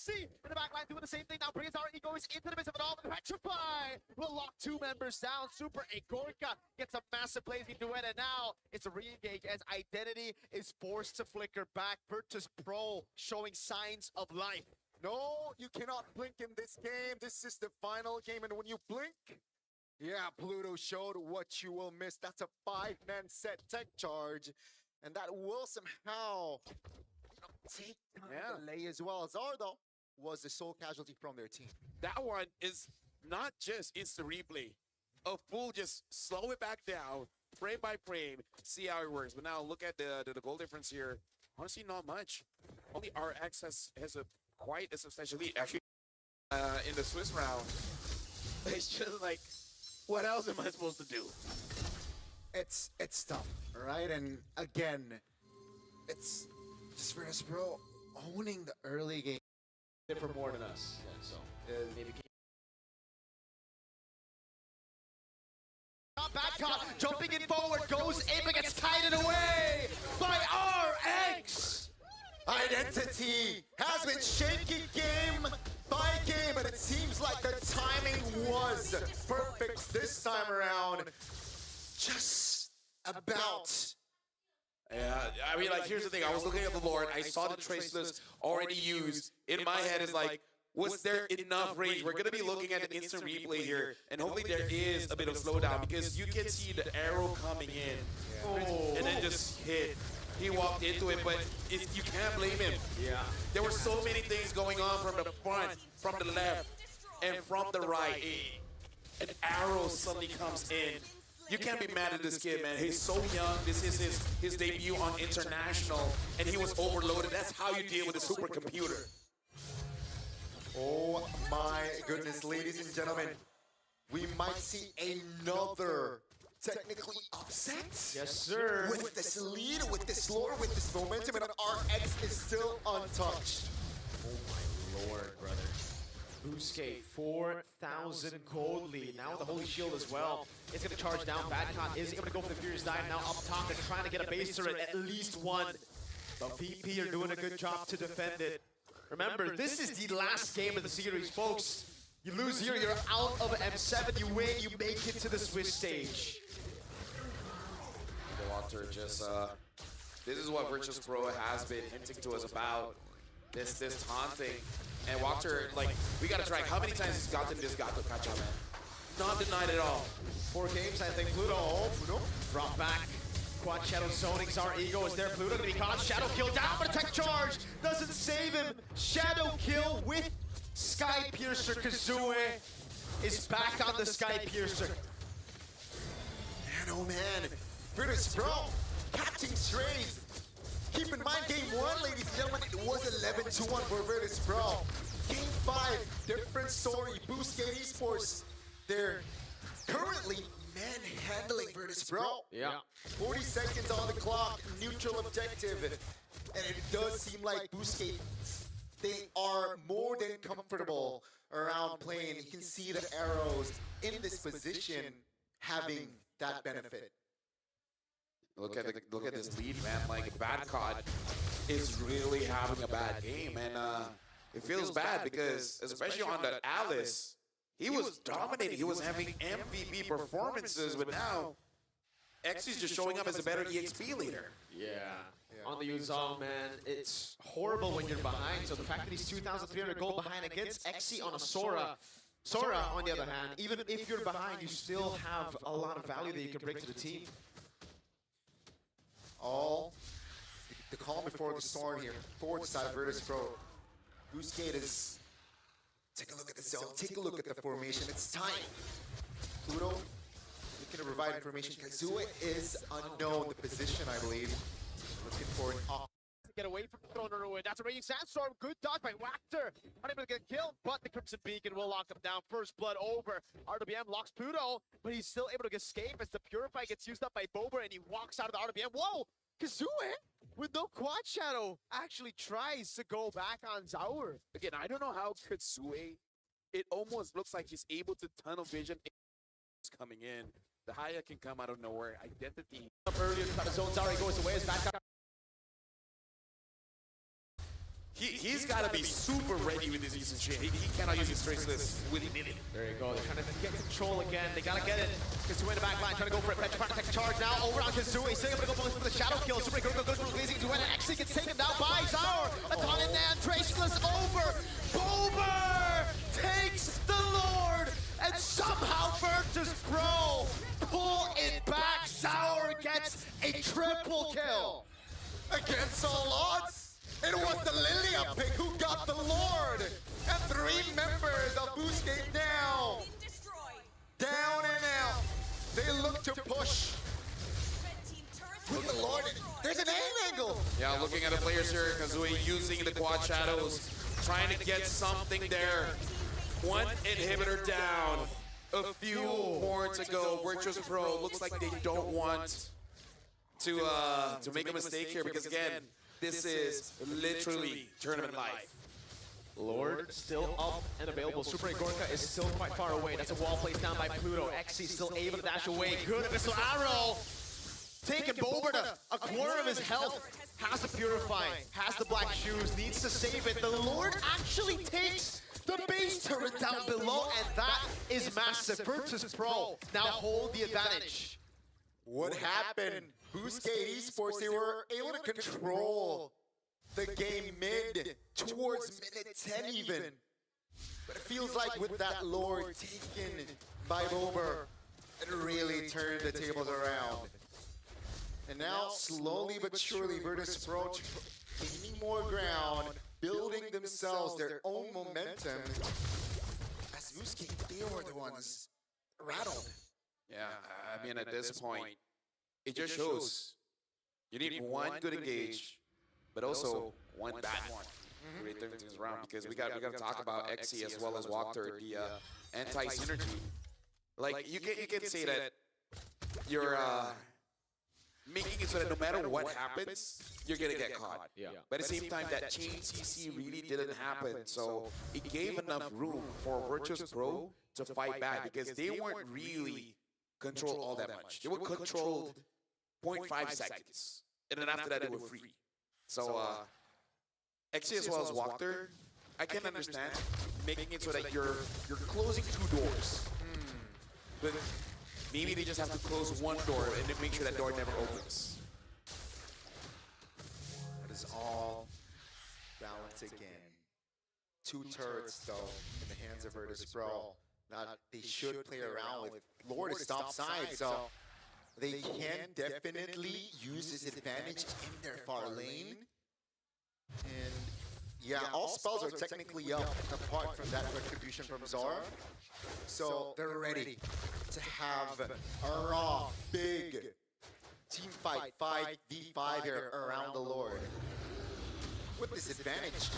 Exi in the back line doing the same thing now. Brings our ego is into the midst of it all. Petrify will lock two members down. Super Agorka gets a massive plays into it, and now it's a re-engage as Identity is forced to flicker back. Virtus Pro showing signs of life. No, you cannot blink in this game. This is the final game, and when you blink, yeah, Pluto showed what you will miss. That's a 5-man set tech charge, and that will somehow take delay as well. Zar, though, was the sole casualty from their team. That one is not just instant replay. A full just slow it back down, frame by frame, see how it works. But now look at the goal difference here. Honestly, not much. Only RX has a quite a substantial lead. Actually, in the Swiss round, it's just like, what else am I supposed to do? It's tough, right? And again, it's just Virtus Pro owning the early game. For more than us, yeah, so maybe. Back caught, jumping in forward, goes in, but gets kited away by RX. Identity has been shaking game by game, and it seems like the timing was perfect this time around. Just about. Yeah, I mean, like, here's the thing. I was looking at the Lord. I saw the traceless already used. In my head, it's like, was there enough range? We're going to be looking at an instant replay here, and hopefully there is a bit of slowdown because you can see the arrow coming in, and then just hit. He walked into it, but you can't blame him. Yeah. There were so many things going on from the front, from the left, and from the right. An arrow suddenly comes in. You can't be mad at this kid, man. He's so young. This is his debut on international, and he was overloaded. That's how you deal with a supercomputer. Oh my goodness, ladies and gentlemen. We might see another technically upset. Yes, sir. With this lead, with this lore, with this momentum, and RX is still untouched. Oh my lord, brother. Booscape, 4,000 gold lead. Now with the Holy Shield as well. It's going to charge down. Badcon is able to go for the Furious Dive now up top. They're trying to get a base turret, at least one. But VP are doing a good job to defend it. Remember, this is the last game of the series, folks. You lose here, you're out of M7. You win, you make it to the Swiss stage. Walter just, this is what Virtus Pro has been hinting to us about. This taunting. And Walter, like, we gotta track how many times he's gotten this Gato Kacha, man. Not denied at all. 4 games, I think. Pluto, drop back. Quad Shadow zoning. Zar Ego is there. Pluto gonna be caught. Shadow kill down, but a tech charge doesn't save him. Shadow kill with Sky Piercer. Kazue is back on the Sky Piercer. Man, oh man. Virtus Pro catching strays. Keep in mind, game 1, ladies and gentlemen, it was 11-1 for Virtus Pro. Game 5, different story. Boostgate Esports, they're currently manhandling Virtus Pro. Yeah. 40 seconds on the clock, neutral objective. And it does seem like Boostgate, they are more than comfortable around playing. You can see the arrows in this position having that benefit. Look at this lead, man. Like, Badcon is really having a bad game, and it feels bad because, especially on the Alice, he was dominating. He was having MVP performances, but now Exi's just showing up as a better EXP leader. Yeah. On the Uzal, man, it's horrible when you're behind. So the fact that he's 2,300 gold behind against Exi on a Sora. Sora, on the other hand, even if you're behind, you still have a lot of value that you can bring to the team. All the calm before the storm here. Forward side Virtus Pro. Boostgate is. Take a look at the zone. Take a look at the formation. It's time. Pluto, looking to provide information. Kazue is unknown. The position, I believe. Looking for an off. Get away from the Throne Ruin. That's a Raging Sandstorm. Good dodge by Wachter. Unable to get killed, but the Crimson Beacon will lock him down. First blood over. RWM locks Pluto, but he's still able to escape as the Purify gets used up by Bober and he walks out of the RWM. Whoa! Kazue, with no Quad Shadow, actually tries to go back on Zaur. Again, I don't know how Kazue, it almost looks like he's able to tunnel vision coming in. The Haya can come out of nowhere. Identity. Up earlier, the zone. Zaur goes away. Is back up. He's got to be super ready with his usage shit. He cannot use his traceless willy-nilly. There you go. They're trying to get control again. They gotta get it. Kazue in the back line, trying to go for it. Petra trying to take charge now. Over on Kazue. He's still gonna go for the shadow kill. Super good for Glazing to win. Actually gets taken down by Zaur. A ton in there. Traceless over. Bober takes the Lord. And somehow Virtus Pro pull it back. Zaur gets a triple kill. Against all odds, it was the Lilia pick who got the Lord. And 3 members of Boostgate down. Down and out. They look to push. With the Lord, there's an aim angle. Yeah, looking at the players here, Kazue using the quad shadows, trying to get something there. One inhibitor down. A few more to go. Virtus Pro looks like they don't want to make a mistake here because again, this is literally tournament life. Lord still up and available. Super Gorka is still quite far away. That's a wall placed down by Pluto. Xe still able to dash away. Good missile arrow. Taking Bober to a quarter of his health. Has the Purify, has the black shoes, needs to save it. The Lord actually takes the base turret down below, and that is massive. Virtus Pro now hold the advantage. What happened? Boostgate Esports, they were able to control the game mid towards minute 10 even. But it feels like with that Lord taken by Bober, it really turned the tables around. And now, slowly but surely, Virtus Pro gaining more ground, building themselves their own momentum. As Boostgate, they were the ones rattled. Yeah, I mean at this point, it just shows you need one good engage, but also one bad one to really turn things around. Because we got to talk about Xe as well as Walker, the anti-synergy. Like you can say that you're making it so that no matter what happens, you're gonna get caught. Yeah. But at the same time, that chain CC really didn't happen, so it gave enough room for Virtus Pro to fight back because they weren't really controlled all that much. They were controlled 0.5 seconds, and then after that they were free. So Xe as well as Walker, I can understand making it so that you're closing 2 doors, but maybe they just have to close 1 door and then make sure that door never opens. That is all balance again. 2 turrets though in the hands of Virtus Pro. Now they should play around with Lord is top side, so they can definitely use his advantage in their far lane. And yeah, all spells are technically up apart from that retribution from Zaur. So they're ready to have a raw, big team fight, 5v5 here around the Lord. With this advantage,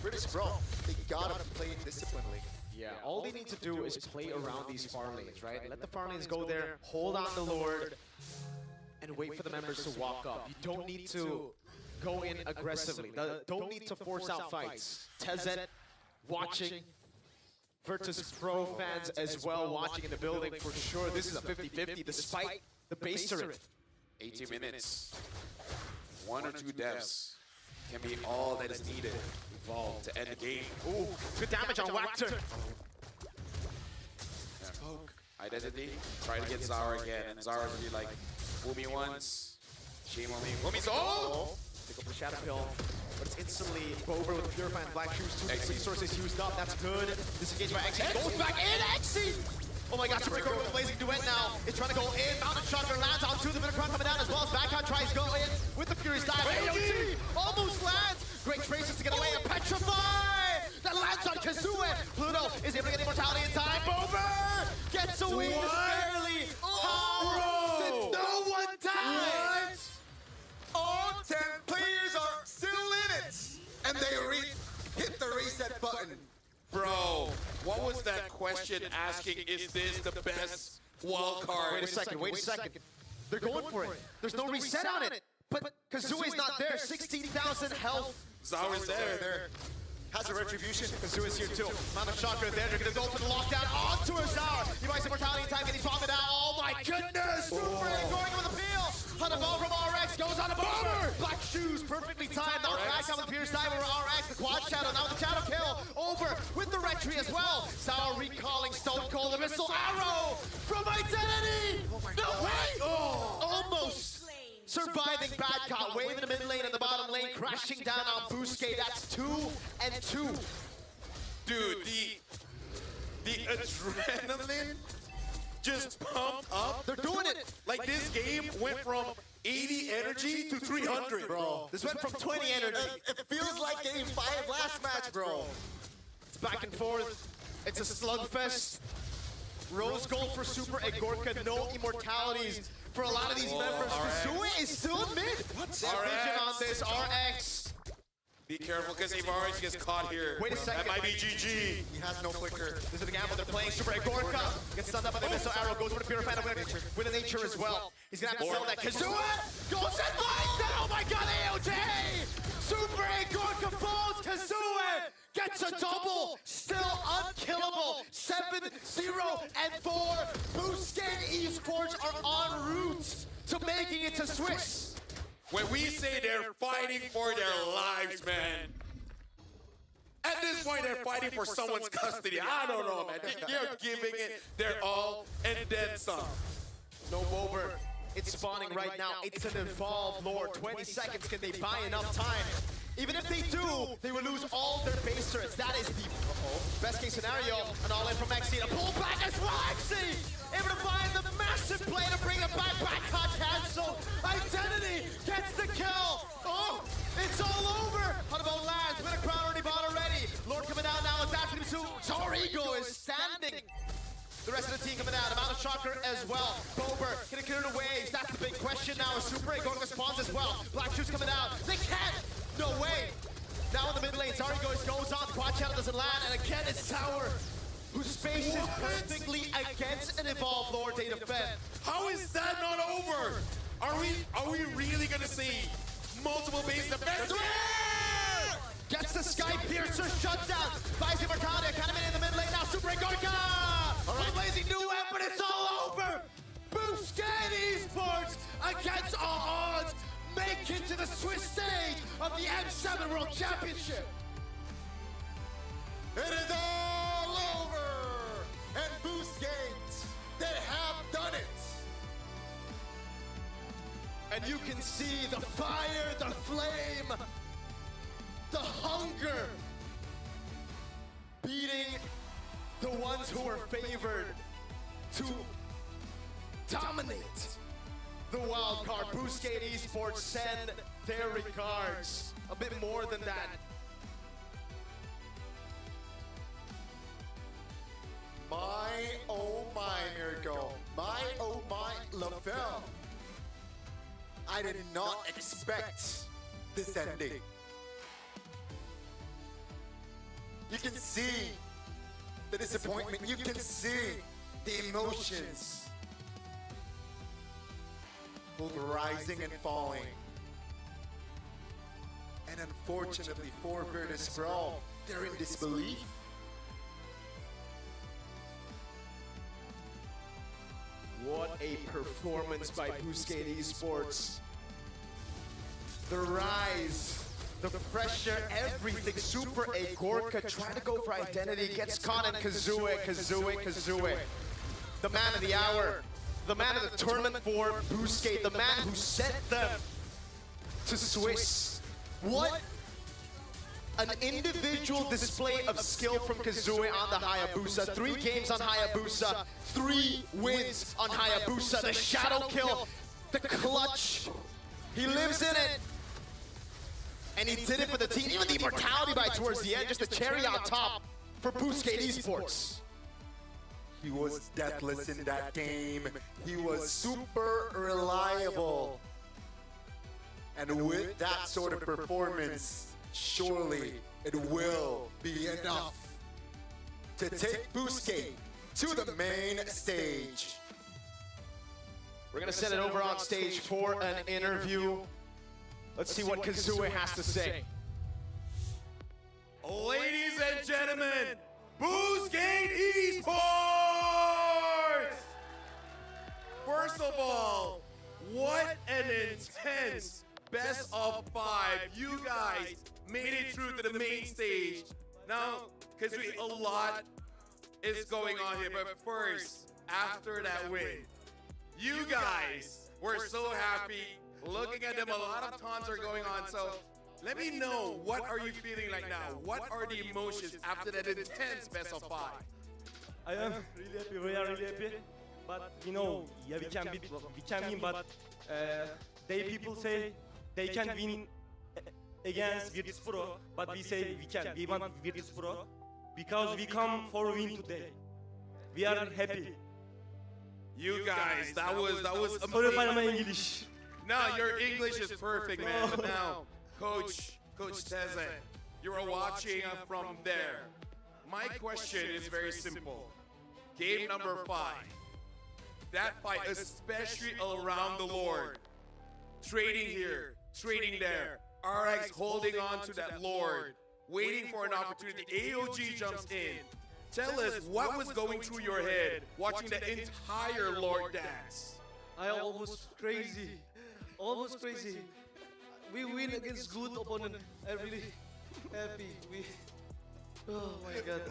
Virtus Pro, they gotta play it disciplinedly. Yeah, all they need to do is play around these far lanes, right? Let the far lanes go there, hold on the Lord, and wait for the members to walk up. You don't need to go in aggressively. Don't need to force out fights. Tezet watching. Virtus Pro fans as well watching in the building for sure. This is a 50-50 despite the base turret. 80 minutes. 1 or 2 deaths can be all that is needed to end the game. Ooh, good damage on Wactor. Identity, try to get Zaur again, and Zaur will be like, fool me once, shame on me. Fool me so! Pick up the Shadow Pill, but it's instantly Bober with the Purifying Black Shoes. 2 resources used up, that's good. Disengaged by Xe, goes back in, Xe! Oh my gosh, Super Gorka with Blazing Duet now. It's trying to go in, Mountain Shocker lands on 2, the Minute Crown coming down as well as Backhand tries to go in with the Furious Dive. AOT almost lands! Great traces to get away and Petrify! That lands on Kazue! Pluto is able to get immortality in time. Bober gets away just barely. How did no one die? What? All 10 players are still in it! And they hit the reset button. Bro, what was that question asking, is this the best wild card? Wait a second. They're going for it. There's no reset on it. But Kazue's not there. 16,000 health. Zaur is there. Has a retribution. Kazue's here too. Amount of shocker there. They're going to go for the lockdown onto a Zaur. He buys immortality in time, getting bombed out. Oh my goodness! Super going with a peel. On the ball from RX, goes on the bomber. Black shoes, perfectly timed. Now back on the Pierce Diver, RX, the quad shadow. Now the shadow kill, over with the retry as well. Sour recalling Stone Cold, the missile arrow from Identity. No way! Oh, almost surviving Bad Cop, wave in the mid lane and the bottom lane, crashing down on Bousquet. That's 2 and 2. Dude, the adrenaline just pumped up. They're doing it. Like this game went from 80 energy to 300, bro. This went from 20 energy. It feels like Game 5 last match, bro. It's back and forth. It's a slugfest. Rose gold for Super Egorka, no immortalities for a lot of these members. Kazue is still in mid. What's their vision on this? RX. Be careful, because Ivarus gets caught here. Wait a second. That might be GG. He has no flicker. This is the gamble they're playing. Super Egorka gets stunned up by the missile arrow, goes for the Purified with a nature as well. He's gonna have to sell that. Kazue goes and finds it! Oh my god, AOJ! Super Egorka falls! Kazue gets a double! Still unkillable! 7, 0, and 4. Bousquet Esports are en route to making it to Swiss. When we say they're fighting for their lives, man. At this point, they're fighting for someone's custody. I don't know, man. They're giving it their all and then some. No Bober. It's spawning right now. It's an evolved lord. 20 seconds. Can they buy enough time? Even if they do, they will lose all their base turrets. That is the best case scenario. An all-in from XC. A pull back as well. XC able to find the massive play to bring it back. Back cut cancel. Identity gets the kill. Oh, it's all over. Huntable lands with a crown already bought already. Lord coming out now. That's going to be Torigo is standing. The rest of the team coming out. Amount of shocker as well. Bober gonna clear the waves. That's the big question now. Super Egorka spawns as well. Black shoes coming out. They can't. No way. Now in the mid lane, Zari goes on. Quad channel doesn't land, and again it's Tower, who spaces perfectly against an evolved Lord they defend. How is that not over? Are we really gonna see multiple base defense? Gets the Sky Piercer shut down. Buys the Mercado, Academy in the mid lane now. Super Egorka! All right, blazing new but it's all over. Bousquet Esports against all odds make it to the Swiss stage of the M7 World Championship. It is all over! And Bousquet, they have done it! And you can see the fire, the flame, the hunger beating the ones who are favored to dominate the wild card. Bousquet Esports send their regards. A bit more than that. My, oh my, Miracle. My, oh my, LaFell. I did not expect this ending. You can see the disappointment. You can see the emotions. Both rising and falling. And unfortunately for Virtus Pro, they're in disbelief. What a performance by Bousquet Esports. The rise, the pressure, everything. Super Egorka trying to go for identity, gets caught in Kazue. The man of the hour, the man of the tournament for Bousquet, the man who sent them to Swiss. What an individual display of skill from Kazue on the Hayabusa. 3 games on Hayabusa, 3 wins on Hayabusa. The shadow kill, the clutch. He lives in it. And he did it for the team. Even the immortality by towards the end, just the cherry on top for Bousquet Esports. He was deathless in that game. He was super reliable. And with that sort of performance, surely it will be enough to take Bousquet to the main stage. We're gonna send it over on stage for an interview. Let's see what Kazue has to say. Ladies and gentlemen, Bousquet Esports! First of all, what an Legends, best of 5. You guys made it through to the main stage. Now, because a lot is going on here, but first, after that win, you guys were so happy. Looking at them, a lot of taunts are going on. So let me know, what are you feeling like now? What are the emotions after that intense best of 5? I am really happy. We are really happy. But you know, yeah, we can win. But they people say they can win against Virtus Pro. But we say we can. We want Virtus Pro because we come for win today. We are happy. You guys, that was Sorry for my amazing. English. No, your English is perfect, man. But now, Coach Teze, you are watching from there. My question is very simple. Game number 5. That fight, especially around the Lord. Trading here, trading there. RX holding on to that Lord, waiting for an opportunity. AOG jumps in. Tell us what was going through your head watching the entire Lord dance. I almost crazy. Almost crazy. We win against good opponent. I'm really happy. Oh my god.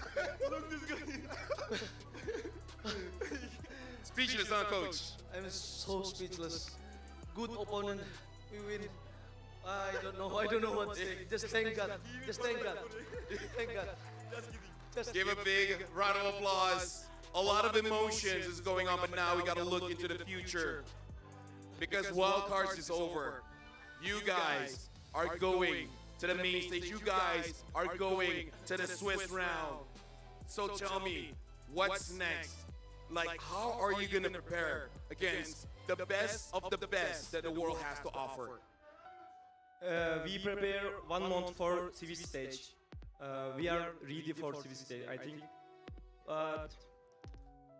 Look this guy. Speechless, huh, Coach? I'm so speechless. Good opponent. We win. I don't know what to say. Just thank God. Just thank God. Thank God. Just Give a big round of applause. A lot of emotions is going on, but now we got to look into the future. Because wildcards is over. You guys are going to the main stage. You guys are going to the Swiss round. So tell me, what's next? Like, how are you going to prepare against the best of the best that the world has to offer? We prepare 1 month for Swiss stage. We are ready for Swiss stage, I think. But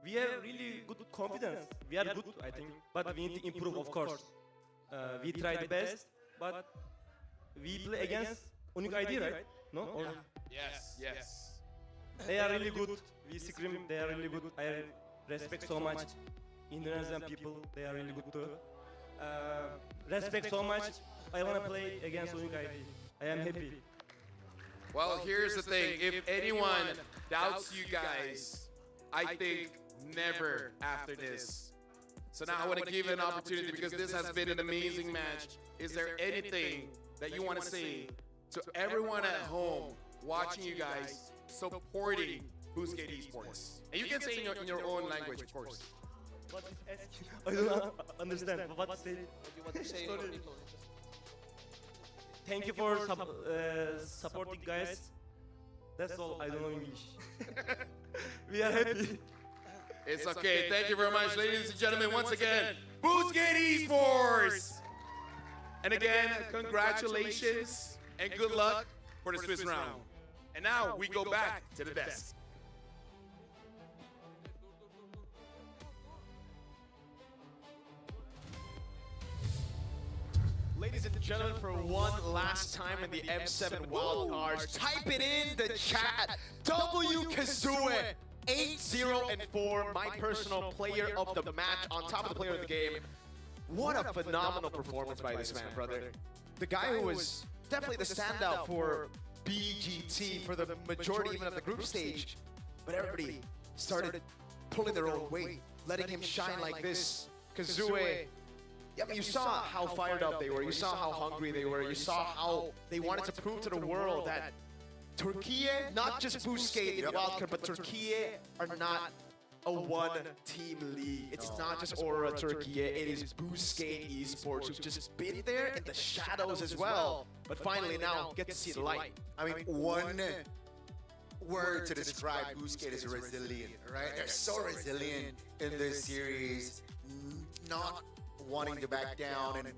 we have really good confidence. We are good, I think. But we need to improve, of course. We try the best, but we play against Unique ID, right? No? Or Yes. they are really good. We scream, they are really good. I respect so much Indonesian people. They are really good too. Respect so much. I want to play against Unique ID. I am happy. Well, here's the thing. If anyone doubts you guys, I think never after this. So now I want to give you an opportunity because this has been an amazing match. Is there anything that you want to say to everyone at home watching you guys supporting Boostgate Esports? And you can say in your own language, of course. What is asking? I don't understand. What to say? what you want to say. Sorry. Thank you for supporting, guys. That's all. I don't know English. We are happy. It's okay. Thank you very much, ladies and gentlemen. Once again, Boostgate Esports. And again, congratulations and good luck for the Swiss round. And now we go back to the desk. Ladies and gentlemen, for one last time in the M7 wildcards, type it in the chat. W Kazue 8-0-4, my personal player of the match, on top of the player of the game. What a phenomenal performance by this man, brother. The guy who was definitely the standout for BGT for the majority even of the group stage, but everybody started pulling their own weight, letting him shine like this. Kazue, I mean, you saw how fired up they were, you saw how hungry they were, you saw how they wanted to prove to the world that Turkey, not just Boostgate in wildcard, but Turkey are not a one-team league. It's not just Aura Turkey, it is Boostgate Esports who've just been there in the shadows as well, but finally now get to see the light. I mean, one word to describe Boostgate is resilient, right? They're so resilient in this series, not wanting to back down. And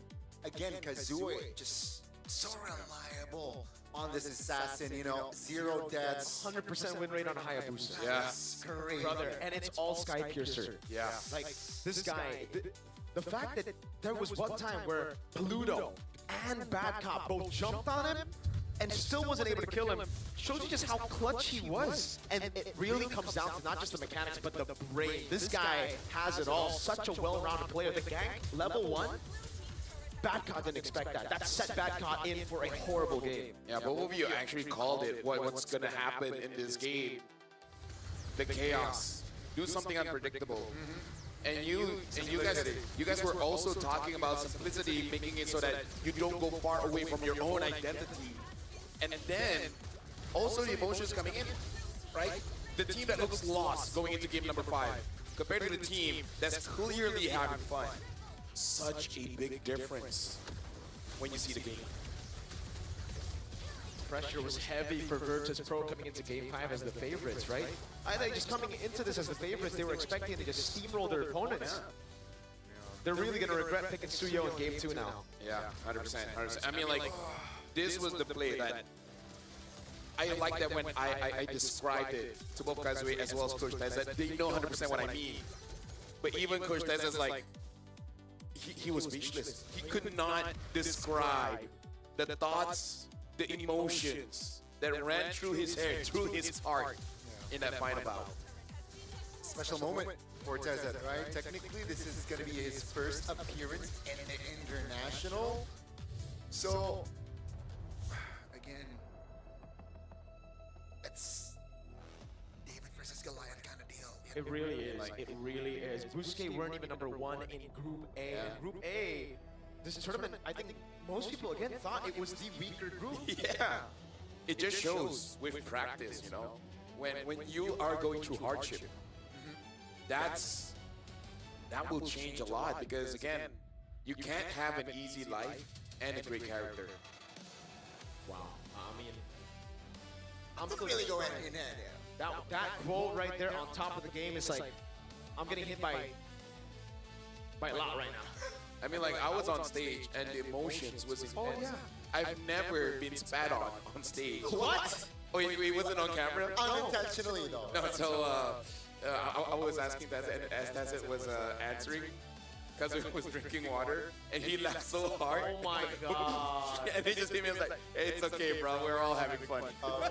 again, Kazue just so reliable on this assassin, you know, 0 deaths. 100% win rate on Hayabusa. Yeah. Great. Brother, and it's all Sky Piercer. Yeah. Like, this guy, the fact that there was one time where Pluto and Bad Cop both jumped on him and still wasn't able to kill him shows you just how clutch he was. And it really comes down to not just the mechanics, but the brain. This guy has it all. Such a well-rounded player. The gank, level 1, Badcott didn't expect that. That set Badcott in for a horrible game. Yeah, both of you actually called it. What's gonna happen in this game? The chaos. Do something unpredictable. And you guys were also talking about simplicity, making it so that you don't go far away from your own identity. And then also the emotions coming in, right? The team that looks lost going into game number 5 compared to the team that's clearly having fun. Such a big difference when you see the game. Pressure was heavy for Virtus Pro coming into Game 5 as the favorites, right? I think just coming into this as the favorites, they were expecting to just steamroll their opponents. They're really going to regret picking Suyo in Game 2 now. Yeah, 100%. I mean, like, this was the play that I like that when I described it to both Kazue as well as Coach Tez, that they know 100% what I mean. But even Coach Tez is like, he was speechless. He could not describe the thoughts, the emotions that ran through his head, through his heart in that final bout. Special moment for Tezet, right? Technically, this is going to be his first appearance in the international. So, again, it's David versus Goliath kind of deal. It really is. It really is. Busquets weren't even number 1 in Group A. Yeah. Group A, this tournament, I think most people again thought it was the weaker group. Yeah, it just shows with practice, you know, when you are going through hardship, that will change a lot because again, you can't have an easy life and a great character. Wow. I mean, I'm Don't still really go gonna- hand in hand. That quote right there on top of the game is like, I'm getting hit by a lot right now. I mean, like, I was on stage and the emotions was intense. Oh, yeah. I've never been spat on stage. What? Oh, wait, wasn't on camera? Unintentionally, though. No, so I was asking that, and as Tazet was answering, because he was drinking water, and he laughed so hard. Oh my god. And they just came in and was like, hey, it's okay, bro, we're all having fun. Oh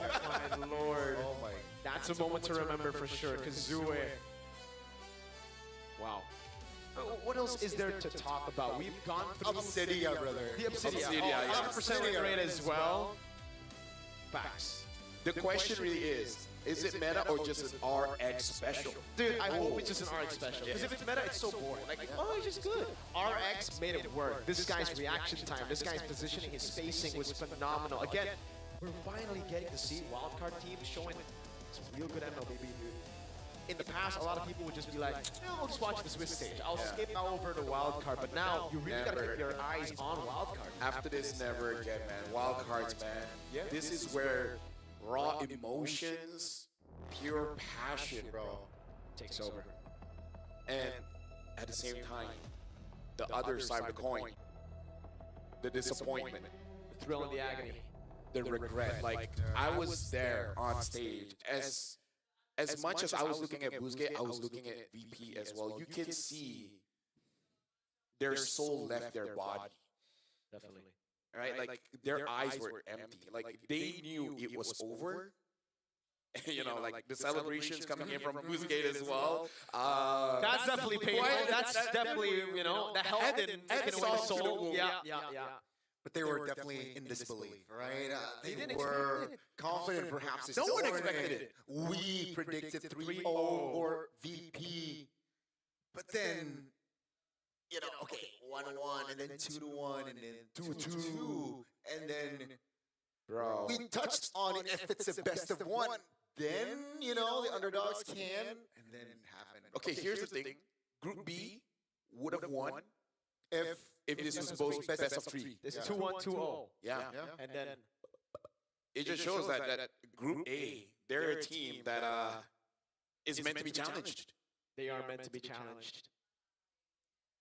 my lord. Oh my. That's a moment to remember for sure. Kazue. Wow. What else is there to talk about? We've gone through Obsidia, brother. the Obsidia. Obsidia, Oh, yeah. 100% win rate as well. Facts. The question really is it meta or just an RX special? Dude, I hope it's just an RX special. Because if it's meta, it's so boring. Like, oh, it's just good. RX made it work. This guy's reaction time, this guy's positioning, his spacing was phenomenal. Again, we're finally getting to see wildcard teams showing some real good MLB, dude. In the past, a lot of people would just be like, I'll just watch the Swiss stage. I'll skip over to wildcard. But now, you really gotta keep your eyes on wildcard. After this, never again, man. Wild cards, man. This is where raw emotions, pure passion, bro, Takes over. and at the same time, the other side of the coin, the disappointment, The thrill and the agony. the regret. Like, I was there on stage. As much as I was looking at Busquets, I was looking at VP as well. You can see their soul left their body. Definitely. Right? Like, their eyes were empty. Like, they knew it was over. You know, like, the celebrations coming in from Busquets as well. That's definitely painful. That's definitely, you know, that helped in taking away the soft to the soul. womb. Yeah. But they were definitely in disbelief, right? They didn't were expect it. confident, perhaps. No one still expected weren't. it. We predicted 3-0 or VP. But then, you know, okay, 1-1, and then 2-1, and then 2-2. And then Bro. we touched on it if it's a best of one. Then, you know, the underdogs can. And then it happened. Okay, here's the thing. Group B would have won If this was both best of 3. It's 2-1, 2-0. Yeah. And then It just shows that Group A, they're a team that is meant to be challenged. they are meant to be challenged.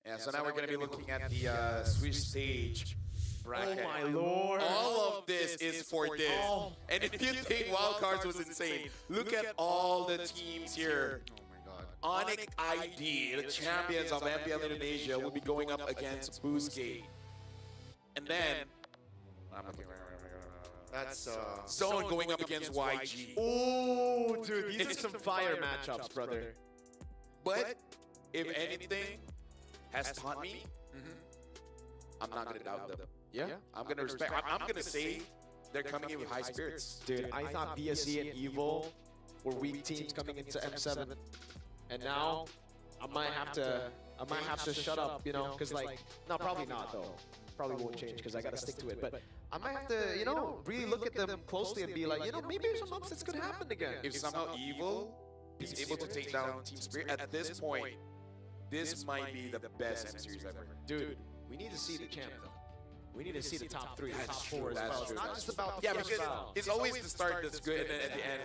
Yeah, so now we're going to be looking at the Swiss stage bracket. Oh my lord. All of this is for this. Oh. And if you think wildcards was insane, look at all the teams here. Oh my God. Onyx ID, the champions of MPL Indonesia, will be going up against Busquets. And then, I'm looking That's Zone going up against YG. Oh, dude, these are some fire matchups, brother. But if anything has taught me, I'm not gonna doubt them. Yeah, I'm gonna respect. I'm gonna say they're coming in with high spirits. Dude, I thought BSE and Evil were weak teams coming into M7, and now I might have to shut up, you know, because like, no, probably not though. Probably won't change because I gotta stick to it. But I might have to, you know, really look at them closely and be like, you know, maybe some upsets could happen again. If somehow Evil is able to take down Team Spirit at this point, this might be the best M series ever. Dude, we need to see the champ though. We need to see the top 3, the That's top true, 4 as that's well. true. It's not just about Yeah, the because style. it's always the start that's good, and then at the end.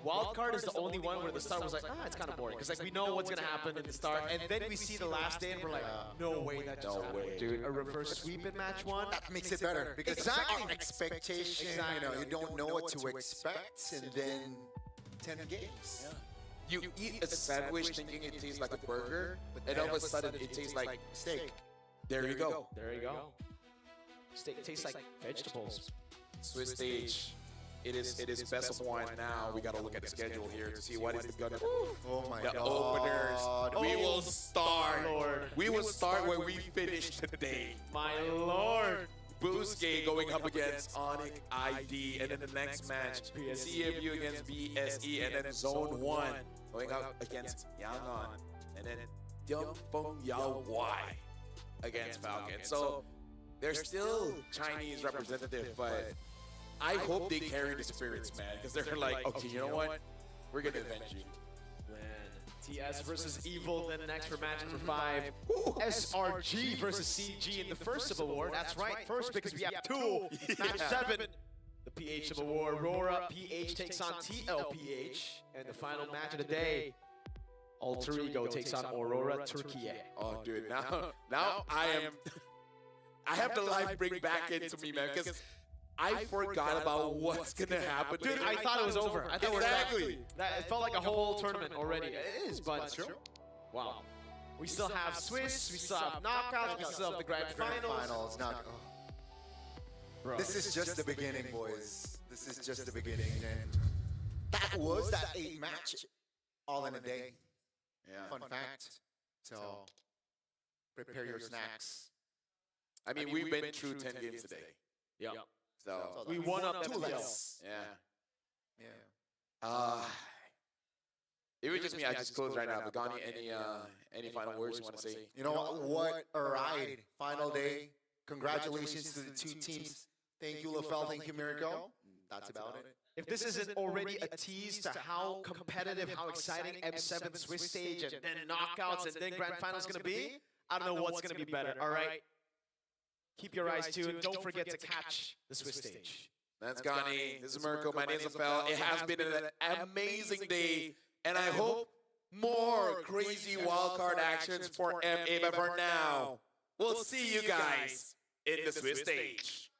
Wildcard is the only one where the start was like, it's kind of boring. Because like we know what's going to happen in the start, and then we see the last day, and we're like, no way that just happened. way. Dude, a reverse sweep in match 1? That makes it better because Exactly. it's our expectation. You know, you don't know what to expect, and then 10 games. You eat a sandwich thinking it tastes like a burger, and all of a sudden it tastes like Steak. there you go. There you go. Steak tastes like vegetables. Swiss stage. It is best of 1 now. We gotta look at the schedule here to see what is gonna Oh my the god. openers. We will start. Lord. We will start where we finished today. My lord. Booske going up against Onyx ID, and then the next match, CFU against BSE, and then Zone 1 going up against Yangon, and then Yangfeng Yao Y against Falcon. So they're still Chinese representative, but I hope they carry the spirits, man, because they're like, okay, you know what? We're gonna avenge you. TS versus Evil, then next for match number 5. SRG versus CG in the first Civil War. That's right, first because we have 2. Match 7. The PH Civil War. Aurora PH takes on TLPH. And the final match of the day, Alter Ego takes on Aurora Turkey. Oh, dude, now I have the life bring back into me, man, because I forgot about what's gonna happen. Dude, I thought it was over. I thought we were Exactly. done. It felt like a whole tournament already. It is, but wow. We still have Swiss, we still have knockouts, we still have the grand finals. Bro. This is just the beginning, boys. This is just the beginning. And that was that 8 match all in a day. Yeah. Fun fact. So prepare your snacks. I mean, we've been through 10 games today. Yeah. So We won up Two MPL. less. yeah. Yeah. It was just me. I just closed right now. But Gani, any final words you want to say? You know what a ride. Final day. Congratulations to the 2 teams. Thank you, LaFell. Thank you, Miracle. That's about it. If this isn't already a tease to how competitive, how exciting M7 Swiss stage and then knockouts and then grand finals going to be, I don't know what's going to be better. All right. Keep your eyes tuned. Don't forget to catch the Swiss stage. That's Gani. This is Mirko. My name is LaFell. It has been an amazing day, and I hope more crazy wildcard actions for MA. But for now, we'll see you guys in the Swiss stage.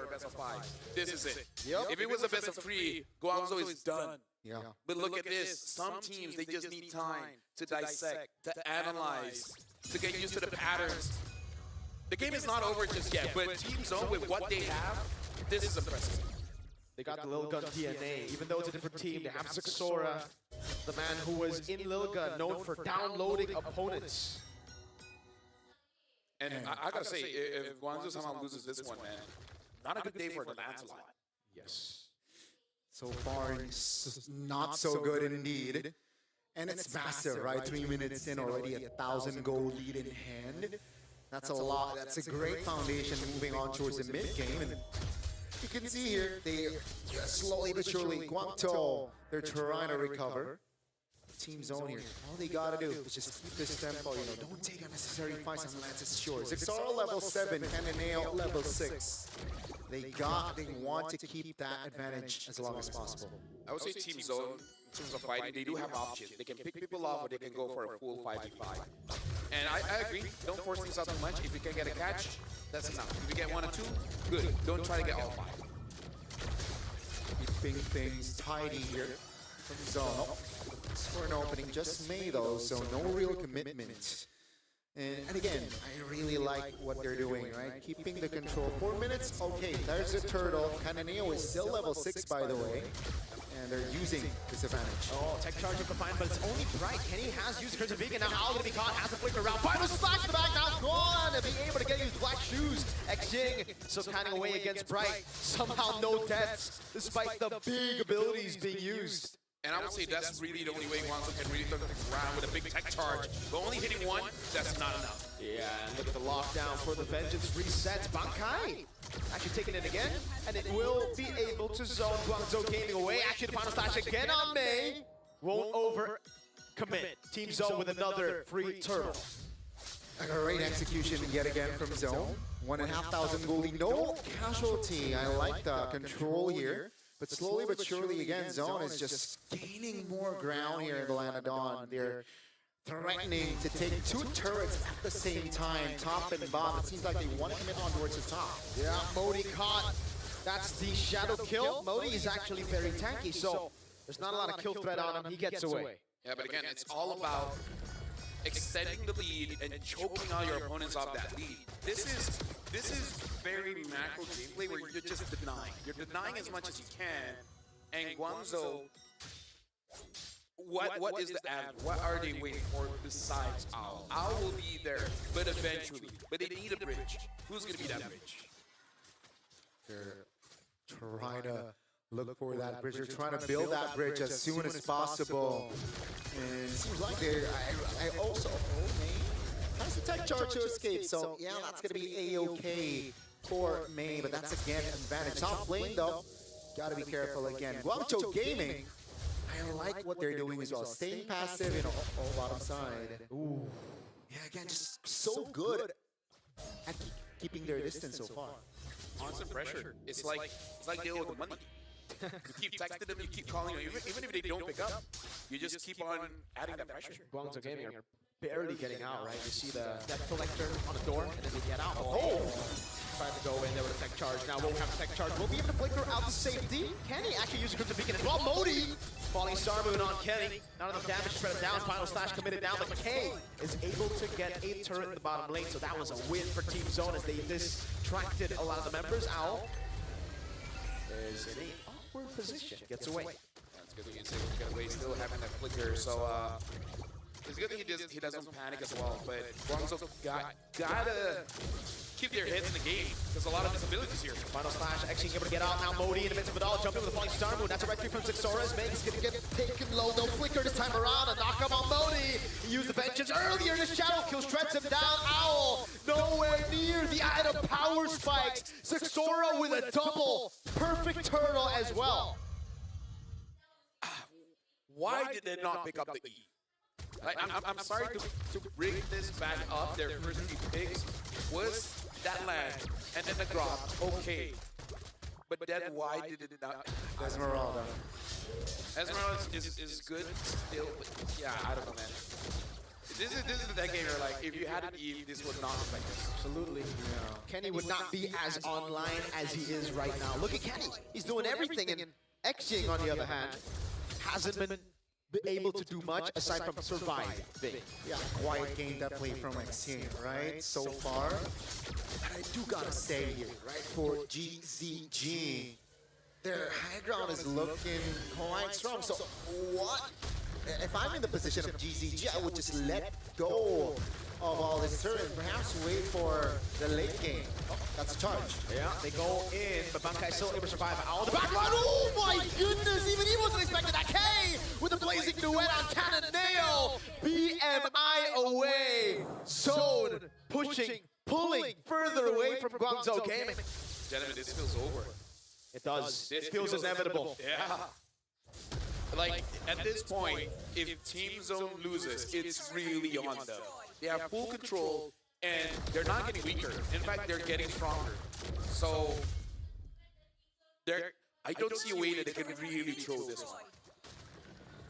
a best of 5. This is it. Yep. If it was a best of 3, Guangzhou is done. Yeah. But look at this. Some teams, they just need time to dissect, to analyze, to get used to the patterns. The game is not over just yet, but Team Zone, with what they have, this is impressive. They got the Lil Gun DNA, even though it's a different team. They have Zixora, the man who was in Lil Gun, known for downloading opponents. And I gotta say, if Guangzhou somehow loses this one, man, not a good day for the Lancelot. Yes. So far, it's not so good indeed. And it's massive, right? 3 minutes in, already 1,000 gold lead in hand. That's a lot. That's a great foundation moving on towards the mid game. And you can see here, they slowly but surely, Guangzhou, they're trying to recover. Team Zone here, all they gotta do is just keep this tempo, you know, don't take unnecessary fights on Lance's shores. Zixara level 7, Cananeo level 6. They want to keep that advantage as long as possible. I would say Team Zone, in terms of fighting, they do have options. They can pick people off or they can go for a full 5v5. And I agree, don't force things out too much. If you can get a catch, that's enough. If you get 1 or 2, good. Don't try to get all 5. Keeping things tidy here from Zone. For an opening, just May though, so no real commitment. And again, I really like what they're doing, right? Keeping the control. 4 minutes, okay, there's a turtle. Cananeo is still level 6, by the way. And they're using this advantage. Oh, tech charge up the fine, but it's only Bright. Kenny has used Crimson Beacon. Now Owl gonna be caught, has a flicker around. Final slash in the back, now gone! And being able to get used black shoes. Xing, so counting away against Bright. Somehow no deaths, despite the big abilities being used. And I would say that's really the only way Guangzhou can really turn things around with a big tech charge. But only hitting 1, that's not enough. Yeah, and look at the lockdown for the Vengeance resets. Bankai actually taking it again, and it will be able to zone Guangzhou Gaming away. Actually, the final slash again on May. Won't over commit. Team Zone with another free turtle. A great execution yet again from Zone. 1,500 gold lead, no casualty. I like the control here. But slowly but surely, again, Zone is just gaining more ground here in the Land of Dawn. They're threatening to take 2 turrets at the same time, top and bottom. It seems like they want to commit on towards the top. Yeah, Modi caught. That's the shadow kill. Modi is actually very tanky, so there's not a lot of kill threat on him. He gets away. Yeah, but again, it's all about extending the lead and choking all your opponents off that lead. This is very macro gameplay where you're just denying. You're denying as much as you can. And Guangzhou, what is the ad? What are they waiting for besides Owl? Owl will be there, but eventually. But they need a bridge. Who's going to be that bridge? They're trying to look for that bridge. They're trying to build that bridge as soon as possible. And it seems like I also has a tech charge to escape. So yeah, that's going to be A-okay for May. But that's again an advantage. Top lane though, got to be careful again. Guangzhou Gaming, I like what they're doing as well. Staying passive, you know, bottom side. Ooh. Yeah, again, just so good at keeping their distance so far. Constant pressure. It's like they owe the money. You keep texting them, you keep calling them, even if they don't pick up, you just keep on adding that pressure. Guangzhou Gaming are barely getting out, right? You see the death collector on the door, and then they get out. Oh! Trying to go in there with a tech charge. Now won't have a tech charge. We'll be able to flicker out to safety. Kenny actually using Crimson Beacon as well. Modi! Falling Star Moon on Kenny. Not enough damage to spread him down. Final slash committed down, but K is able to get a turret in the bottom lane, so that was a win for Team Zone as they distracted a lot of the members. Owl is in an awkward position. Gets away. That's good that you can say get away, still having that flicker, so it's good that he doesn't panic as well, but Guangzhou gotta keep their heads in the game. There's a lot of disabilities here. Final slash, Xing able to get out now. Modi in the midst of it all, jumping with a falling star moon. That's a right three from Zixora. Meg's gonna get taken low. No flicker this time around. A knock up on Modi. He used the vengeance earlier in his shadow kill, shreds him down. Owl nowhere near the item power spikes. Zixora with a double. Perfect turtle as well. Why did they not pick up the E? I'm sorry to bring this back up. Their first 3 picks was that land and then the drop. Okay. But then why did it not? Esmeralda. Esmeralda is good still, but yeah, I don't know, man. This is the decade where, like, if you had an Eve, this would not look like this. Absolutely. Kenny would not be as online as he is right now. Look at Kenny. He's doing everything. And XG, on the other hand, hasn't been able to do much aside from surviving. Yeah, quiet game definitely from XG, right? So far. But I do gotta say here, right, for GZG, their high ground is looking quite strong. So what? If I'm in the position of GZG, I would just let go of all this turn and perhaps wait for the late game. Oh, that's a charge. Yeah, they go in, but Bankai still able to survive out of the back line. Oh my goodness, even he wasn't expecting that. K with the blazing duet on Cannon Nail. BMI away. Zone pushing, pulling further away from Guangzhou Gaming. Gentlemen, this feels over. It does. It feels inevitable. Yeah. Like, at this point, if Team Zone loses, it's really on them. They have full control, and they're not getting weaker. In fact, they're getting stronger. So, I don't see a way that they can really throw this one.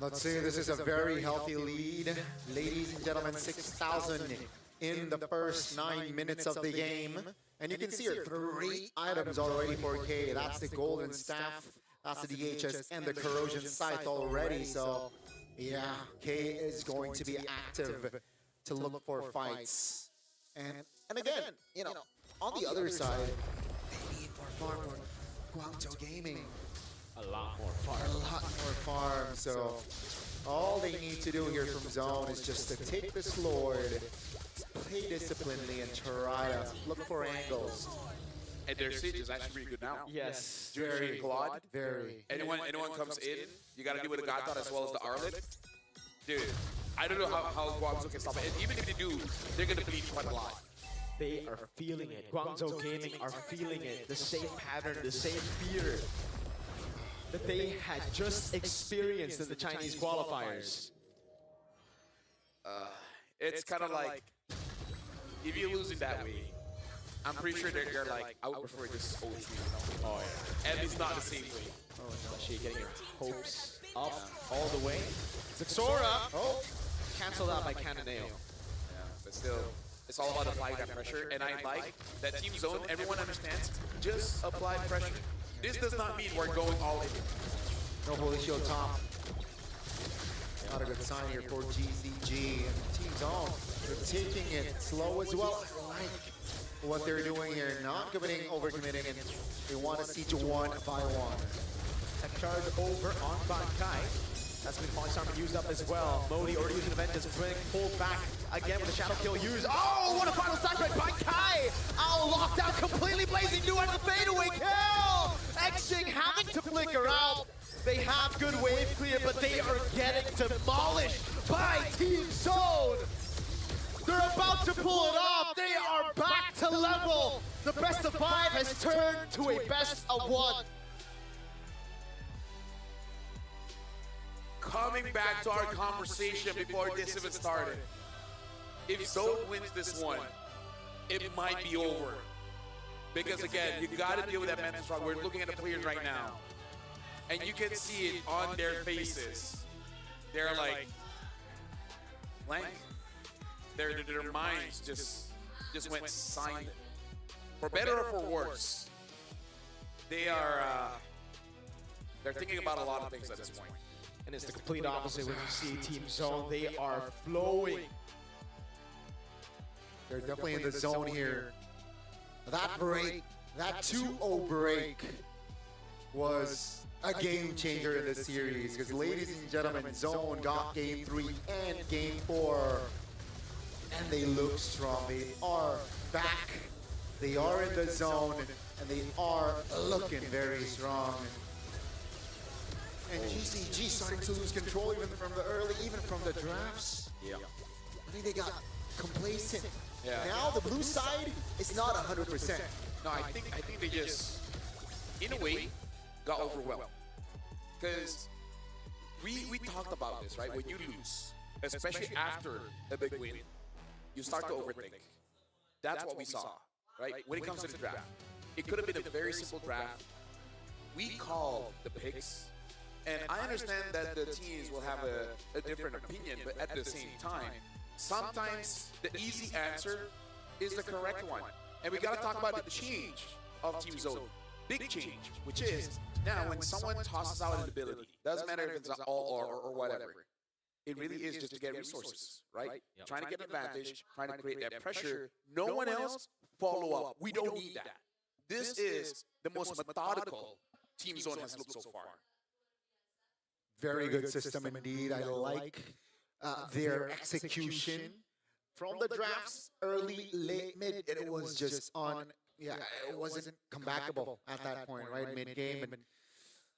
Let's say this is a very healthy lead. Ladies and gentlemen, 6,000 in the first 9 minutes of the game. And you can see here, 3 items already for K. That's the Golden Staff, that's the DHS, and the Corrosion Scythe already. So, yeah, K is going to be active to look for fights. And again, you know, on the other side, they need more farm for Guangzhou Gaming. A lot more far. A lot more farm, so all they need to do here from Zone is just to take this Lord, play disciplinedly, and try to look for angles. And their siege is actually pretty good now. Yes. Very Claude. Very. Anyone comes in, you gotta deal with the Godthought as well as the Arlet. Dude, I don't know how Guangzhou can stop it. And even if they do, they're gonna bleed quite a lot. They are feeling it. Guangzhou Gaming are feeling it. The same pattern, the same fear that they had just experienced in the Chinese qualifiers. It's kind of like, if you're losing that way, I'm pretty sure they're like, I would prefer this old tree, you know? Oh, yeah. And it's not the same way. Oh, no. She getting her hopes up all the way. Zixora! Oh! Cancelled out by Cannonale. Yeah, but still, it's all about applying that pressure. And I like that Team Zone, everyone understands, just apply pressure. This does not mean we're going all in. No Holy Shield top. Not a good sign here for GZG. And Team Zone, they're taking it slow as well. I like what they're doing here. Not committing, overcommitting, and they want to siege one by one. Tech charge over on Bankai. That's been Polysarmor used up as well. Modi already using Event is pulled back again with a Shadow Kill used. Oh, what a final strike by Bankai! Owl locked out completely, blazing new at the fadeaway kill! Xing having to flicker out. They have good wave clear, but they are getting demolished by Team Zone. They're about to pull it off. They are back to level. The best of 5 has turned to a best of 1. Coming back to our conversation before this even started. If Zone wins this one, it might be over. Because again, you gotta deal with that mental struggle. We're looking at the players right now. And you can see it on their faces. They're like blank. Their minds just went silent. For better or for worse, they are they're thinking about a lot of things at this point. And it's the complete opposite when you see Team Zone. They are flowing. They're definitely in the zone here. That break, that 2-0 break was a game changer in this series. Because ladies and gentlemen, Zone got game 3 and game 4. And they look strong. They are back. They are in the zone. And they are looking very strong. And GCG starting to lose control even from the early, even from the drafts. Yeah. I think they got complacent. Yeah. Now the blue side is not 100%. No, I think they just, in a way, got overwhelmed. Because we talked about this, right? When you lose, especially after a big win, you start to overthink. That's what we saw, right? When it comes to the draft, it could have been a very simple draft. We called the picks. And I understand that the teams will have a different opinion, but at the same time, sometimes the easy answer is the correct one. And we gotta talk about the change of Team Zone. Big change, which is now when someone tosses out an ability, doesn't matter if it's all or whatever, it really is just to get resources, right? Trying to get advantage, trying to create that pressure. No one else follow up. We don't need that. This is the most methodical Team Zone has looked so far. Very good system indeed. I like their execution from the drafts, early, late, mid. It was just on. Yeah, it wasn't comebackable at that point, right? Mid game, and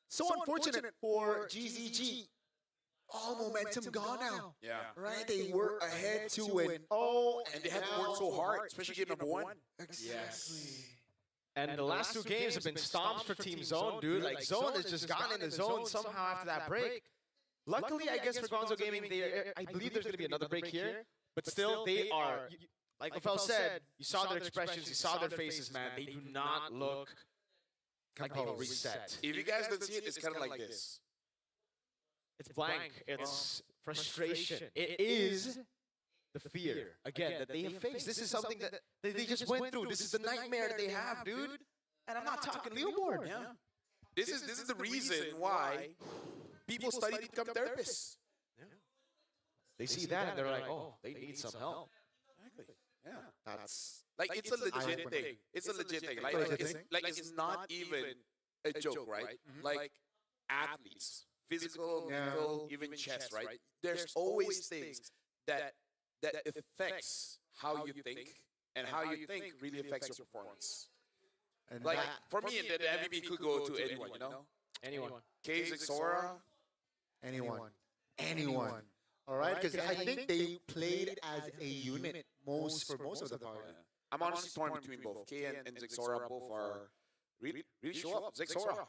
so unfortunate for GZG. All momentum gone now. Yeah. Right? They were ahead 2-0. And they haven't worked so hard, especially game number 1. Exactly. And the last two games have been stomps for Team Zone, dude. Like, Zone has just gotten in the zone somehow after that break. Luckily, I guess for Gonzo Gaming, I believe there's going to be another break here. But still, they are, like Rafael said, you saw their expressions, you saw their faces, man. They do not look like they will reset. If you guys don't see it, it's kind of like this. It's blank. It's frustration. It is the fear, again, that they have faced. This is something that they just went through. This is the nightmare that they have, dude. And I'm not talking Leoboard. Yeah. This is the reason why people study to become therapists. They see that and they're like, oh, they need some help. Exactly. Yeah. That's Like, it's a legit thing. It's a legit thing. It's not even a joke, right? Like, athletes, physical, mental, even chess, right? There's always things that affects how you think, and how you think really affects your performance. and Like, that, for me, the MVP could go to anyone, you know? Anyone. Case, Xora. anyone. All right, because I think they played as a unit for most of the party. I'm honestly torn between both. K and Zixora both are really show up. Zixora.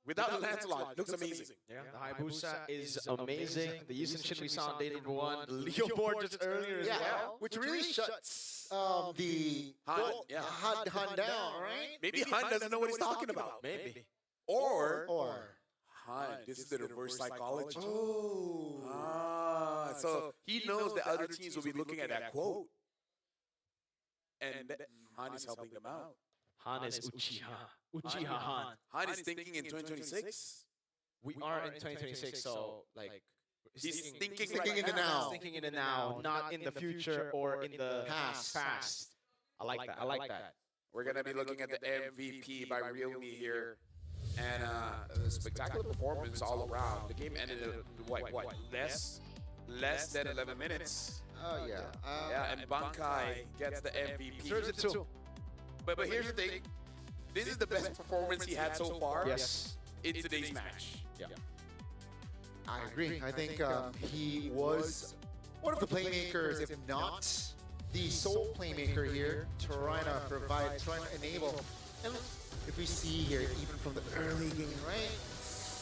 Without the Lancelot, looks amazing. Yeah, the Hayabusa is amazing. The Yusin Shin we saw on day number 1. The Leoboard just earlier as well. Which really shuts the Han, Han down, right? Maybe Han doesn't know what he's talking about. Maybe. Or Or Han, this is the reverse psychology. oh, So he knows that other teams will be looking at that quote. And Han is helping them out. Han is Uchiha. Uchiha Han. Han is thinking in 2026. We are in 2026, so like He's thinking in the now. Thinking in the now, not in the future or in the past. I like that. I like that. We're going to be looking at the MVP by Realme here. And a spectacular performance all around. The game ended in less than 11 minutes. Oh yeah. Yeah, and Bankai gets the MVP. Deserves it too. But here's the thing. This is the best performance he had so far Yes. in today's match. Yeah. I agree. I think he was one of the playmakers, if not the sole playmaker here, trying to enable. And if we see here, even from the early game, right?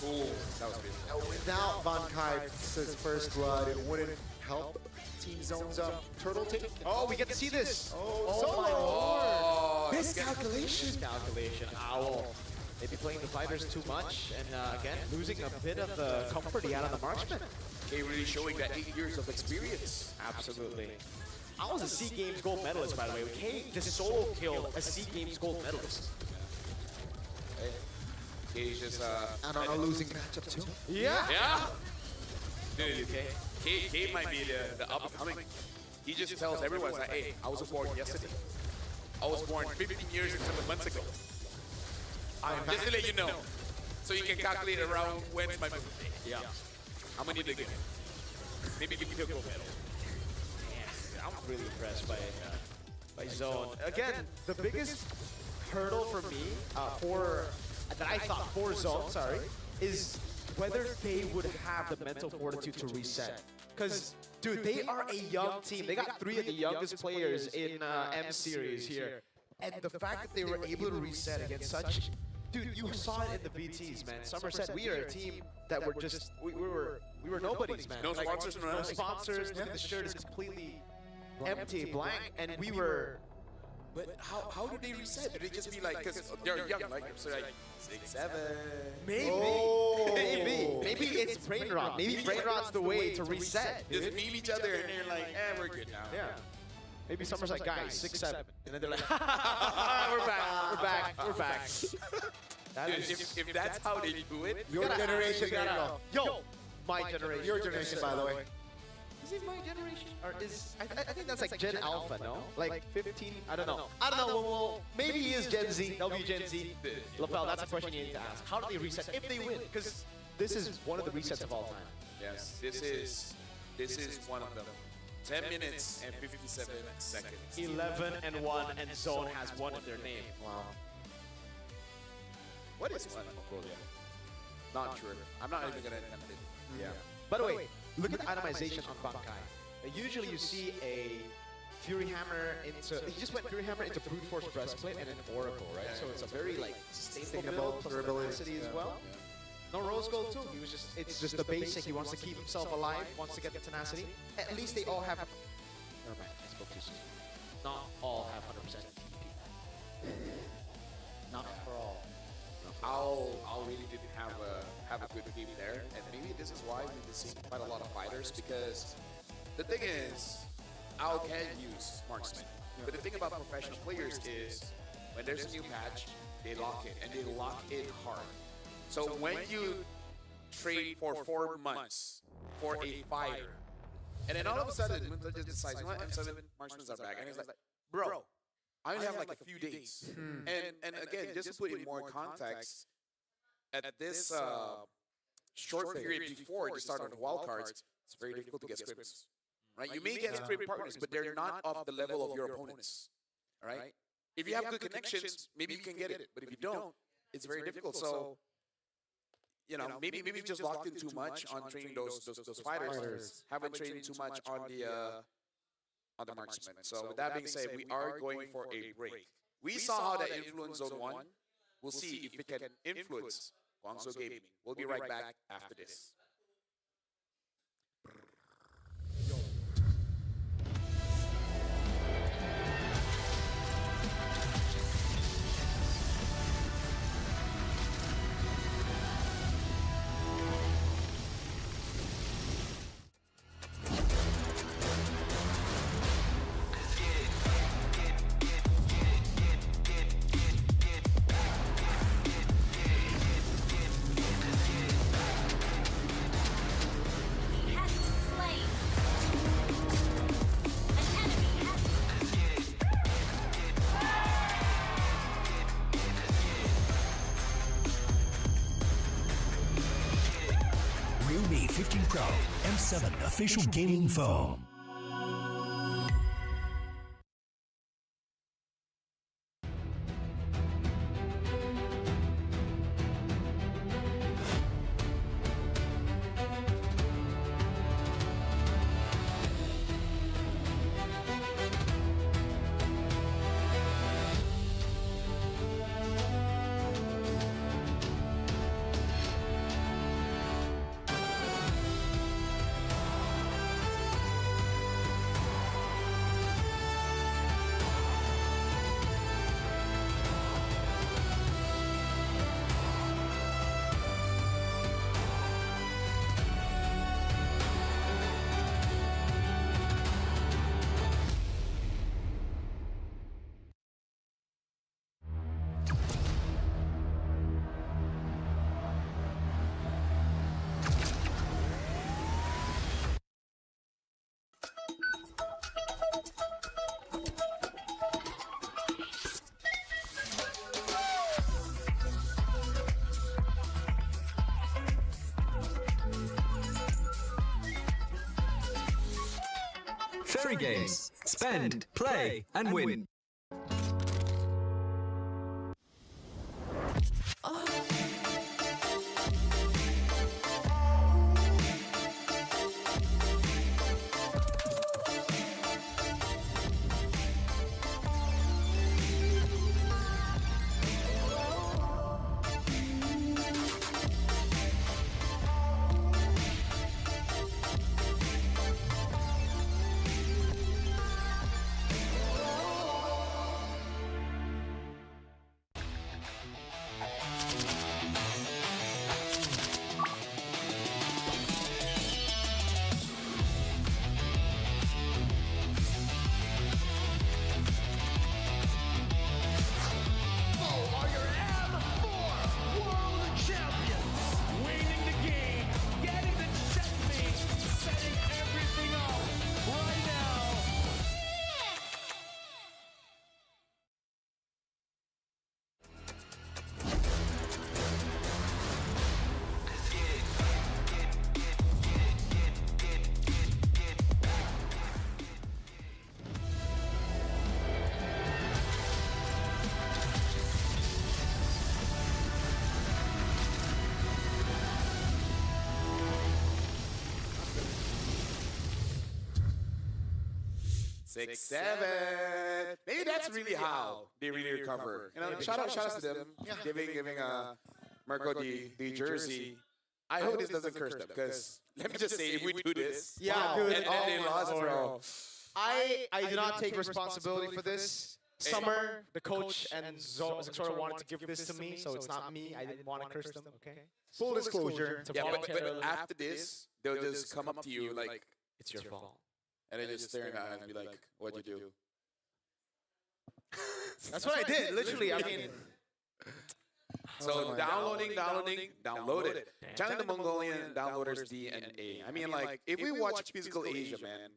Ooh, that was busy. Without Van Kai's first blood, it wouldn't help Team Zone's turtle take. Oh, we get to see this. Oh, Miscalculation. Miscalculation. Owl. Maybe playing the fighters too much, and again, losing a bit of the comfort he had on the marksman. K really showing that 8 years of experience. Absolutely. I was a SEA Games gold medalist, by the way. K just solo killed a SEA Games gold medalist. K's just And on a losing matchup too. Yeah. yeah. Dude, K might be the up and coming. He just tells everyone like, hey, I was born yesterday. I was born 15 years and 7 months ago. Just to let you know, so you can calculate around when's my birthday. Yeah. How many did they get? Maybe give me a gold medal. Yeah, I'm really impressed by Zone. Again, the biggest hurdle for me, that I thought for Zone, is whether they would have the mental fortitude to reset. Because, dude, they are a young team. They got 3 of the youngest players in M Series here. And the fact that they were able to reset against such... Dude, you saw it in the BTs, man. Somerset, we are a team that were just... We were nobodies, man. No sponsors, no sponsors. The shirt is completely empty, blank. And we were But how do they reset? Do they just be like, because they're young, like, so like 6, 7. Maybe. Oh. Maybe it's brain rot. Maybe brain rot's the way to reset. Just Dude. meme each other and they're like, we're good now. Yeah. Maybe Summer's like, guys, 6, 7. And then they're like, we're back. That Dude, is, if that's how they do it, Your generation, yo, my generation. Your generation, by the way. Is it my generation? Or is I think that's like Gen Alpha, no? Like 15? I don't know. Well, maybe he is Gen Z. They'll be Gen Z. Lapel, that's a question you need to ask. How do they reset if they win? Because this is one of the resets of all time. yes, this is one of them. 10 minutes and 57 seconds. 11 and 1, and Zone has one in their name. Wow. What is one Mongolia? Not sure. I'm not even gonna attempt it. Yeah. By the way, look at the itemization on Bankai. Usually you see a Fury Hammer into... He just went Fury Hammer into Brute Force Breastplate and an Oracle, right? So it's a very, like, sustainable build, plus tenacity as well. No Rose Gold too. He was just... It's just the basic. He wants to keep himself alive, wants to get the tenacity. At least they all have... Never mind, I spoke too soon. Not all have 100% TP. Not for all. I'll really didn't have a good game there, and maybe this is why we've been seeing quite a lot of fighters, because the thing is, Al can use marksman, but the thing about professional players is when there's a new patch, they lock it, and they lock it hard. So when you trade for 4 months for a fighter, and then all of a sudden, Munta just decides, you know what, M7 marksmen are back, and it's like, bro, I only have like a few days. And again, just to put in more context, at this short period before the start of the wildcards, it's very difficult to get scrims. Right? You may get script partners, but they're not of the level of your opponents. All right? If you have good connections, maybe you can get it. But if you don't, it's very difficult. So, you know, maybe we just locked in too much on training those fighters. Haven't trained too much on the marksman. So with that being said, we are going for a break. We saw how that influenced Zone 1. We'll see if it can influence Guangzhou Gaming. We'll be right back after this. Realme 15 Pro M7 official gaming phone. Fairy Games. Spend, play, and win. 6-7. Maybe that's really how they really recover. You know, shout out to them, giving Marco the jersey. I hope this doesn't curse them, because let me just say, if we do this, Yeah, and dude. then they lost, bro. I do not take responsibility for this. Summer, the coach, and Zora wanted to give this to me, so it's not me. I didn't want to curse them, okay? Full disclosure. Yeah, but after this, they'll just come up to you like, It's your fault. and then just staring at you and be like, what'd you do? That's what I did, literally. I mean, So download it. Challenge the Mongolian downloaders D and A. I mean, like, if we watch Physical Asia, man.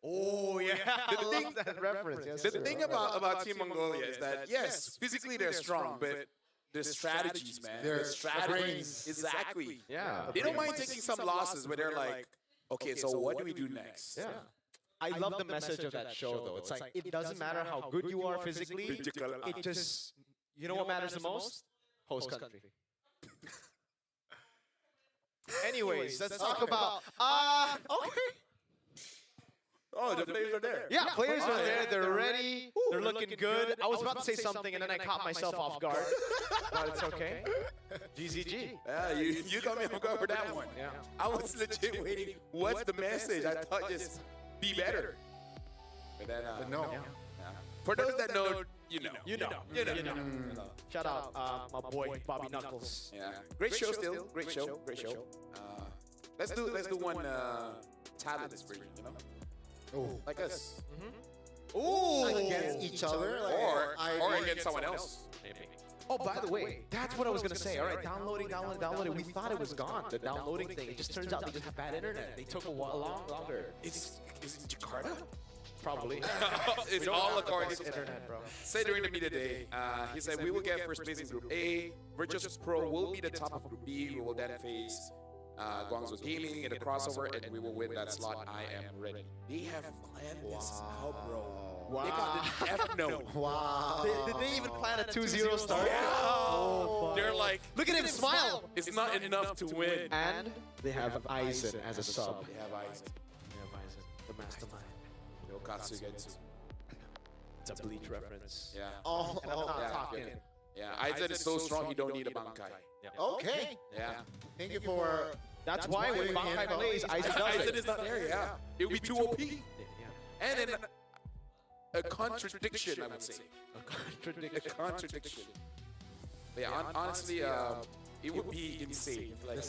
oh yeah, I love that reference. Yes, The sir. thing about Team Mongolia is that, yes, physically they're strong, but the strategies, man. Their The strategies. Exactly. Yeah. They don't mind taking some losses, but they're like, okay, so what do we do next? Yeah. I love the message of that show, though. It's like, it doesn't matter how good you are physically. It just, you know what matters the most? Host country. Anyways, let's talk about, okay. Oh, the players are there. Yeah, players are there. They're ready. They're looking good. I was about to say something, and then I caught myself off guard. But it's okay. GZG. Yeah, you got me off guard for that one. Yeah. I was legit waiting. What's the message? I thought just be better. But then, But no. for those that know, you know. You know. Shout out my boy Bobby Knuckles. Yeah. Great show still. Great show. Let's do one talents version, you know? Oh. Like us. Ooh. Against each other? Like, Or against someone else. Oh, by the way, that's what I was gonna say. All right, downloading. We thought it was gone. The downloading thing. It just turns out they just have bad internet. They took a while longer. Is it Jakarta? Probably. It's all according to internet, bro. Said during the media day, he said, we will get first place in Group A. Virtus Pro will be the top of Group B. We will then face Guangzhou Gaming in the crossover, and we will win that slot. I am ready. They have planned this out, bro. Wow. They got the F no. Wow. Did they even plan a 2-0 start? Yeah. They're like, Look at him smile. it's not enough to win. And they have Aizen as a sub. They have Isaac. The mastermind. No Katsugetsu. It's a Bleach reference. Yeah. Oh, And I'm not yeah. talking. Yeah, Isaac is so strong he don't need a Bankai. okay. Yeah. Thank you for. That's why when Bankai plays, Aizen does Isaac it. is not there, yeah. It would be too OP. Yeah. And then a contradiction, I would say. Contradiction. A contradiction. But yeah, honestly, it would be insane. Like,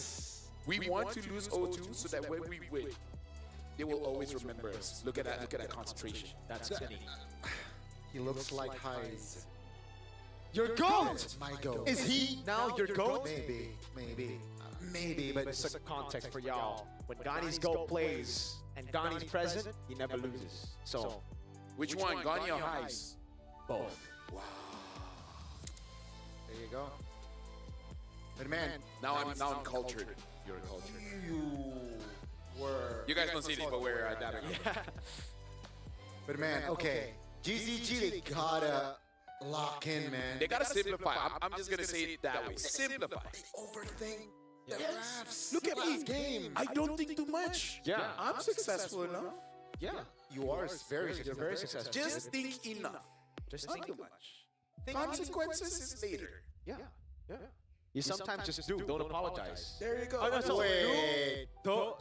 we want to lose 0-2 so that when we win, they will always remember us. Look at that concentration. That's good. He looks like Heiz. Your GOAT! My goat. Is he now your GOAT? Maybe, but But it's a context for y'all. When Gani's GOAT plays and Gani's present, he never loses. So, Which one, Gani or Heis? both. there you go. But man, Now I'm cultured. You're cultured. you were. You guys don't see this, but we're dabbing. But man, okay. GZG, they gotta lock in, man. They gotta simplify. I'm just gonna say it that way. Simplify. Overthink the Yes. refs. Look at me. Last game. I don't think too much. Yeah. I'm successful enough. Yeah. You are very You're very successful. Just think enough. Just Not think too of it. much. Consequences is later. Yeah. You sometimes just do. Don't apologize. There you go. Oh, no, so Wait. Don't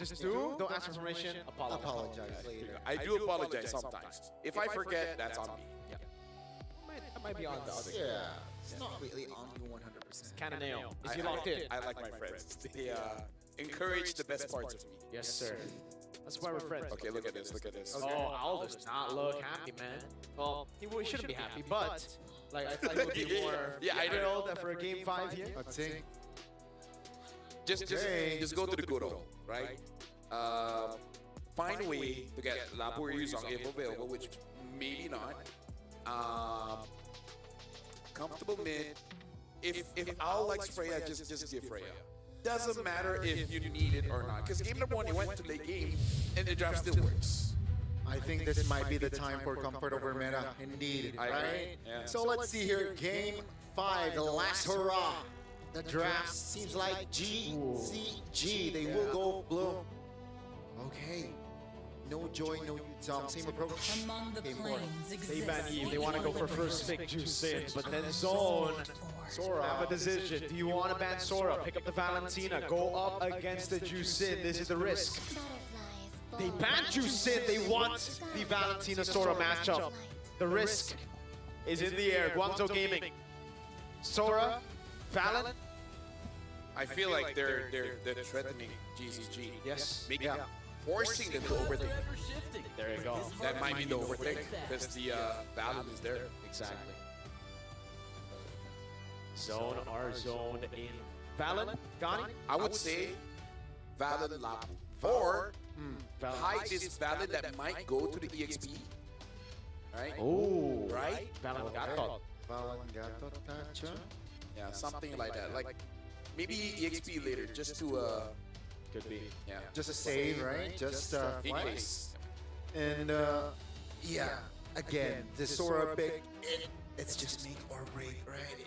Don't ask for permission. Apologize. Apologize later. I do apologize sometimes. If I forget, that's on me. That might be on the other. Yeah. It's not really on you 100%. Canonale. Is he locked in? I like my friends. They encourage the best parts of me. Yes, sir. That's why we're friends. Okay, look at this. Look at this. Oh, Aldous does not look happy, man. Well, he shouldn't be happy, but like I thought he would be more Yeah, I know. thrilled for a game 5 here. I think. Just go to the good old, right? Find a way to get Labur Yuzong if available, which maybe not. Comfortable mid. If Al likes Freya, just give Freya. Doesn't matter if you need it or not. Because game number 1, you went to late game, and the draft still works. I think this might be the time for comfort over meta. Indeed, I agree. right? Yeah. So let's see here. Game 5, the last hurrah. The draft seems like GZG. They will go blue. Okay. no joy, no same approach. Among the Game 4. planes They exists ban Eve. They want to go for first pick Juice in, but then Zone. Sora have a decision. Do you want to ban Sora? Pick up the Valentina. Go up against the Juicin. This is the risk. They ban Juicin. They want the Valentina Sora matchup. The risk is in the air. Guangzhou Gaming. Sora, Valen. I feel like they're threatening GZG. Yes. Making, forcing them to overthink. There you go. That might be the overthink because the balance is there. Exactly. Zone are zoned in. Valen, Gani? I would say Valen Lapu. Or Valen. hide this Valen that might go to the EXP. Right? Oh, Right? Valen Gatot. Valangato Tacha. Yeah, something like that. Like maybe EXP later just to Could be. yeah. Just a save, right? Just In flex. case. And yeah, again, the Sora pick, it's just make or break, right?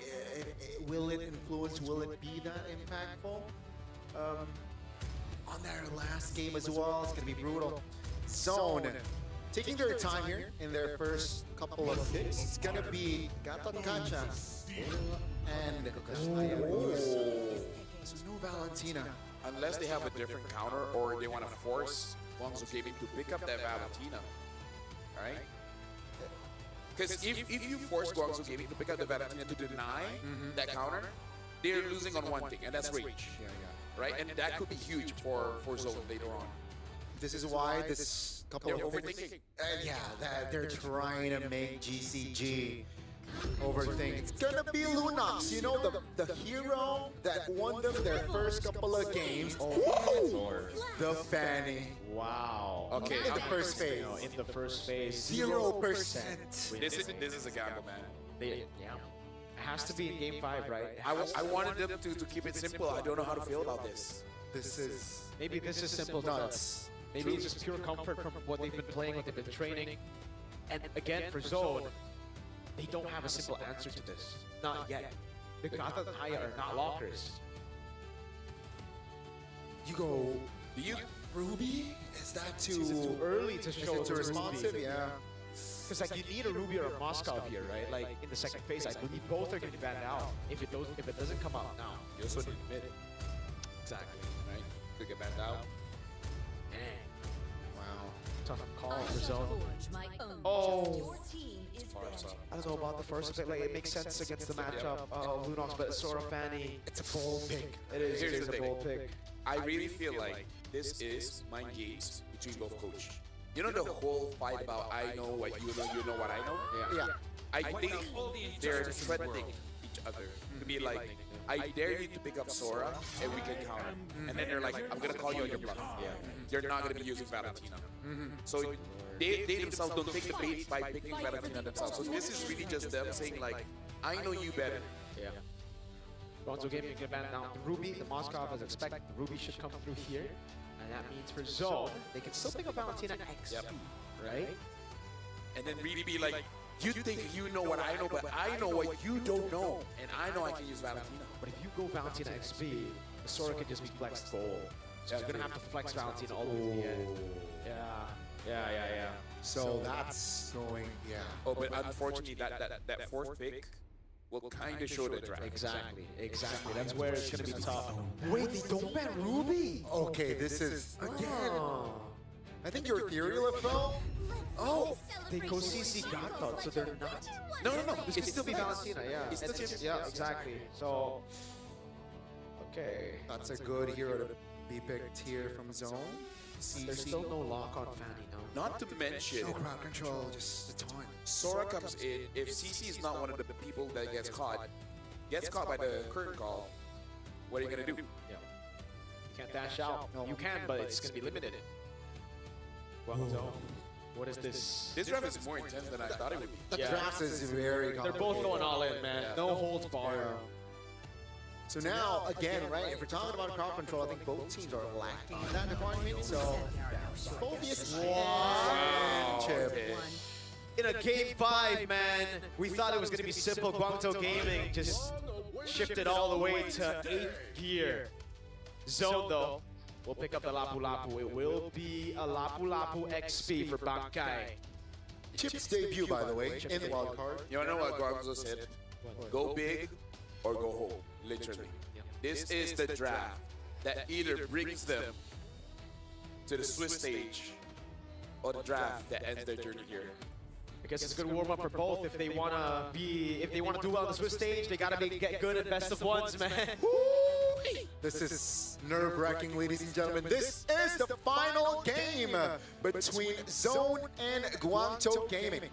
Will it influence? Will it be that impactful? On their last game as well, it's gonna be brutal. Zone taking their time here in their first couple of picks. It's gonna be Gatot Kacha and so no Valentina. Unless they have a different counter or they want to force Guangzhou Gaming to pick up that Valentina. Right? Because if you force Guangzhou Gaming to pick up the Valentina to deny that counter, they're losing on one thing, and that's Rage. Right? And that could be huge for Zone later on. This is why this couple They're of picks, overthinking. yeah, that they're trying to make GCG overthink. It's gonna be Lunox, you know, the hero that won them their first couple of games. The Fanny. Wow. Okay, In the first phase. No, in the first phase. 0%. This is a gamble, man. Yeah. It has to be in game 5, right? I wanted them to keep it simple. I don't know how to feel about this. This is Maybe this is simple to nuts. Maybe it's just pure comfort from what they've been playing, what they've been training. And again, for Zone, they don't have a simple answer to this. Not yet. The Gata and Haya are not lockers. You go Do you? Ruby? Is that too, Is it too early to is show it too Ruby? responsive? Yeah. Because like you need a Ruby or a Moscow here, right? Like in the second phase, I believe both are going to be banned out. If it doesn't come out now, You also need mid, exactly. right? To get banned out. Dang, Wow. tough call for Zone. Oh. I don't know about the first pick. Like it makes sense against the matchup of Lunox, but Sora Fanny, It's a bold pick. it is. Here's It is the a thing. bold pick. I really feel like this is mind games between both coach. You know the whole fight about I know what you know what I know? Yeah. I think they're threatening each other to be like, I dare you to pick up Sora and we can counter. And then they're like, I'm gonna call you on your bluff. Yeah. You're not gonna be using Valentina. So they themselves don't take the bait by picking Valentina themselves. So this is really just them saying like, I know you better. Yeah. Guangzhou Gaming can ban down the Ruby, the Moskov as expected. The Ruby should come through here. And that means for Zone, they can still pick up Valentina X2, right? And then really be like, you think you know what I know, but I know what you don't know. And I know I can use Valentina. But if you go Valentina XP, the Sora can just be flexed gold. So you're gonna have to flex Valentina all the way to the end. Yeah. So that's going, yeah. Oh, but unfortunately, that fourth pick will kind of show the drive. Exactly. That's where it's gonna be tough. Wait, they don't ban Ruby? Okay, this is, again, Oh. I think your theory, LaFell, Oh, they go CC Gatot, so they're not. No. This could still be Valentina, yeah. It's still- Yeah, exactly. So, okay. that's a good hero to be picked here from Zone. There's still no lock on Fanny, no? Not to mention, No crowd control, just a taunt. Sora comes in. If CC is not one of the people that gets caught by the current call, what are you gonna do? Yeah. You can't dash out. You can, but it's gonna be limited. Guangzhou. What is this? This draft is more intense than I thought it would be. The Yeah. draft is very They're complicated. both going all in, man. No holds barred. Yeah. So now, again, right, if we're talking about crowd control, I think both teams are lacking in that department. So, Phobius championship. In a game 5, man, we thought it was going to be simple. Guangzhou Gaming just shifted all the way to 8th gear. Zone, though, will pick up the Lapu Lapu. It will be a Lapu Lapu XP for Bankai. Chip's debut, by the way, in the wild card. You know what Guangzhou said? Go big or go home, literally. This is the draft that either brings them to the Swiss stage or the draft that ends their journey here. I guess it's a good warm up for both. If they wanna do well on the Swiss stage, they gotta get good at best of ones, man. This is nerve-wracking, ladies and gentlemen. This is the final game between Zone and Guangzhou Gaming.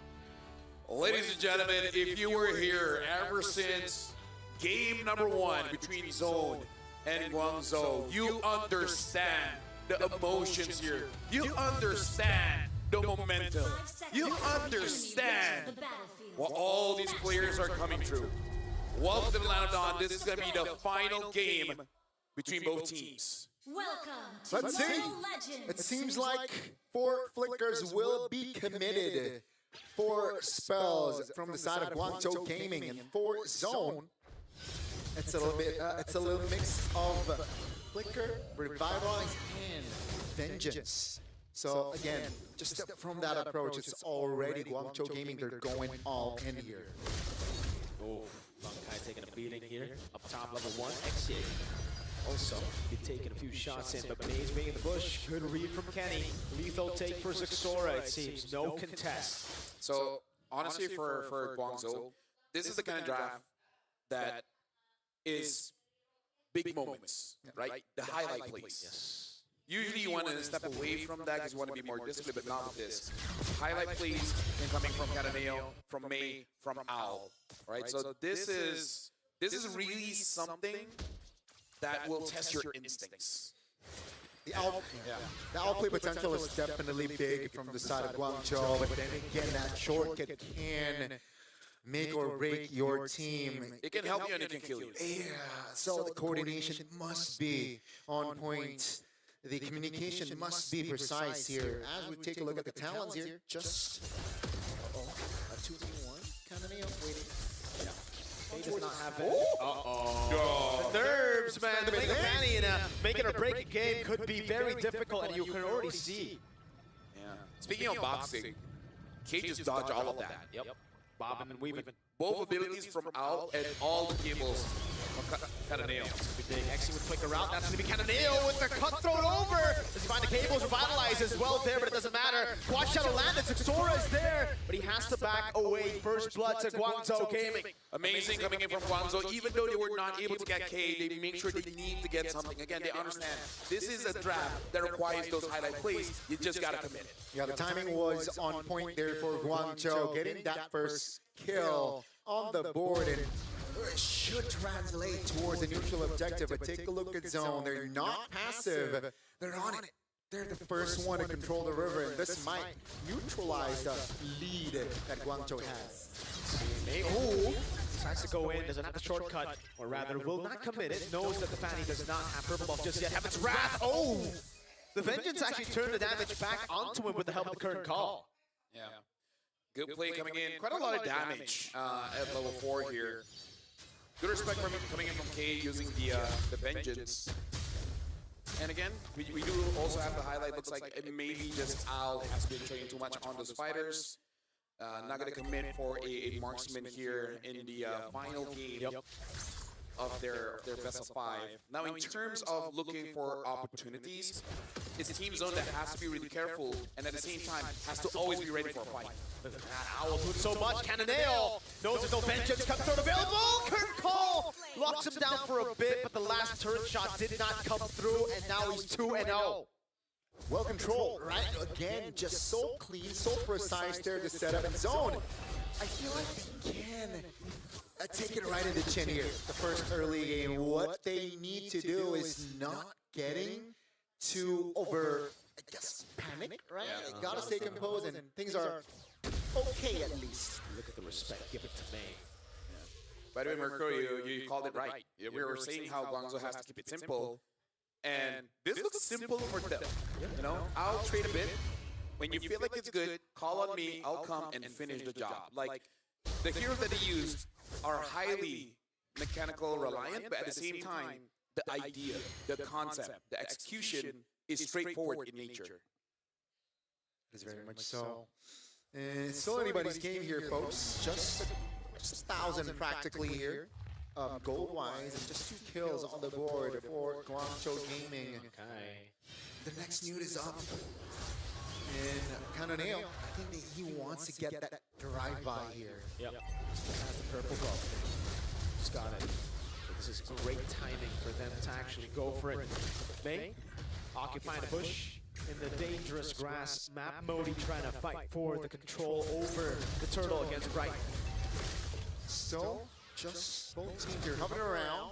Ladies and gentlemen, if you were here ever since game number 1 between Zone and Guangzhou, you understand the emotions here. You understand the momentum. You understand what all these players are coming through. Welcome to the Land of Dawn. This is going to be the final game between both teams. Welcome to Let's see. Mobile Legends. It seems like 4 flickers will be committed. 4 spells from the side of Guangzhou Gaming and 4 Zone. It's a little mix of Flicker, Revitalize, and Vengeance. So again, just from that approach, it's already Guangzhou Gaming. They're going all in here. Oh, Bankai taking a beating here. Up top, level 1, Exit. Also, be taking a few shots in, but Maze being in the bush. Good read from Kenny. Lethal take for Zixora, it seems. No contest. So, honestly, for Guangzhou, this is the kind of draft that is big moments, right? The highlight plays. Yes. Usually you want to step away from that because you want to be more disciplined, but not with this. Highlight plays coming from Cataneo, from May, from Owl, right? So this is really something that will test your instincts. The outplay potential is definitely big from the side of Guangzhou, but then again, that shortcut can make or break your team. It can help you and it can kill you. Yeah, so the coordination must be on point. The communication must be precise here. As we take a look at the talents here, just a 2v1 kind of nail waiting. He does not have it. Uh-oh. The nerves, man. The Mega Fanny in a making or breaking game could be very difficult, and you can already see. Yeah. Speaking of boxing, Cage just dodged all of that. Yep. Bobbing and weaving. Both abilities from Owl and all the cables from Cataneo. Big Exy would flicker out. That's going to be Cataneo with the cutthroat over. Does he find the cables? Revitalize as well there, but it doesn't matter. Quad Shadow landed. Zixora is there, but he has to back away. First blood to Guangzhou Gaming. Amazing coming in from Guangzou. Even though they were not able to get K, they make sure they need to get something. Again, they understand this is a draft that requires those highlight plays. You just got to commit it. Yeah, the timing was on point there for Guangzhou, getting that first kill on the board, and it should translate towards a neutral objective. But take a look at Zone. They're not passive. They're on it. They're the first one to control the river, and this might neutralize the lead that Guangzhou has. Oh, decides to go in, doesn't have the shortcut, or rather will not commit it, knows that the Fanny does not have purple buff just yet, have its wrath. Oh! The Vengeance actually turned the damage back onto him with the help of the current call. Yeah. Good play coming in. Quite a lot of damage at level 4 here. Good respect from coming in from K using the Vengeance. And again, we do also have the highlight. Looks like it maybe just Owl has been training too much on those fighters. Not going to commit for a marksman here in the final game of their best of 5. Now, in terms of looking for opportunities, it's a team zone that has to be really careful and at the same time has to always be ready for a fight. Look at that, Owl doing so much. Cannonale knows there's no Vengeance. Cutthroat available. Curtain call locks him down for a bit, but the last turret shot did not come through, and now he's 2-0. Well controlled, right? Again, just so clean, so precise there to set up in Zone. I feel like they can take it right in the chin here. The first early game, what they need to do is not getting too over, I guess, panic, right? They gotta stay composed, and things are okay at least. Look at the respect given to me. By the way, Mercury, you called it right. We were saying how Guangzhou has to keep it simple. And this looks simple for them. You know, I'll trade a bit. When you feel like it's good, call on me. I'll come and finish the job. Like, the heroes that they used are highly mechanical reliant, but at the same time, the idea, the concept, the execution is straightforward in nature. It is very much so. And it's still anybody's game here, folks. Just 1,000 practically here, gold-wise, and just 2 kills on the board for Guangzhou Gaming. Okay. The next nude is up. And Kananeo, I think that he wants to get that drive-by here. Yep. Has the purple glove. Just got it. So this is great timing for them to actually go for it. May occupying the bush in the dangerous grass. Map Modi trying to fight for the control over the turtle against Bright. So, just both teams here hovering around.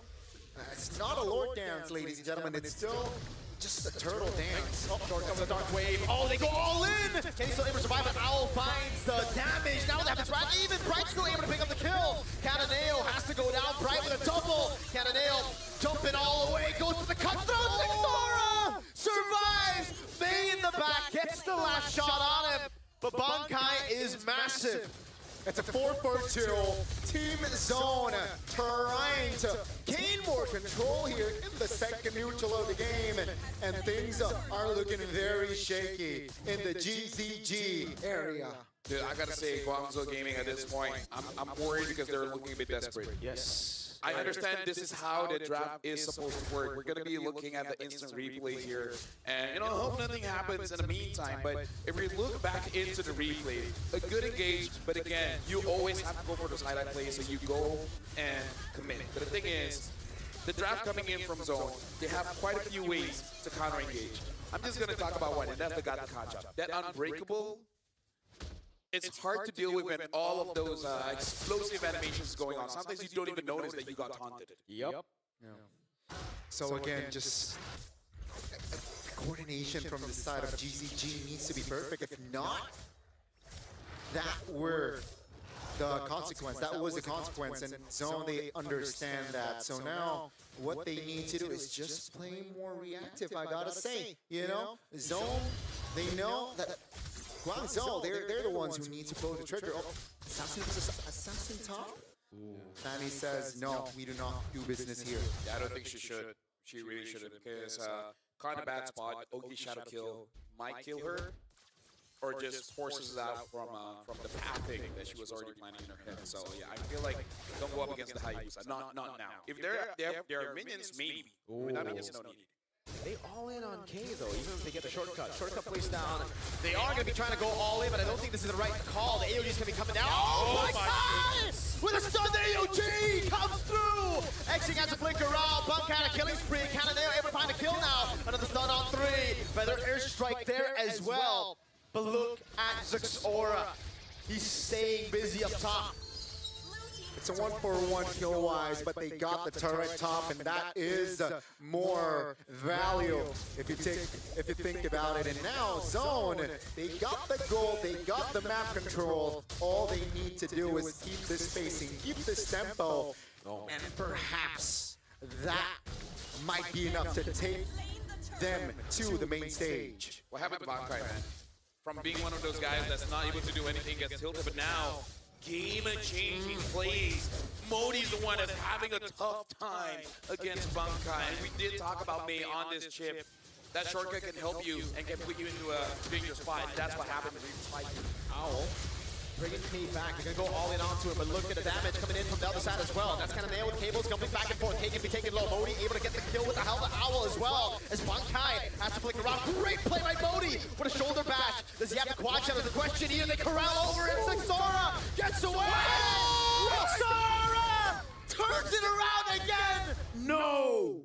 It's not a Lord dance, ladies and gentlemen. It's still just a turtle dance. Oh, Dark comes the Dark Wave. Oh, they go all in! Can he still able to survive? But Owl finds the damage. Now they have to try. Even Bright still able to pick up the kill. Cananeo has to go down. Bright with a double. Cananeo jumping all the way. Goes for the cutthroat. Sora survives. May in the back gets the last shot on him. But Bankai is massive. It's a 4-4-2. Team Zone trying to gain more control here in the second neutral of the game. And things are looking very shaky in the GZG area. Dude, I gotta say, Guangzhou Gaming at this point, I'm worried because they're looking a bit desperate. Yes. I understand this is how the draft is supposed to work. We're going to be looking at the instant replay here. And, you know, hope nothing happens in the meantime. But if we look back into the replay, a good engage, but again, you always have to go for those highlight plays, so you go and commit. But the thing is, the draft coming in from zone, they have quite a few ways to counter-engage. I'm just going to talk about one, and that's the Got the Kacha. That unbreakable, it's hard to deal with when all of those explosive animations going on. Sometimes you don't even notice that you got taunted. Yep. Yeah. So again, just coordination from the side of GZG needs to be perfect. If not, that were the consequence. That was the consequence. And Zone, they understand that. So now, what they need to do is just play more reactive, I gotta say. You know, Zone, they know that Guangzhou, they're the ones who need to pull the trigger. Oh, Assassin top? Fanny says, no, we do not do business here. Yeah, I don't think she should. She really shouldn't, because caught in a bad spot, Oki Shadow Kill might kill her, or just forces it out from the pathing that she was already planning in her head. So yeah, I feel like don't go up against the Hayabusa. Not now. If they're minions, maybe. Without minions, no need. They all in on K though, even if they get the shortcut. Shortcut plays down. They are going to be trying to go all in, but I don't think this is the right call. The AOG is going to be coming down. Oh my God! With a stun, the AOG comes through! Exing has to flicker out. Bunkai a killing spree. Cananeo able to find a kill now. Another stun on 3. Feather airstrike there as well. But look at Zexora. He's staying busy up top. It's a 1-for-1 kill-wise, but they got the turret top, and that is more value if you think about it. And now Zone, they got the gold, they got the map control. All they need to do is keep this spacing, keep this tempo, and perhaps that might be enough to take them to the main stage. What happened to Bankai, man? From being one of those guys that's not able to do anything, gets tilted, but now game-changing plays. Modi's the one that's having a tough time against Bankai. And we did talk about May on this chip. That shortcut can help you and can put you into a dangerous spot. That's what happened with Spike. Owl bringing K back. They're going to go all in onto it, but look at the damage coming in from the other side as well. That's kind of nailed with cables jumping back and forth. K can be taken low. Modi able to get the kill with the Helmet Owl as well. As Bankai has to flick around. Great play by Modi with a shoulder bash. Does he have the quad shot? The question here, they corral over it. Sexora gets away. Sexora turns it around again. No.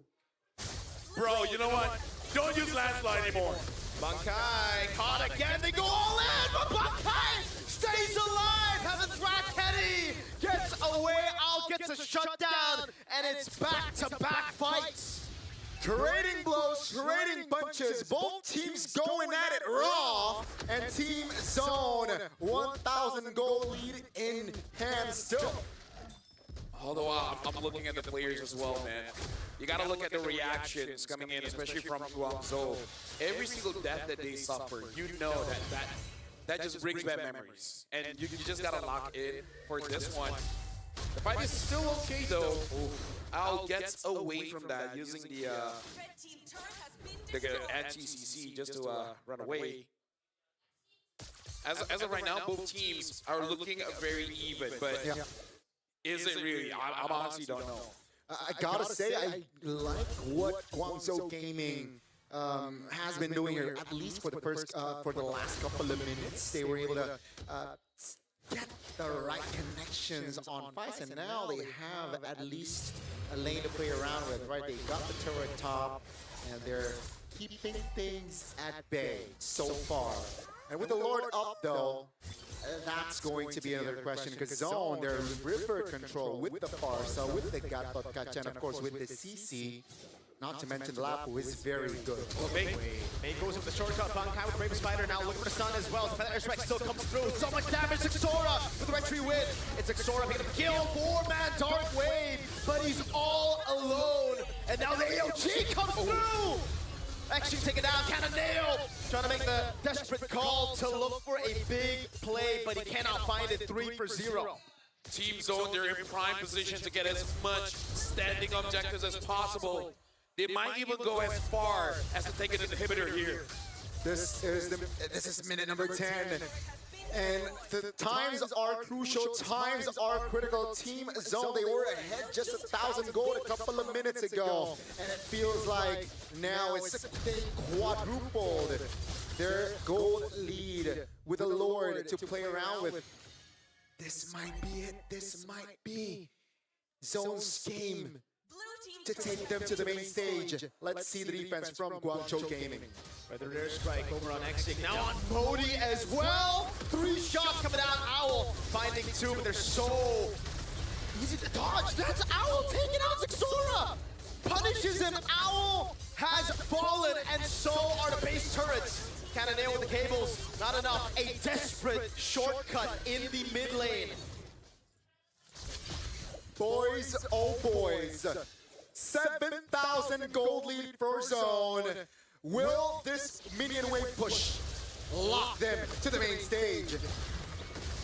Bro, you know what? Don't use landslide anymore. Bankai caught again. They go all in, but Bankai stays alive. Heaven's Wrath Teddy gets away. Al gets a shutdown, and it's back-to-back fights. Trading blows, trading punches, both teams going at it raw, and Team Zone 1,000 goal lead in hand still. Although I'm looking at the players as well, man. You gotta look at the reactions coming in, especially from Guangzhou. Every single death that they suffer, you know that just brings back memories. And you just gotta lock in for this one. The fight is still okay though. Al gets away from that using the Red team turret has been anti-CC just to run away. As of right now, both teams are looking very even, but is it really? I honestly don't know. I gotta say, I like what Guangzhou Gaming has been doing here. At least for the last couple of minutes, they were able to get the right connections on Vice, and now they have at least a lane to play around with. Right, they got the turret top, and they're keeping things at bay so far. And with the Lord up, though, that's going to be another question, because Zone, their river control with the Farsa, with the Gatbot and of course with the CC, not to mention Lapu, is very good. Well, May goes with the shortcut. Bankai with Brave Spider now looking for the sun as well. The Feather Airstrike still comes through. So much damage. Xora with the retry win. It's Xora picking up a kill. 4-man Dark Wave, but he's all alone. And now the AOG comes through. Actually taken down. Cannonale trying to make the desperate call to look for a big play, but he cannot find it. 3-for-0. Team Zone, they're in prime position to get as much standing objectives as possible. They might even go as far as to take an inhibitor here. This is minute number 10. And the times are crucial, times are critical. Team Zone, they were ahead just 1,000 gold a couple of minutes ago. And it feels like now it's quadrupled their gold lead with the Lord to play around with. This might be it. This might be Zone's game to take them to the main stage. Let's see the defense from Guangzhou Gaming. Feather Airstrike over on Exig. Now on Modi as well. 3 shots coming down. Owl finding 2, but they're so easy to dodge. That's Owl taking out Xora. Punishes him. Owl has fallen, and so are the base turrets. Cannonade with the cables. Not enough. A desperate shortcut in the mid lane. Boys, oh boys. 7,000 gold lead for Zone. Will this minion wave push lock them to the main stage?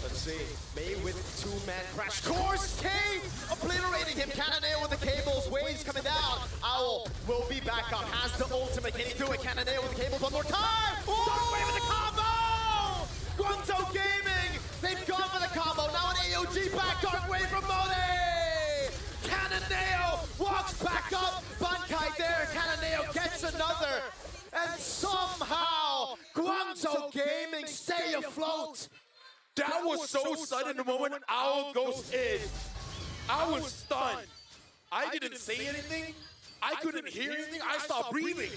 Let's see. May with 2-man crash course. Cave obliterating him. Cannonade with the cables. Waves coming down. Owl will be back up. Has the ultimate. Can he do it? Cannonade with the cables one more time. Dark Wave with the combo. Guangzhou Gaming. They've gone for the combo. Now an AOG back. Dark Wave from Mode. Cannonade walks back up. Bankai there. Cannonade gets another. And somehow Guangzhou Gaming stay afloat. That was so sudden the moment Owl goes in. I was stunned. I didn't say anything. I couldn't hear anything. I stopped breathing.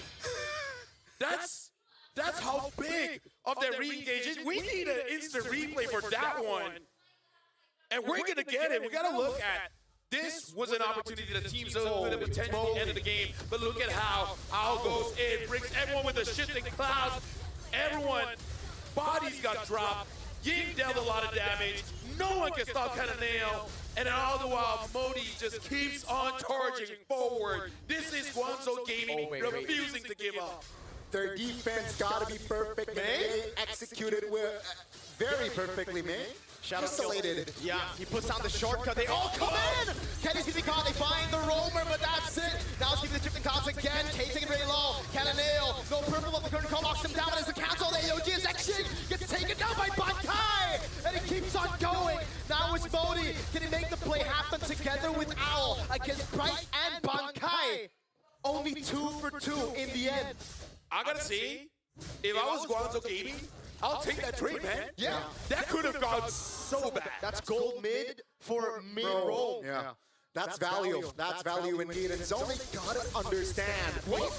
That's how big of that re-engage. We need an instant replay for that one. And we're going to get it. We got to look at this was an opportunity that Team Zone could have potentially ended the game. But look at how Owl goes in, brings everyone with the shifting clouds. Everyone, bodies got dropped. Ying dealt a lot of damage. No one can stop Cannonale. And all the while, Modi just keeps on charging forward. This is Guangzhou Gaming refusing to give up. Their defense gotta be perfect. They executed very perfectly, man. Isolated. Yeah, he puts down the shortcut. They all come in! Kenny's gonna be caught. They find the roamer, but that's it. Now it's giving the shifting clouds again. K taking very low. Cannonale, no purple of the curtain call, locks him down. As the cancel, the AOG is action. Gets taken down by Bankai! And he keeps on going. Now it's Modi. Can he make the play happen together with Owl against Bright and Bankai? Only 2 for 2 in the end. I gotta say, if I was Guangzhou Gaming, I'll take that trade, man. Yeah. That could have gone so bad. That's gold mid for mid-roll. Yeah. That's value. That's value indeed. And Zone, they gotta understand. What?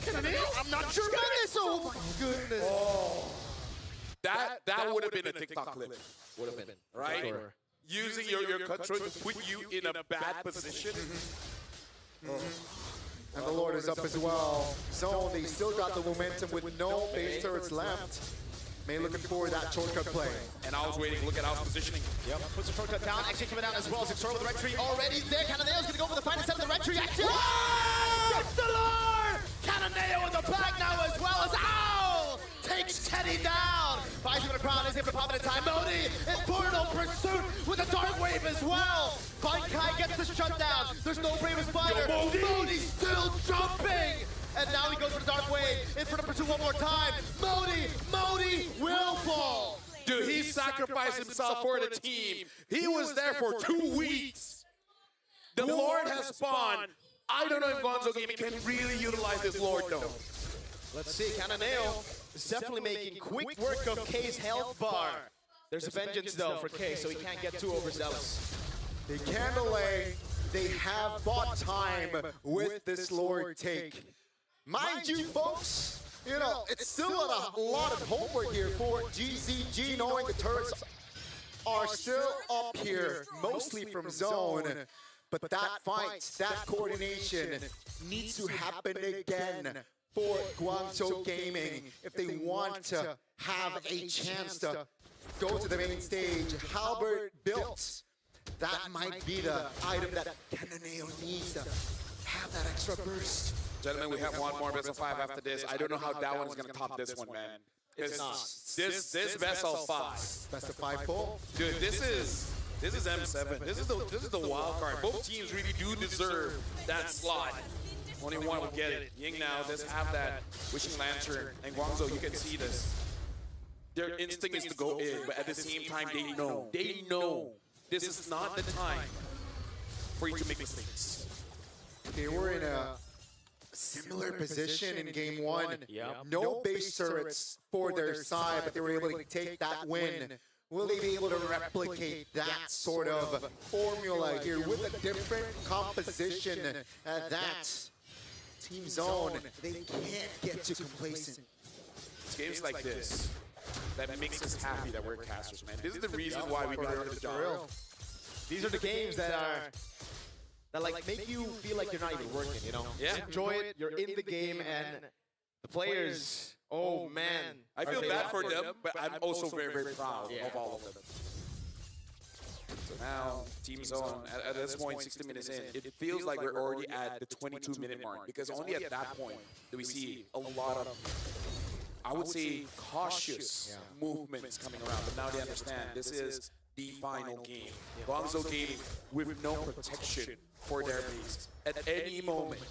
I'm not sure about this. Oh my goodness. Oh. That would have been a TikTok clip. Would have been. Right? Sure. Using your control to put you in a bad position. And the Lord is up as well. Zone, they still got the momentum with no base turrets left. May looking for that shortcut play. And I was waiting. Look at our positioning. Yep. Puts the shortcut down. Actually coming down as well. Xora with the red tree already there. Cannonale's going to go for the final set of the red tree. Action! Gets the Lord! Cannonale in the back now as well as Owl takes Teddy down. Buys him in the crown. Is able to pop it in time. Modi, Infernal Pursuit with a Dark Wave as well. Bankai gets the shutdown. There's no bravest fighter. Modi's still jumping. And now he goes for the Dark Wave. In for the pursuit one more time. Modi will fall. Dude, he sacrificed himself for the team. He was there for 2 weeks. The Lord has spawned. I don't know if Gonzo Gaming can really utilize this Lord though. Let's see, Cananeo is definitely making quick work of K's health bar. There's a vengeance though for K, so he can't get too overzealous. They can't delay. They have bought time with this Lord take. Mind you, folks, you know, it's still a lot of homework here for GZG, knowing the turrets are still up here, mostly from zone. But that fight, that coordination needs to happen again for Guangzhou Gaming if they want to have a chance to go to the main stage. Halbert built. That might be the item that Cananeo needs to have that extra burst. Gentlemen, we have one more best of 5 after this. I don't know how that one's gonna top this one, man. It's not. This best of 5. Best of 5 full? Dude, this is M7. This is the wild card. Both teams really do deserve that slot. Only one will get it. Ying now does have that Wishing Lantern, and Guangzhou, you can see this. Their instinct is to go in, but at the same time, they know this is not the time for you to make mistakes. They were in a similar position in game 1. No base turrets for their side, but they were able to take that win. Will they be able to replicate that sort of formula here with a different composition? That Team Zone, they can't get too complacent. It's games like this that makes us happy that we're casters, man. This is the reason why we learn the job. These are the games that like make you feel like you're not even working, you know? Yeah. Enjoy it, you're in the game, and the players, oh man. I feel bad for them, but I'm also very, very proud of all of them. So now, Team Zone, at this point, 60 minutes in, it feels like we're already at the 22-minute mark, because only at that point do we see a lot of, I would say, cautious movements coming around. But now they understand this is the final game. Guangzhou Gaming with no protection for their base. At any moment,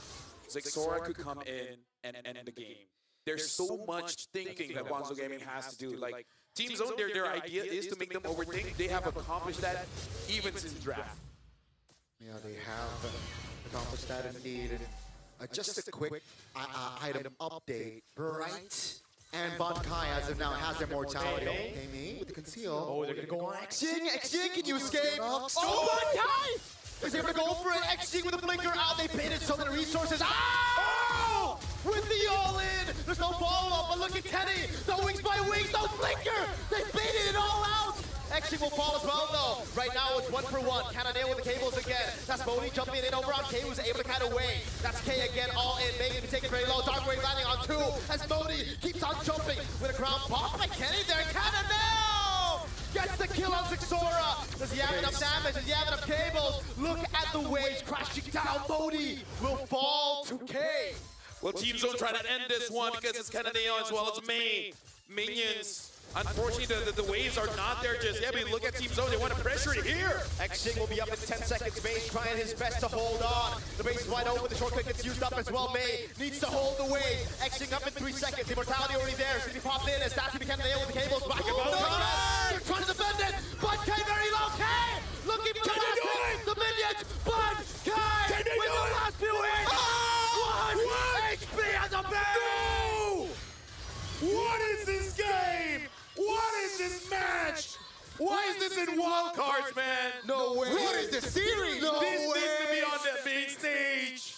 Zexora could come in and end the game. There's so much thinking that Guangzhou Gaming has to do. Like, Team Zone, their idea is to make them overthink. They have accomplished that even since draft. Yeah, they have accomplished that indeed. Just a quick item update. Bright and Bankai, as of now, has their mortality. Amy with the conceal. Oh, they're gonna go on Xing, can you escape? Oh, Bankai! Is able to go for it. Xing with a blinker out. They baited so many resources. Oh! With the all-in! There's no follow-up, but look at Kenny! No wings by wings, no blinker! They baited it all out! Xing will fall as well, though. Right now, it's 1 for 1. Cananeo with the cables again. That's Modi jumping in over on K, who's able to kind of wait. That's K again, all in. Megan taking very low. Dark Wave landing on 2 as Modi keeps on jumping with a ground block by Kenny there. Cananeo gets the kill on Zexora. Does he have enough damage? Does he have enough cables? Look at the waves crashing down. Modi will fall to K. Well, Team Zone trying to end this one because it's Cananeo as well as May. Minions. Unfortunately, the waves are not there just yet, but look at Team Zone. They want to pressure it here. Xing will be up in 10 seconds. May's trying his best to hold on. The base is wide open. The shortcut gets used up as well. May needs to hold the wave. Xing up in 3 seconds. Immortality already there. City popped in as Dashi became nailed with the cables. Back and forth. They're trying to defend it. But K very low. K looking for the minions. But K with the last few hits. 1 HP as a bear. No! What is this game? What is this match? Why is this in wild cards, man? No way. What is this series? No this way. needs to be on the main stage.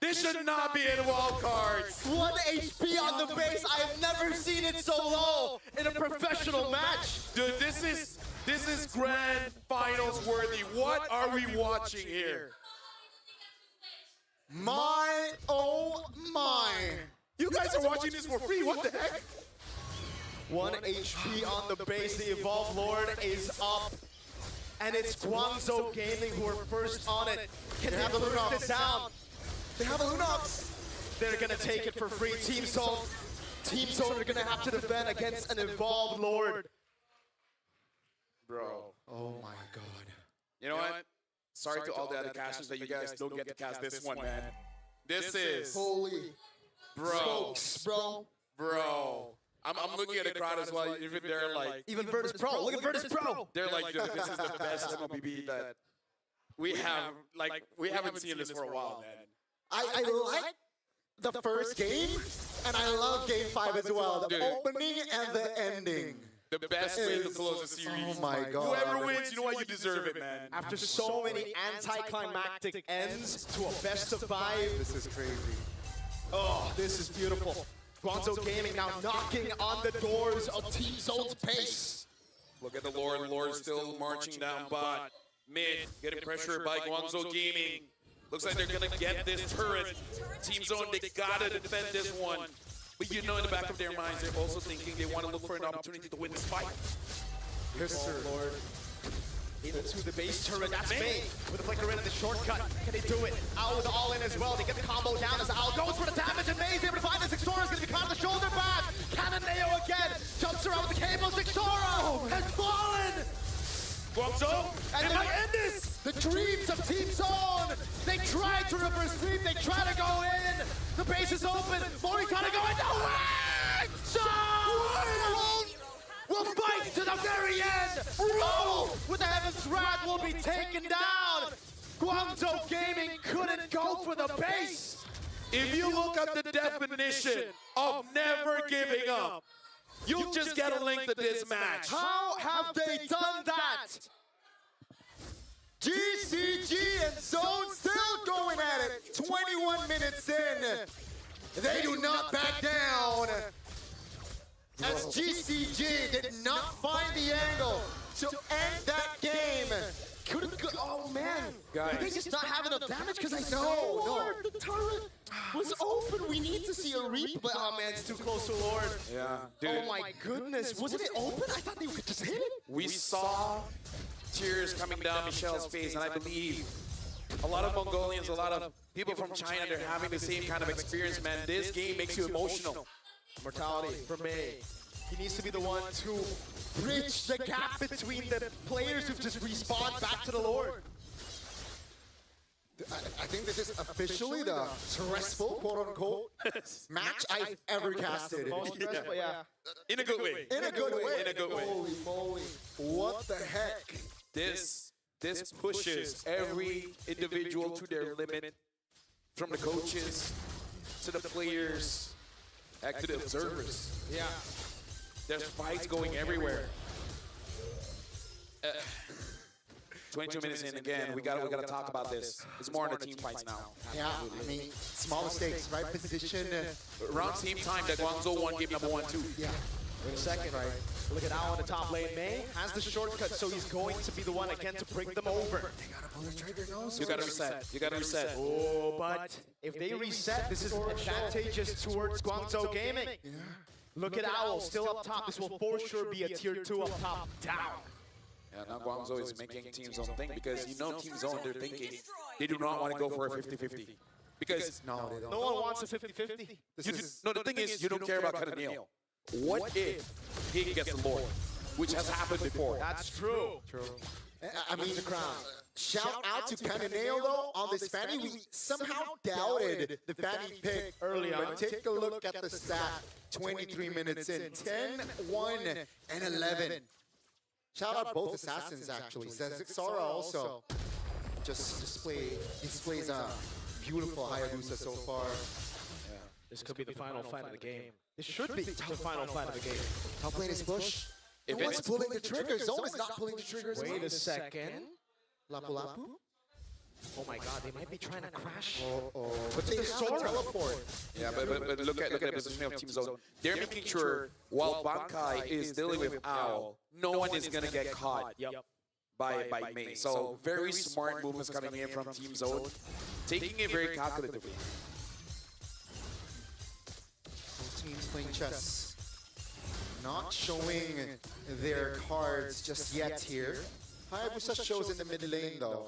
This should not be in wild cards. 1 HP on the base. I have never seen it so low in a professional match. Dude, this is grand finals worthy. What are we watching here? My, oh my. You guys are watching this for free. What the heck? 1 HP on the base. The Evolved Lord is up. And it's Guangzhou Gaming who are first on it. Can they burst it down? They have a Lunox. They're going to take it for free. Team Zone are going to have to defend against an Evolved Lord. Bro. Oh my god. You know what? Sorry to all the other casters that you guys don't get to cast this one, man. This is Holy bro, smokes, bro. bro. I'm looking at the crowd as well. Even they're like, Even Virtus Pro. Look at Virtus Pro. they're like, "Dude, this is the best MLBB that we have. Like, we haven't seen this for a while, man." I like the first game, and I love game 5 as well. The Dude. opening and the ending. The best way to close the series. Oh my god. Whoever wins, you know what? You deserve it, man. After so many anticlimactic ends to a best of 5. This is crazy. Oh, this is beautiful. Guangzhou Gaming now knocking on the doors of Team Zone's pace. Look at the Lord. Lord still marching down bot. Mid, getting pressure by Guangzhou Gaming. Looks like they're going to get this turret. Team Zone, they got to defend this one. But you know in the back of their minds, they're also thinking they want to look for an opportunity to win this fight. Yes, sir. Lord. Into the base turret, that's May with a flicker in the shortcut. Can they do it? Owl with all in as well. They get the combo down as Owl goes for the damage, and May's able to find the Zixora. Is going to be caught on the shoulder back. Cannoneo again. Jumps around with the cable. Zixora has fallen. Guangzhou, And they end this. The dreams of Team Zone. They tried to reverse sweep. They try to go in. The base is open. Mori trying to go in. No way! Zone will fight to the very end. Roll with the Heaven's Wrath will be taken down. Guangzhou Gaming couldn't go for the base. if you look at the definition of never giving up, you'll just get a link to this match. How have they done that? GCG and Zone still going at it. 21 minutes in. They do not back down. As GCG did not find the angle to end that game. Couldn't go. Oh man. Guys. Did they just not have enough damage? Because I know. No. The turret was open. We need to see a replay. Oh man, it's too close to Lord. Yeah, dude. Oh my goodness. Wasn't it open? I thought they could just hit it. We saw tears coming down Michelle's face, and I believe a lot of Mongolians, a lot of people from China, they're having the same kind of experience, man. This game makes you emotional. Mortality for May. He needs to be the one to bridge the gap between the players who've just respawned back to the Lord. I think this is officially the stressful, quote-unquote, match I've ever casted. Most stressful, yeah. In a good way. In a good way. In a good way. Holy moly. What the heck? This pushes every individual to their limit, from the coaches to the players, back to the observers. Yeah. There's fights going everywhere. 22 minutes in again, we gotta talk about this. It's more on the team fights now. Yeah, I mean, small mistakes, right position. Around same time that Guangzhou won game number 1, 2. Yeah. Wait a second, right? Look at Al in the top lane. May has the shortcut, so he's going to be the one again to bring them over. They gotta pull the trigger, no? You gotta reset. You gotta reset. Oh, but if they reset, this is advantageous towards Guangzhou Gaming. Yeah. Look at Owl, still up top. This will for sure be a tier 2 up top, down. Yeah, now Guangzhou is making Team Zone think, because you know Team Zone, they're thinking they do not want to go for a 50-50. Because No, they don't. No one wants a 50-50. no, the thing is, you don't care about Cannoneo. What if he gets the Lord, which has happened before? That's true. I mean, shout out to Cannoneo, though, on this Fanny. We somehow doubted the Fanny pick Early on. But take a look at the stat. 23 minutes in. 10, 1, and 11. Shout out both assassins, actually. Zixara also just displays a beautiful Hayabusa so far. This could be the final fight of the game. This should be the final fight of the game. Top lane is push. If No one's it's- pulling the trigger. Zone is not pulling the triggers. Wait a second. Lapu Lapu? Oh my god, they might be trying to crash. But they have a teleport. Yeah, but look at the positioning of Team Zone. They're making sure while Bankai is dealing with Owl, no one is gonna get caught by May. So very smart movements coming in from Team Zone, taking it very calculatively. Both teams playing chess. Not showing their cards just yet here. Hayabusa shows in the mid lane though.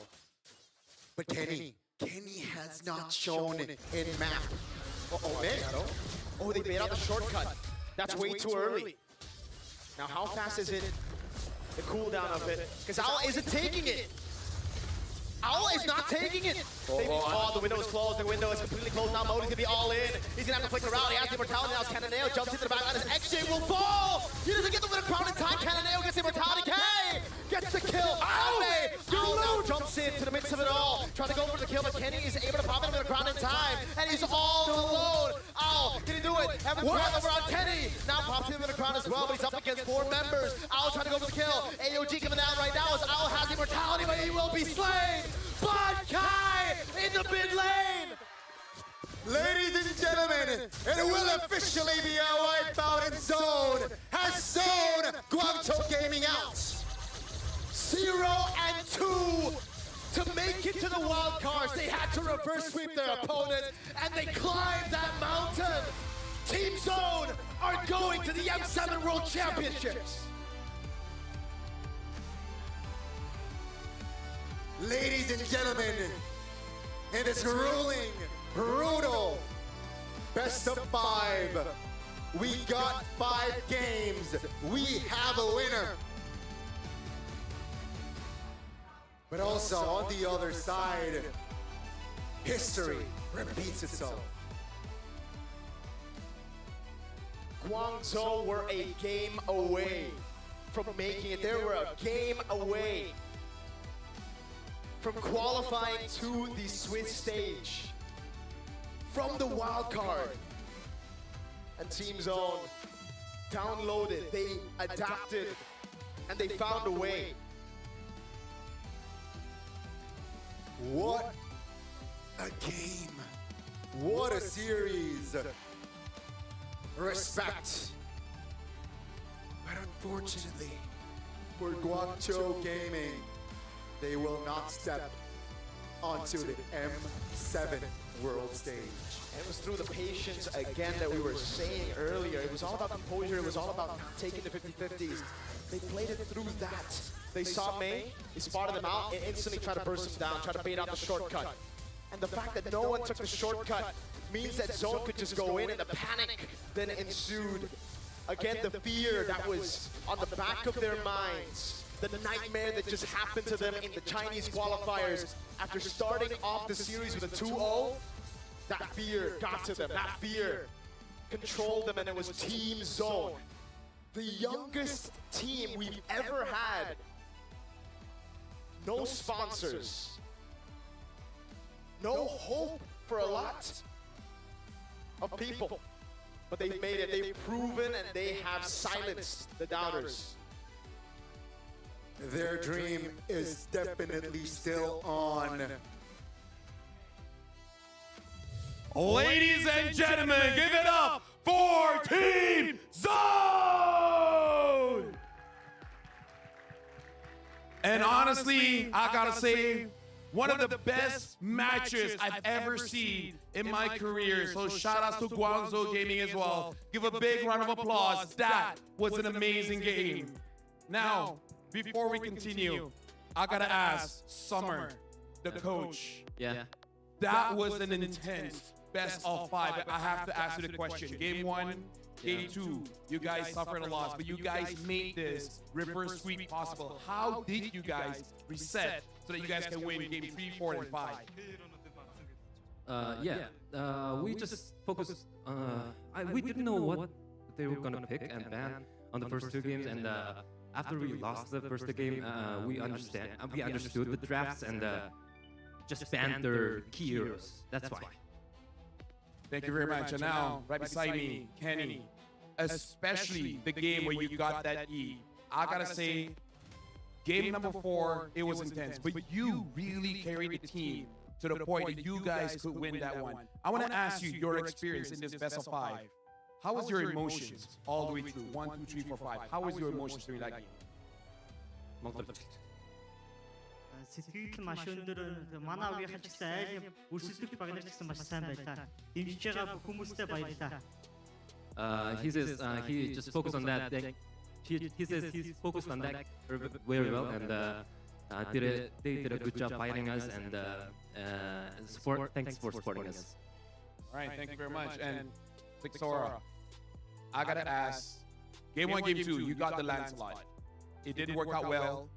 But Kenny has not shown in map. Oh man. Oh, they made out the shortcut. That's way too early. Now, how fast is it? The cooldown of it. Because Owl isn't taking it. Owl is not taking it. Oh, the window is closed. The window is completely closed now. Modi's gonna be all in. He's gonna have to flick around. He has the immortality now. Cannoneo jumps into the back line. His XJ will fall. He doesn't get the winner crown in time. Cannoneo gets the immortality. K gets the kill. Owl now jumps into the midst of it all. Trying to go for the kill, but Kenny is able to pop him with a crown in time. And he's all alone. Owl, can he do it? Have a crown over on Kenny. Now pops him with a crown as well, but he's up against 4 members. Owl trying to go for the kill. AOG coming down right now as Owl has immortality, but he will be slain. But Kai in the mid lane. Ladies and gentlemen, it will officially be a wipeout in zone. Has zone Guangzhou Gaming out. 0 and 2 to make it to the wild cards. They had to reverse sweep their opponent, and they climbed that mountain. Team Zone are going to the M7 World Championships. Ladies and gentlemen, in this grueling, brutal best of 5, we got 5 games. We have a winner. But also on the other side, history repeats itself. Guangzhou were a game away from making it. They were a game away from qualifying to the Swiss stage from the wild card. And Team Zone downloaded, they adapted, and they found a way. What a game. What a series. Respect. But unfortunately, for Guangzhou Gaming, they will not step onto the M7 world stage. It was through the patience again that we were saying earlier. It was all about composure. It was all about not taking the 50-50s. They played it through that. They saw Mei, he spotted them out, and instantly tried to burst him down, tried to bait out the shortcut. And the fact that no one took the shortcut means that Zone could just go in, and the panic then ensued. Again, the fear that was on the back of their minds, the nightmare that just happened to them in the Chinese qualifiers after starting off the series with a 2-0, that fear got to them. That fear controlled them, and it was Team Zone, the youngest team we've ever had. No sponsors, no hope for a lot of people, but they've made it. They've proven, and they have silenced the doubters. Their dream is definitely still on. Ladies and gentlemen, give it up for Team Zone! And honestly, I gotta say, one of the best matches I've ever seen in my career. So shout out to Guangzhou Gaming as well. Give a big round of applause. That was an amazing game. Now, before we continue, I gotta ask Summer, the coach. Yeah. That was an intense best of 5. I have to ask you the question. Game 1, Game 2, you guys suffered a loss, but you guys made this reverse sweep possible. How did you guys reset so that you guys can win Game 3, 4, and 5? We just focused. We didn't know what they were gonna pick and ban on the first 2 games, and after we lost the first game, we understood the drafts and just banned their key heroes. That's why. Thank you very much. And now, right beside me, Kenny, especially the game where you got that E. I gotta say, game number 4, it was intense, but you really carried the team to the point that you guys could win that one. I want to ask you your experience in this best of 5. How was your emotions all the way through? 1, 2, 3, 4, 5. How was your emotions during that game? Сэтгэл маш өндөр манай уугийнхаа ч гэсэн айл өрсөлдөгч багнаар ч гэсэн маш сайн байлаа. Дэмжиж байгаа бүх хүмүүстээ баярлалаа. He says he just focused on that. He says he's focused on that very well, and they did a good job fighting us, and thanks for supporting us. All right, thank you very much. And Sora, I gotta ask, game 1, game 2, you got the Lancelot. It didn't work out well.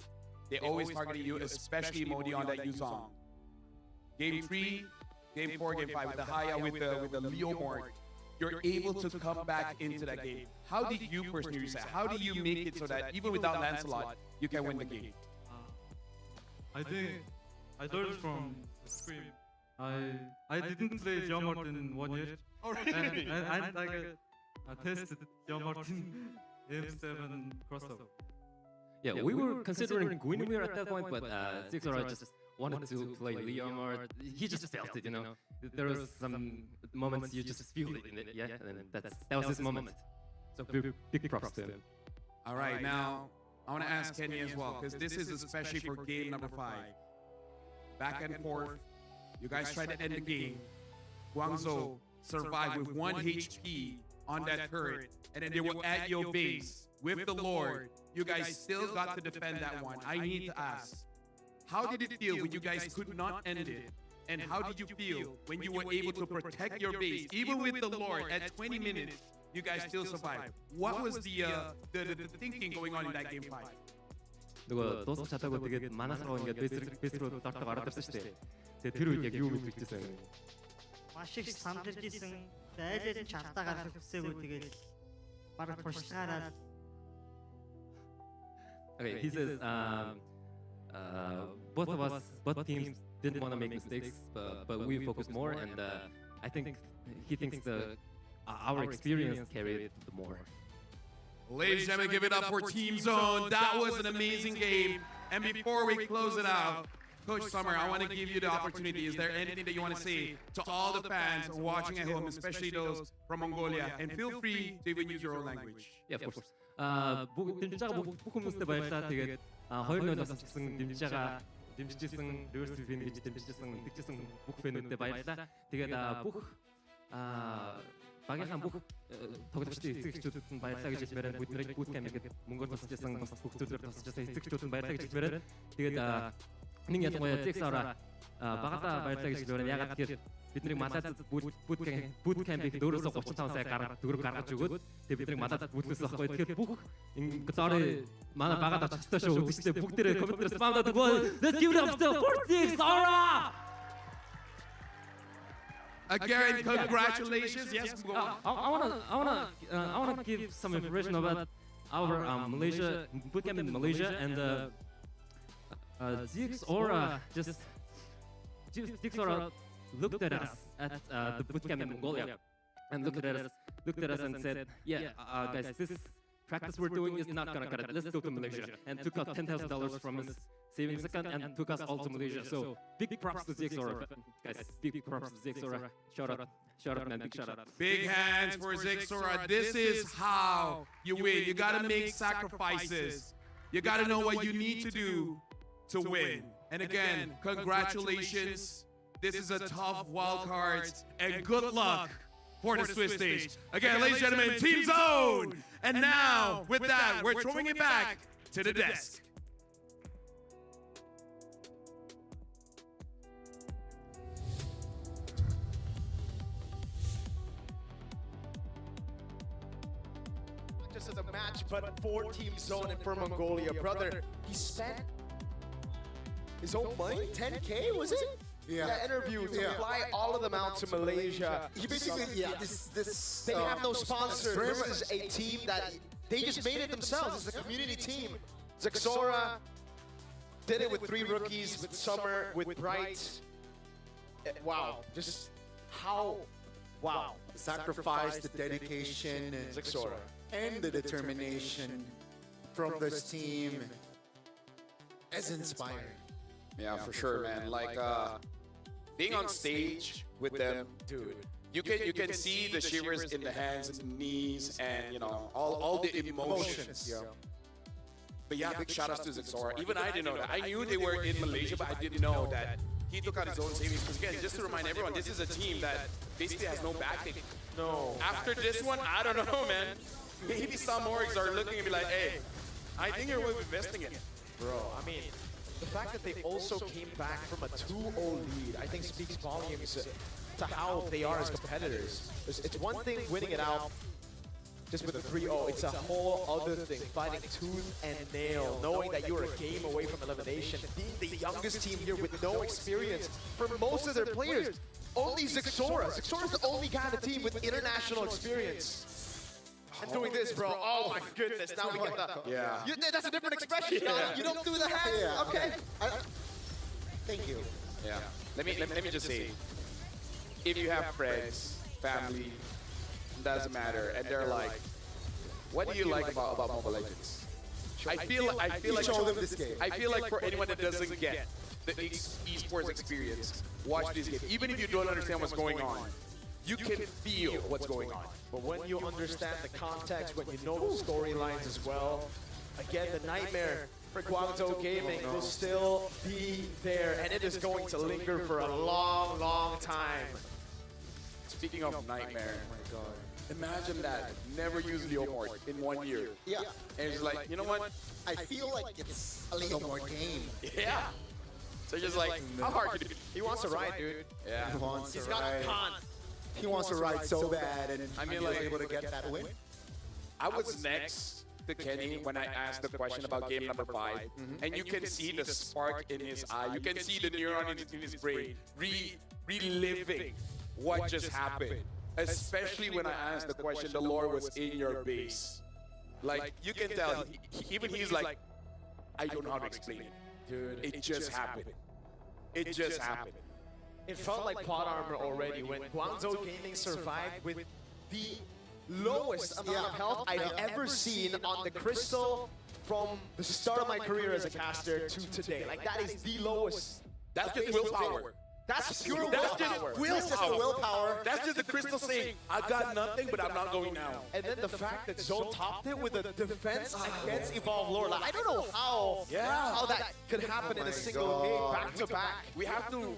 they always targeted you, especially Modi on that Yuzong. Game 3, Game 4, Game 5 with the Haya, with the Leo Mort, you're able to come back into that game. How did you personally reset? How do you make it so that even without Lancelot, you can win the game? I think I learned from Scream. I didn't play John Martin 1 year. Already? And I tested John Martin M7 crossover. Yeah, we were considering Guinevere at that point, but Zixora just wanted to play Leomar. He just felt it, you know. There was some moments you just feel it in it, yeah, and that was his moment. So big props to him. All right, now I want to ask Kenny as well, because this is especially for game number 5. Back and forth, you guys tried to end the game. Guangzhou survived with 1 HP on that turret, and then they were at your base with the Lord. You guys still got to defend that one. I need to ask, how did it feel when you guys could not end it? And how did you feel when you were able to protect your base? Even with the Lord, at 20 minutes, you guys still survived. What was the thinking going on in that game 5? Нөгөө дуусах чадаагүй тэгээд манасруу ингээд бэсрүү дортоо гараад ирсэн шүү дээ. Тэгээд тэр үед яг юу мэдчихсэн юм. Маш их сандарч исэн. Айлал нь чартаа гарах хүсээгүй тэгээд бараг туршлагаараа. Okay, he says both teams didn't want to make mistakes, but we focused more, and I think he thinks our experience carried more. Ladies and gentlemen, give it up for Team Zone. That was an amazing game. And before we close it out, Coach Summer, I want to give you the opportunity. Is there anything that you want to say to all the fans watching at home, especially those from Mongolia? And feel free to even use your own language. Yeah, of course. Дэмжиж байгаа бүх хүмүүстээ баярлалаа. Тэгээд 2-0 бас гэсэн дэмжижсэн reverse fan гэж дэмжижсэн бүх фэнүүдэд баярлалаа. Тэгээд бүх багийнхаа бүх тоглогчдын эцэгчүүдэд нь баярлалаа гэж хэлмээр байна. Бидний bootcamp гэдэг мөнгөөр тусч байсан бас бүх зүйлээр тусч байсан эцэгчүүдэд нь баярлалаа гэж хэлмээр байна. Тэгээд нэг ялангуяа Zixora багадаа баярлалаа гэж хэлмээр байна. Ягаад гэхээр бидний малаад bootcamp-ийг 435 сая гаргаж өгөөд тэгээд бидний малаад бүтлээс авахгүй. Тэгэхээр бүх Glory манай багад авчих ёстой шүү үзэгчдээ бүгдээрээ комментээр спамдаад өгөө. Let's give it up for Zixora! Again, congratulations. Yes, go on. I wanna give some information about our Malaysia bootcamp in Malaysia, and Zixora looked at us at the bootcamp in Mongolia, and looked at us and said, "Yeah, guys, this practice we're doing is not gonna cut it. Let's go to Malaysia," and took out $10,000 from his savings account and took us all to Malaysia. So big props to Zixora, guys. Big props to Zixora. Shout out, man. Big shout out. Big hands for Zixora. This is how you win. You gotta make sacrifices. You gotta know what you need to do to win. And again, congratulations. This is a tough wild card, and good luck for the Swiss stage. Again, ladies and gentlemen, Team Zone. And now, with that, we're throwing it back to the desk. Just as a match, but for Team Zone and for Mongolia, brother, he spent his own money, 10K, was it? Yeah. That interview to fly all of them out to Malaysia. He basically, They have no sponsors. This is a team that they just made it themselves. It's a community team. Zixora did it with 3 rookies, with Summer, with Bright. Wow, just how, wow. sacrifice, the dedication, Zixora. and the determination from this team is inspiring. Yeah, for sure, man. Like being on stage with them, dude. You can see the shivers in the hands and the knees, and you know all the emotions. Yeah. But yeah, big shout outs to Zixora. Even I didn't know that. I knew they were in Malaysia, but I didn't know that he took out his own savings. Because again, just to remind everyone, this is a team that basically has no backing. No. After this one, I don't know, man. Maybe some orgs are looking and be like, hey, I think you're worth investing in. Bro, I mean, the fact that they also came back from a 2-0 lead, I think speaks volumes to how they are as competitors. It's one thing winning it out just with a 3-0, it's a whole other thing. Fighting tooth and nail, knowing that you're a game away from elimination, being the youngest team here with no experience for most of their players. Only Zixora. Zixora's the only guy on the team with international experience. And doing this, bro. Oh my goodness. Now we get the. Yeah. That's a different expression. You don't do the hand. Yeah. Okay. Thank you. Yeah. Let me just say, if you have friends, family, doesn't matter, and they're like, what do you like about Mobile Legends? I feel like Show them this game. I feel like for anyone that doesn't get the esports experience, watch this game. Even if you don't understand what's going on, you can feel what's going on. But when you understand the context, when you know the storylines as well, again, the nightmare for Guangzhou Gaming will still be there, and it is going to linger for a long, long time. Speaking of nightmare, oh my God. Imagine that. Never use Leomord in 1 year. Yeah. And it's like, you know what? I feel like it's a little more game. Yeah. So just like, how hard could it be? He wants to ride, dude. Yeah. He wants He's to got ride. a con. He wants to ride so bad, and I mean, he was like, able to get that win. I was next to Kenny when I asked the question about game number 5, and you can see the spark in his eye. You can see the neuron in his brain reliving what just happened. Especially when I asked the question, the lore was in your base. Like, you can tell, even he's like, I don't know how to explain it. Dude, it just happened. It just happened. It felt like plot armor already when Guangzhou Gaming survived with the lowest amount of health I've ever seen on the Crystal from the start of my career as a caster to today. Like, that is the lowest. That's just willpower. That's pure That's just willpower. willpower. That's just the willpower. That's just the Crystal saying, I got nothing, but I'm not going now. And then the fact that Zone topped it with a defense against Evolve Lore. Like, I don't know how that could happen in a single game, back to back. We have to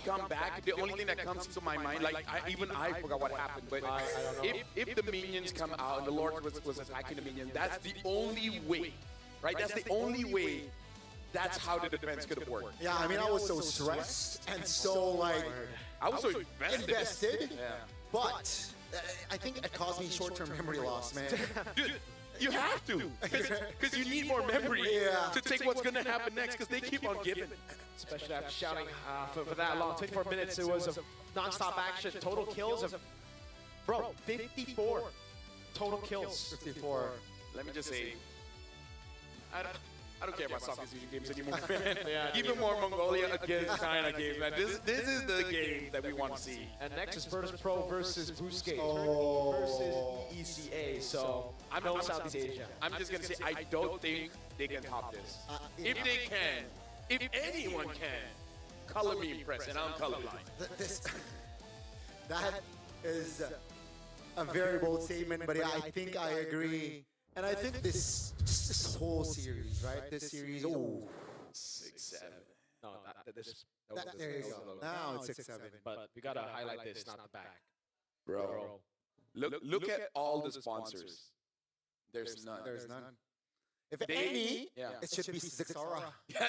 come back. The only thing that comes to my mind, like even I forgot what happened, but if the minions come out and the Lord was attacking the minions, that's the only way, right? That's the only way. That's how the defense could have worked. Yeah, I mean, I was so stressed and so, like, I was so invested. Yeah. But I think it caused me short-term memory loss, man. Dude, you have to, because you need more memory to take what's going to happen next, because they keep on giving. Especially after shouting for that long, 24 minutes, it was a non-stop action, total kills of, bro, 54 total kills. 54. Let me just say, I don't care about Southeast Asian games anymore, man. Even more Mongolia against China games, man. This is the game that we want to see. And next is Virtus Pro versus Booscape versus ECA. So I'm no Southeast Asia. I'm just gonna say I don't think they can top this. If they can, if anyone can, color me impressed, and I'm colorblind. That is a very bold statement, but yeah, I think I agree. And I think this whole series, right? This series, 6-7. No, there you go. Now it's 6-7. But we gotta highlight this, not the back. Bro. Look at all the sponsors. There's none. There's none. If any, it should be Zixora. Yeah.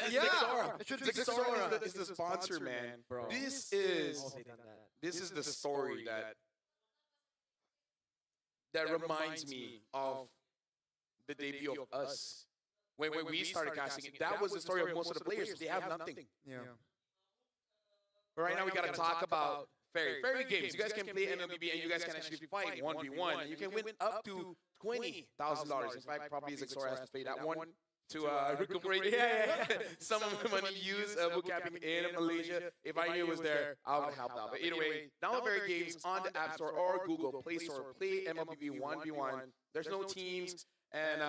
It should be Zixora is the sponsor, man. Bro. This is the story that reminds me of the debut of us. When we started casting it, that was the story of most of the players. They have nothing. Yeah. But right now we gotta talk about Fairy games. You guys can play MLBB and you guys can actually fight 1v1. And you can win up to $20,000. In fact, probably Zixora has to pay that one to recuperate some of the money used boot camping in Malaysia. If I knew it was there, I would help out. But either way, download Fairy Games on the App Store or Google Play Store. Play MLBB 1v1. There's no teams. And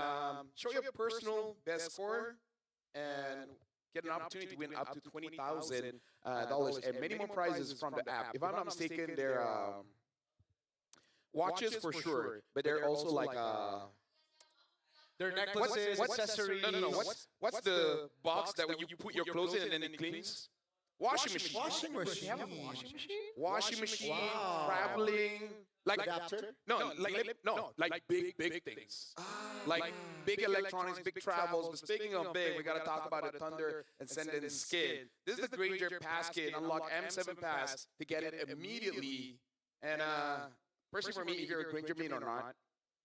show your personal best score and get an opportunity to win up to $20,000 and many more prizes from the app. If I'm not mistaken, they're watches for sure, but they're also like their necklaces, accessories. No. What's the box that when you put your clothes in and then it cleans? Washing machine. Washing machine. You have a washing machine? Washing machine, Wow. traveling. Like Adapter? like big things. Like big electronics, big travels. But speaking of big, we gotta talk about it. Thunder and send in skin. This is the Granger Pass kit. Unlock M7 Pass to get it immediately. And personally for me, if you're a Granger main or not,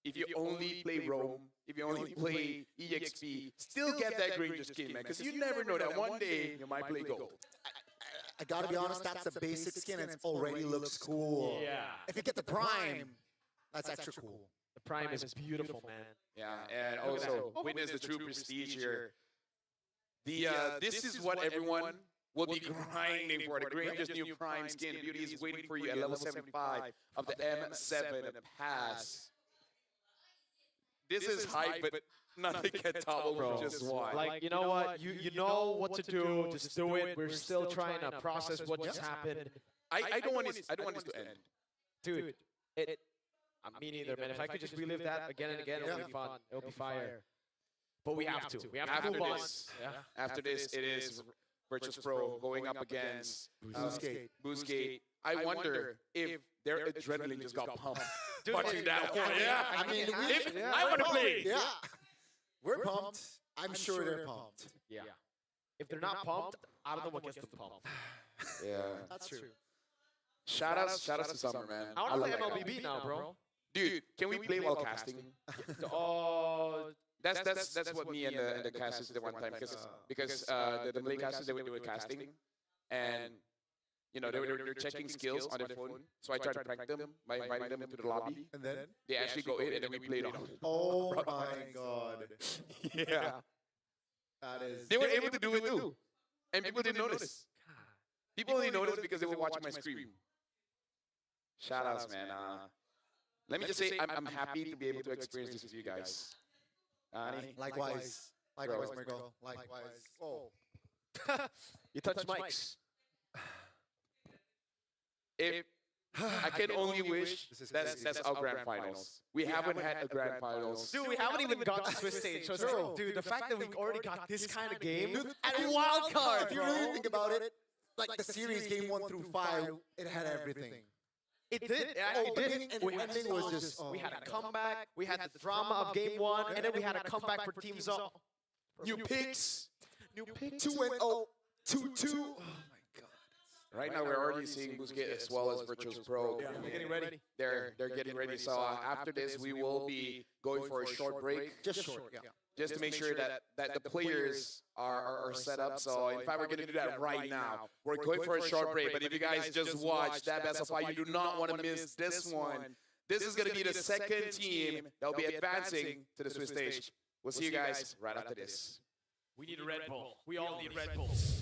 if you only play Rome, if you only play EXP, still get that Granger skin, man. Because you never know that one day you might play gold. I gotta be honest, that's the basic skin and it already looks cool. Yeah. If you get the prime, that's extra cool. The prime is beautiful, man. Yeah, and also witness the true prestige here. This is what everyone will be grinding for. The Granger's new prime skin. Beauty is waiting for you at level 75 of the M7 pass. This is hype, but nothing can topple just one. Like, you know what? You know what to do. Just do it. We're still trying to process what just happened. I don't want this to end. Dude, me neither, man. If I could just relive that again and again, it'll be fun. It'll be fire. But we have to. We have to move on. After this, it is Virtus Pro going up against Boostgate. I wonder if their adrenaline just got pumped. Watching that one. Yeah. I mean, I want to play. Yeah. We're pumped. I'm sure they're pumped. Yeah. If they're not pumped, I don't know what gets them pumped. Yeah. That's true. Shout outs to Summer, man. I want to play MLBB now, bro. Dude, can we play while casting? That's what me and the casters did one time because the Malay casters they were casting and you know they were checking skills on their phone. So I tried to prank them by inviting them into the lobby. And then they actually go in and then we played on. Oh my god. Yeah. That is. They were able to do it too, and people didn't notice. People only noticed because they were watching my stream. Shout outs, man. Let me just say, I'm happy to be able to experience this with you guys. Likewise. Likewise, Miguel. Likewise. Oh. You touch mics. If I can only wish that's our grand finals. We haven't had a grand finals. Dude, we haven't even got to Swiss stage. So dude, the fact that we've already got this kind of game and wild card, if you really think about it, like the series game 1 through 5, it had everything. It did. It did. The ending was just. We had a comeback. We had the drama of game 1, and then we had a comeback for Team Zone. New picks. 2-0. 2-2. Oh my god. Right now we're already seeing Boostgate as well as Virtus Pro. Yeah, we're getting ready. They're getting ready. So after this, we will be going for a short break. Just short, yeah. Just to make sure that the players are set up. So in fact, we're going to do that right now. We're going for a short break. But if you guys just watch that best of 5, you do not want to miss this one. This is going to be the second team that will be advancing to the Swiss stage. We'll see you guys right after this. We need a Red Bull. We all need Red Bulls.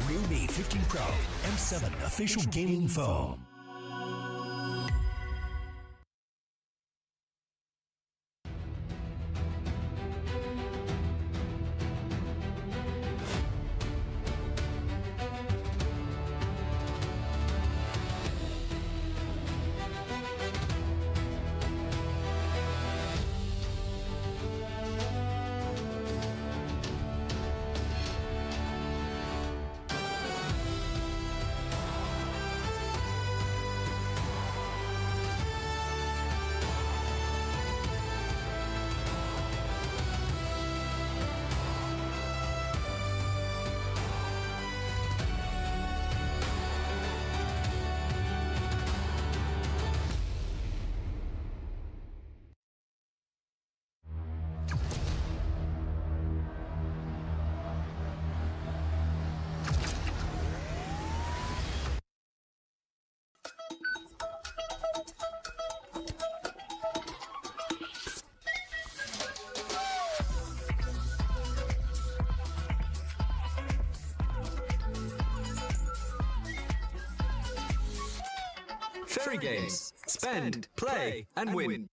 Realme 15 Pro M7 official gaming phone. Fairy Games. Spend, play, and win.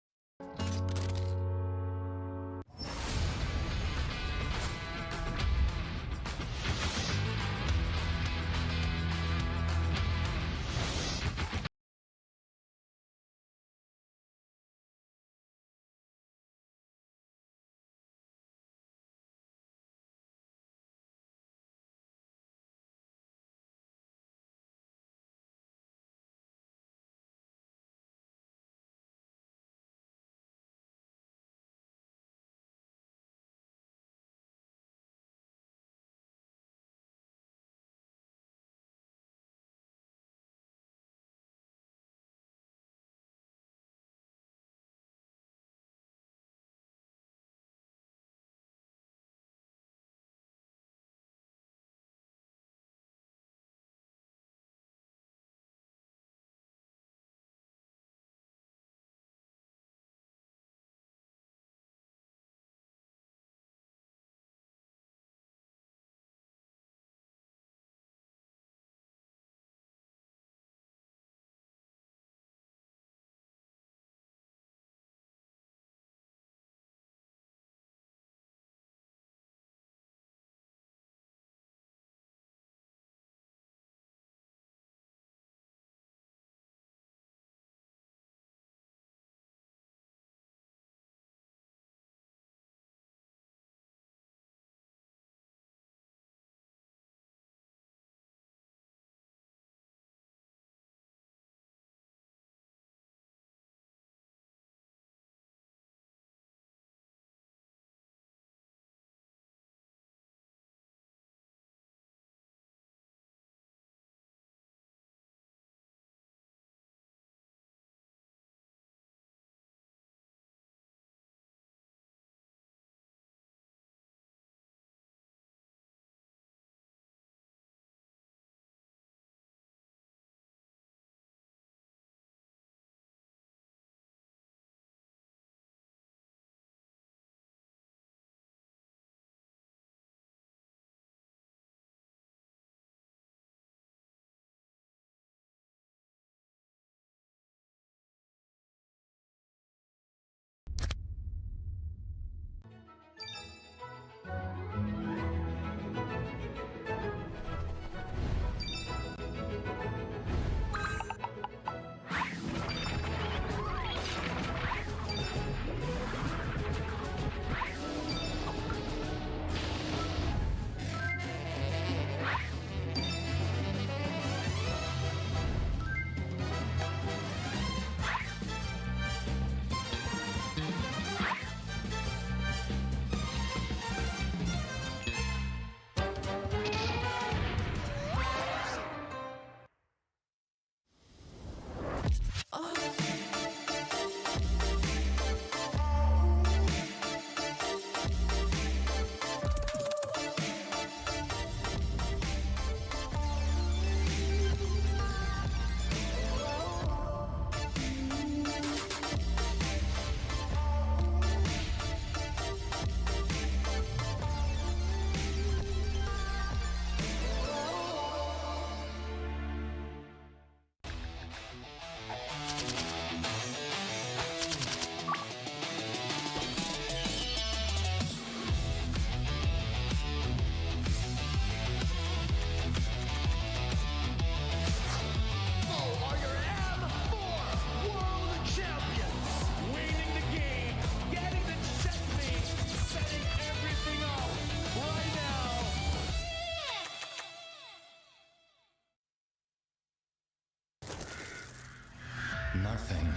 Nothing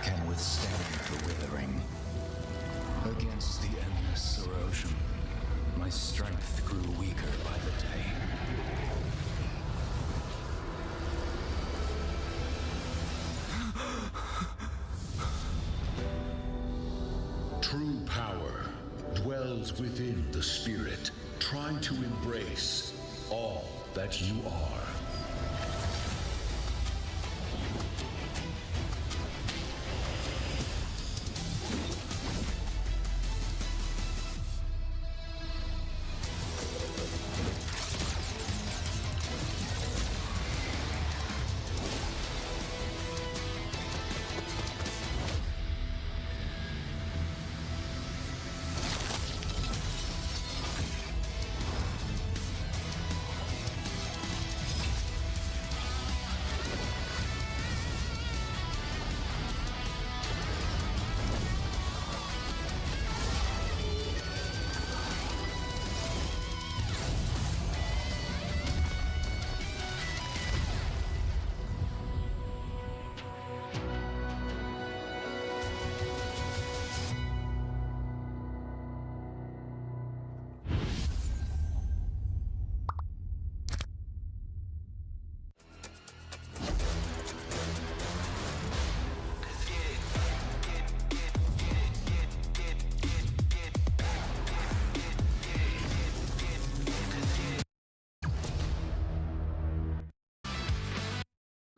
can withstand the withering. Against the endless erosion, my strength grew weaker by the day. True power dwells within the spirit, trying to embrace all that you are.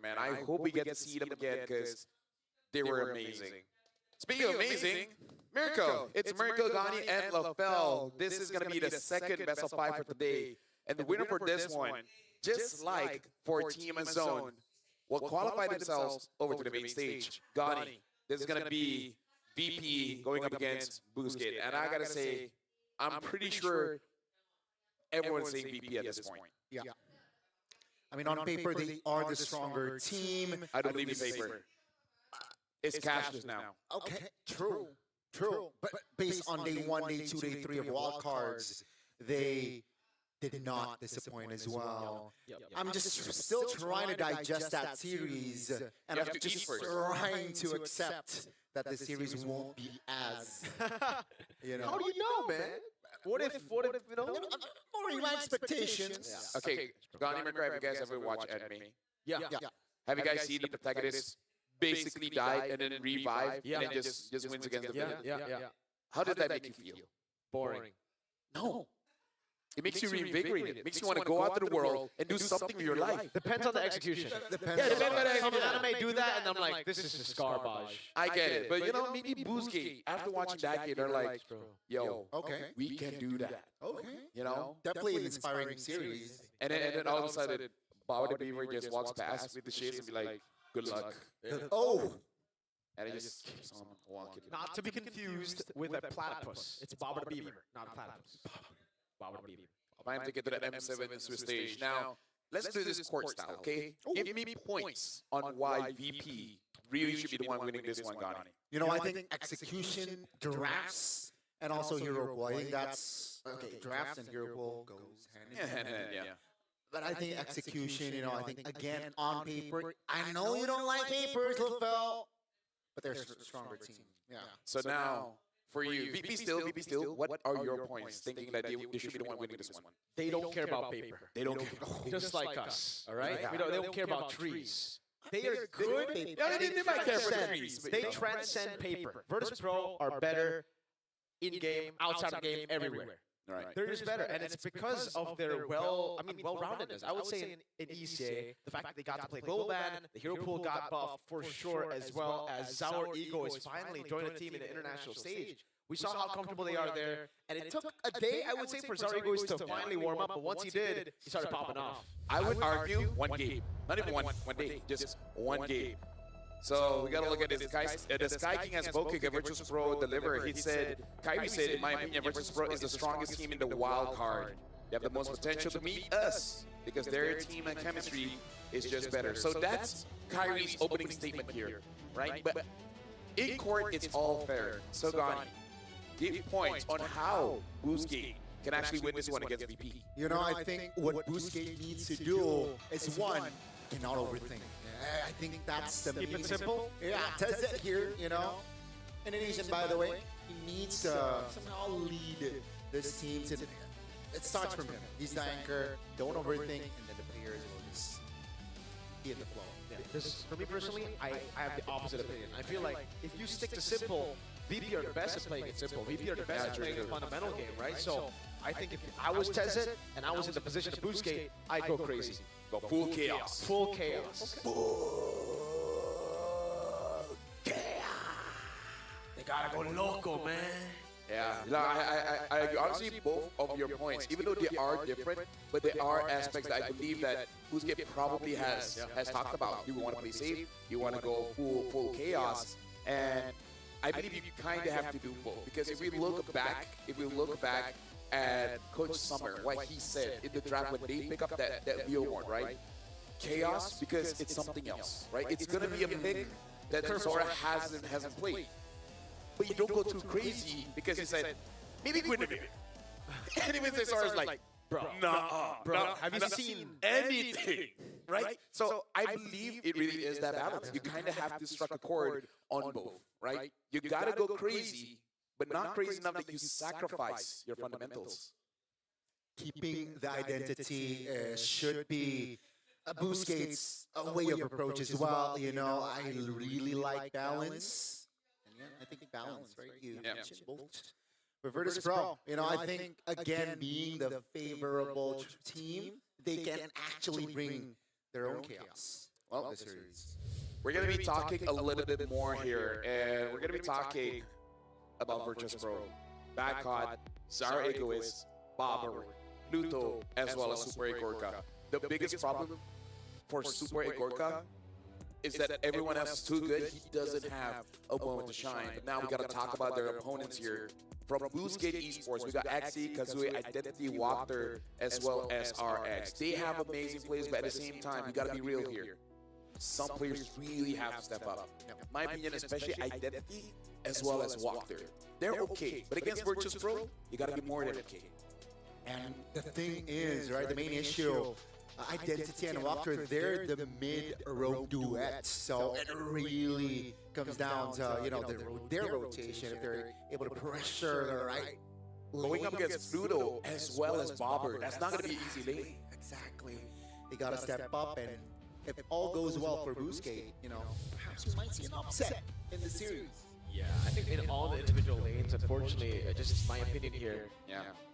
Man, I hope we get to see them again because they were amazing. Speaking of amazing, Miracle. It's Miracle, Gani, and LaFell. This is going to be the second best of 5 for today. And the winner for this one, just like for Team Zone, will qualify themselves over to the main stage. Gani, this is going to be VP going up against Boostgate. And I got to say, I'm pretty sure everyone's saying VP at this point. Yeah. I mean, on paper, they are the stronger team. I don't believe in paper. It's cashless now. Okay, true. But based on day 1, day 2, day 3 of wild cards, they did not disappoint as well. I'm just still trying to digest that series, and I'm just trying to accept that the series won't be as, you know. How do you know, man? What if, you know? Lowering my expectations. Okay, Gani McGrath, have you guys ever watched anime? Yeah. Have you guys seen the protagonist basically die and then revive and then just wins against the villain? Yeah. How did that make you feel? Boring. No. It makes you reinvigorated. It makes you want to go out to the world and do something with your life. Depends on the execution. Depends Yeah, depends on the Some execution. anime do that, and I'm like, this is just garbage. I get it. But you know, maybe Boostgate, after watching that game, they're like, yo, Okay. we can do that. Okay. You know? Definitely an inspiring series. And then all of a sudden, Bob the Beaver just walks past with the shades and be like, good luck. Oh. And it just keeps on walking. Not to be confused with a platypus. It's Bobber the Beaver, not a platypus. Bobber the Beaver. Time to get to the M7 and Swiss stage. Now, let's do this court style, okay? Give me points on why VP really should be the one winning this one, Gani. You know, I think execution, drafts, and also hero pool. I think that's okay. Drafts and hero pool goes hand in hand. Yeah. But I think execution, you know, I think again on paper. I know you don't like papers, LaFell, but they're a stronger team. Yeah. So now, for you, VP still, what are your points thinking that they should be the one winning this one? They don't care about paper. They don't care. Just like us, all right? They don't care about trees. They are good. good. They might care for trees. They transcend paper. Virtus Pro are better in-game, outside of game, everywhere. Right. They're just better, and it's because of their well-roundedness. I would say in ECA, the fact that they got to play global ban, the hero pool got buffed for sure, as well as Sour Ego is finally joining the team in the international stage. We saw how comfortable they are there, and it took a day, I would say, for Sour Ego to finally warm up, but once he did, he started popping off. I would argue one game. Not even one day, just one game. So we gotta look at this. The Sky King has spoken at Virtus Pro Deliver. He said, Kyrie said, in my opinion, Virtus Pro is the strongest team in the wild card. They have the most potential to meet us because their team and chemistry is just better. So that's Kyrie's opening statement here, right? But in court, it's all fair. So Gani, give points on how Boostgate can actually win this one against VP. You know, I think what Boostgate needs to do is one, cannot overthink. I think that's the Keep it main- simple. Yeah, Tezet here, you know. Indonesian, by the way, he needs to somehow lead this team. It starts from him. He's the anchor. Don't overthink, and then the players will just be in the flow. Yeah, this, for me personally, I have the opposite opinion. I feel like if you stick to simple, VP are the best at playing it simple. VP are the best at playing a fundamental game, right? So I think if I was Tezet and I was in the position of Boostgate, I'd go crazy. Go full chaos. Full chaos. They gotta go loco, man. Yeah, no, I honestly both of your points, even though they are different, but there are aspects that I believe that Boostgate probably has talked about. You want to play safe, you want to go full chaos, and I believe you kind of have to do both, because if we look back at Coach Summer, what he said in the draft when they pick up that Leo Mort, right? Chaos, because it's something else, right? It's gonna be a pick that Sora hasn't played. But you don't go too crazy, because he said, maybe Guinevere. And even Sora's like, bro, have you seen anything? Right? So I believe it really is that balance. You kind of have to strike a chord on both, right? You gotta go crazy, but not crazy enough that you sacrifice your fundamentals. Keeping the identity should be Boostgate's way of approach as well. You know, I really like balance. And yeah, I think balance, right? You mentioned both. For Virtus Pro, you know, I think, again, being the favorable team, they can actually bring their own chaos. Well, this series. We're going to be talking a little bit more here, and we're going to be talking about Virtus Pro, Badcott, Zara Egoist, Bobber, Pluto, as well as Super Igorka. The biggest problem for Super Igorka is that everyone else is too good. He doesn't have a moment to shine. But now we got to talk about their opponents here. From Boostgate Esports, we got Axie, Kazooie, Identity, Walker, as well as RX. They have amazing plays, but at the same time, we got to be real here. Some players really have to step up. My opinion, especially Identity, as well as Walker. They're okay, but against Virtus Pro, you got to be more than okay. And the thing is, right, the main issue, Identity and Walker, they're the mid-row duet. So it really comes down to, you know, their rotation, if they're able to pressure the right. Going up against Pluto as well as Bobber, that's not going to be easy lane. Exactly. They got to step up, and if all goes well for Boostgate, you know, perhaps we might see an upset in the series. Yeah, I think in all the individual lanes, unfortunately, just my opinion here,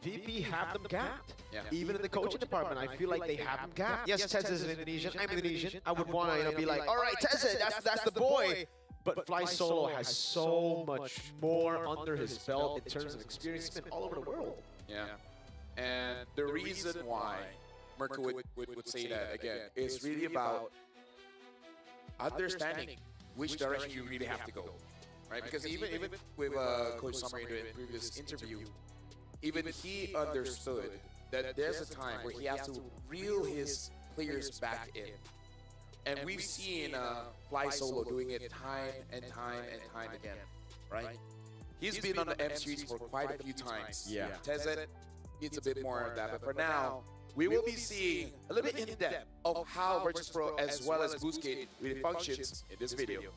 VP have them gapped. Even in the coaching department, I feel like they have them gapped. Yes, Tez is an Indonesian. I'm Indonesian. I would want to, be like, all right, Tez, that's the boy. But Fly Solo has so much more under his belt in terms of experience. He's been all over the world. Yeah. And the reason why Mirko would say that, again, is really about understanding which direction you really have to go. Right? Because even with Coach Summer in the previous interview, even he understood that there's a time where he has to reel his players back in. And we've seen Fly Solo doing it time and time again, right? He's been on the M series for quite a few times. Yeah. Tezet needs a bit more of that, but for now, we will be seeing a little bit in depth of how Virtus Pro as well as Boostgate really functions in this video.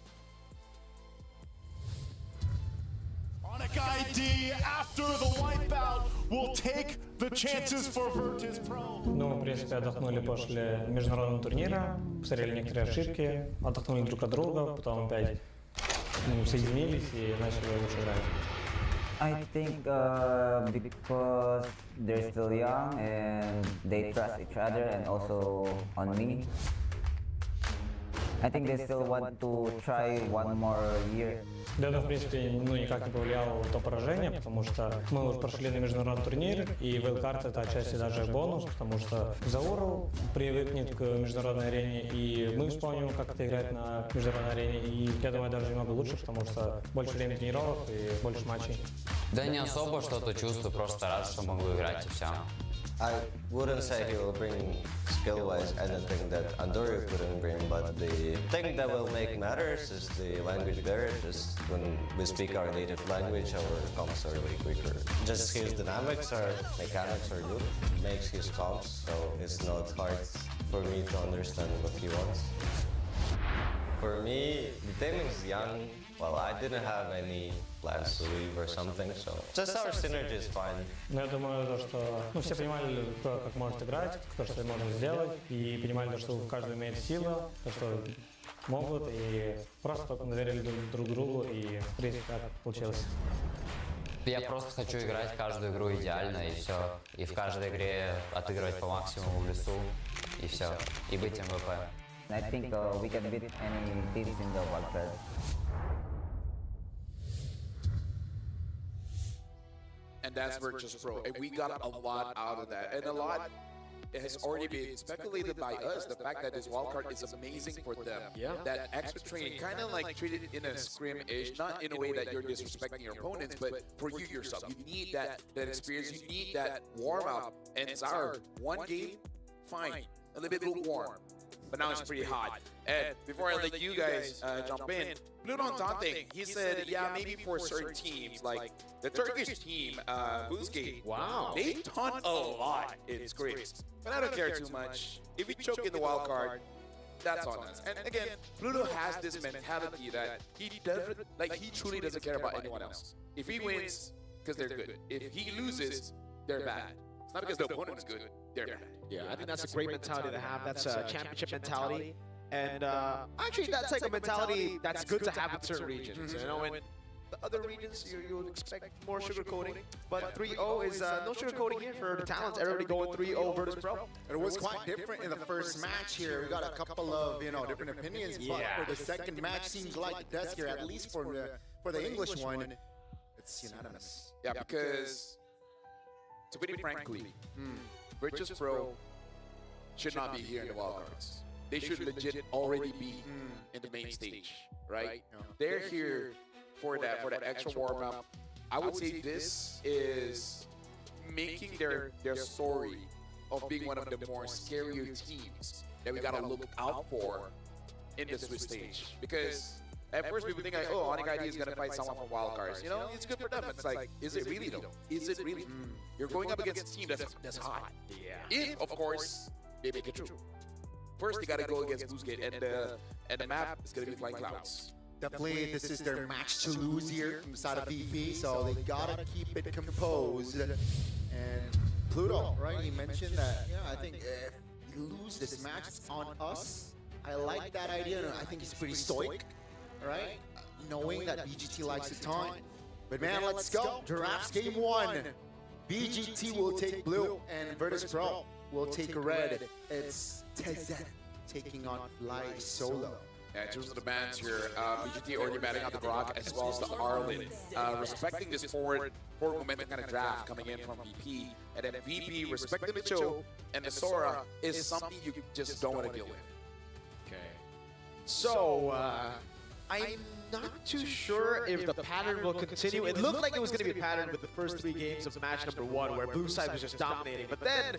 ID after the wipeout will take the chances for Virtus Pro. Ну, мы, в принципе, отдохнули после международного турнира, посмотрели некоторые ошибки, отдохнули друг от друга, потом опять соединились и начали лучше играть. I think because they're still young and they trust each other and also on me. I think they still want to try one more year. Да, это, в принципе, никак не повлияло то поражение, потому что мы уже прошли на международный турнир, и вайлдкарт это отчасти даже бонус, потому что Зауру привыкнет к международной арене, и мы вспомним, как это играть на международной арене, и я думаю, даже немного лучше, потому что больше времени тренировок и больше матчей. Да не особо что-то чувствую, просто рад, что могу играть и все. I wouldn't say he will bring skill-wise anything that Andorra couldn't bring, but the thing that will make matters is the language barrier. Just when we speak our native language, our comps are way quicker. Just his dynamics or mechanics are good, makes his comps, so it's not hard for me to understand what he wants. For me, the team is young. Well, I didn't have any plans to leave or something, so just our synergy is fine. Но я думаю, то, что все понимали, кто как может играть, кто что может сделать, и понимали, то, что каждый имеет силу, то, что могут, и просто только доверили друг другу, и в принципе так получилось. Я просто хочу играть каждую игру идеально, и все. И в каждой игре отыгрывать по максимуму в лесу, и все. И быть МВП. I think we can beat any teams in the wildcard. And that's Virtus Pro. And we got a lot out of that. And a lot has already been speculated by us. The fact that this wildcard is amazing for them. Yeah. That extra training, kind of like treated in a scrim-ish, not in a way that you're disrespecting your opponents, but for you yourself. You need that experience. You need that warm-up. And Zara, one game, fine. A little bit lukewarm. But now it's pretty hot. And before I let you guys jump in, Pluton taunting, he said, yeah, maybe for certain teams, like the Turkish team, Boozgate, wow, they taunt a lot in scrims. But I don't care too much. If we choke in the wild card, that's on us. And again, Pluto has this mentality that he doesn't, like, he truly doesn't care about anyone else. If he wins, because they're good. If he loses, they're bad. It's not because the opponent's good, they're bad. Yeah, I think that's a great mentality to have. That's a championship mentality. And actually, that's like a mentality that's good to have in certain regions. You know, in the other regions, you would expect more sugarcoating. But 3-0 is no sugarcoating here for the talents. Everybody going 3-0 Virtus Pro. It was quite different in the first match here. We got a couple of, different opinions. But for the second match, seems like it does here, at least for the English one, it's unanimous. Yeah, because, to put it frankly, Virtus Pro should not be here in the wildcards. They should legit already be in the main stage, right? They're here for that extra warm-up. I would say this is making their story of being one of the more scarier teams that we gotta look out for in the Swiss stage. Because at first people think like, oh, Onyx ID is gonna fight someone from wildcards. You know, it's good for them. It's like, is it really though? Is it really? You're going up against a team that's hot. Yeah. If, of course, they make it true. First, you gotta go against Boozgate, and the map is gonna be Flying Clouds. Definitely, this is their match to lose here from the side of VP, so they gotta keep it composed. And Pluto, right? He mentioned that, I think if we lose this match, it's on us. I like that idea, and I think he's pretty stoic, right? Knowing that BGT likes the time. But man, let's go. Giraffes game 1. BGT will take blue, and Virtus Pro will take red. It's Tezet taking on Fly Solo. Yeah, in terms of the bans here, BGT already batting out the Grok as well as the Arlen. Respecting this forward momentum kind of draft coming in from VP. And then VP respecting the Cho and the Sora is something you just don't want to deal with. Okay. So, I'm not too sure if the pattern will continue. It looked like it was going to be a pattern with the first 3 games of match number 1 where blue side was just dominating. But then,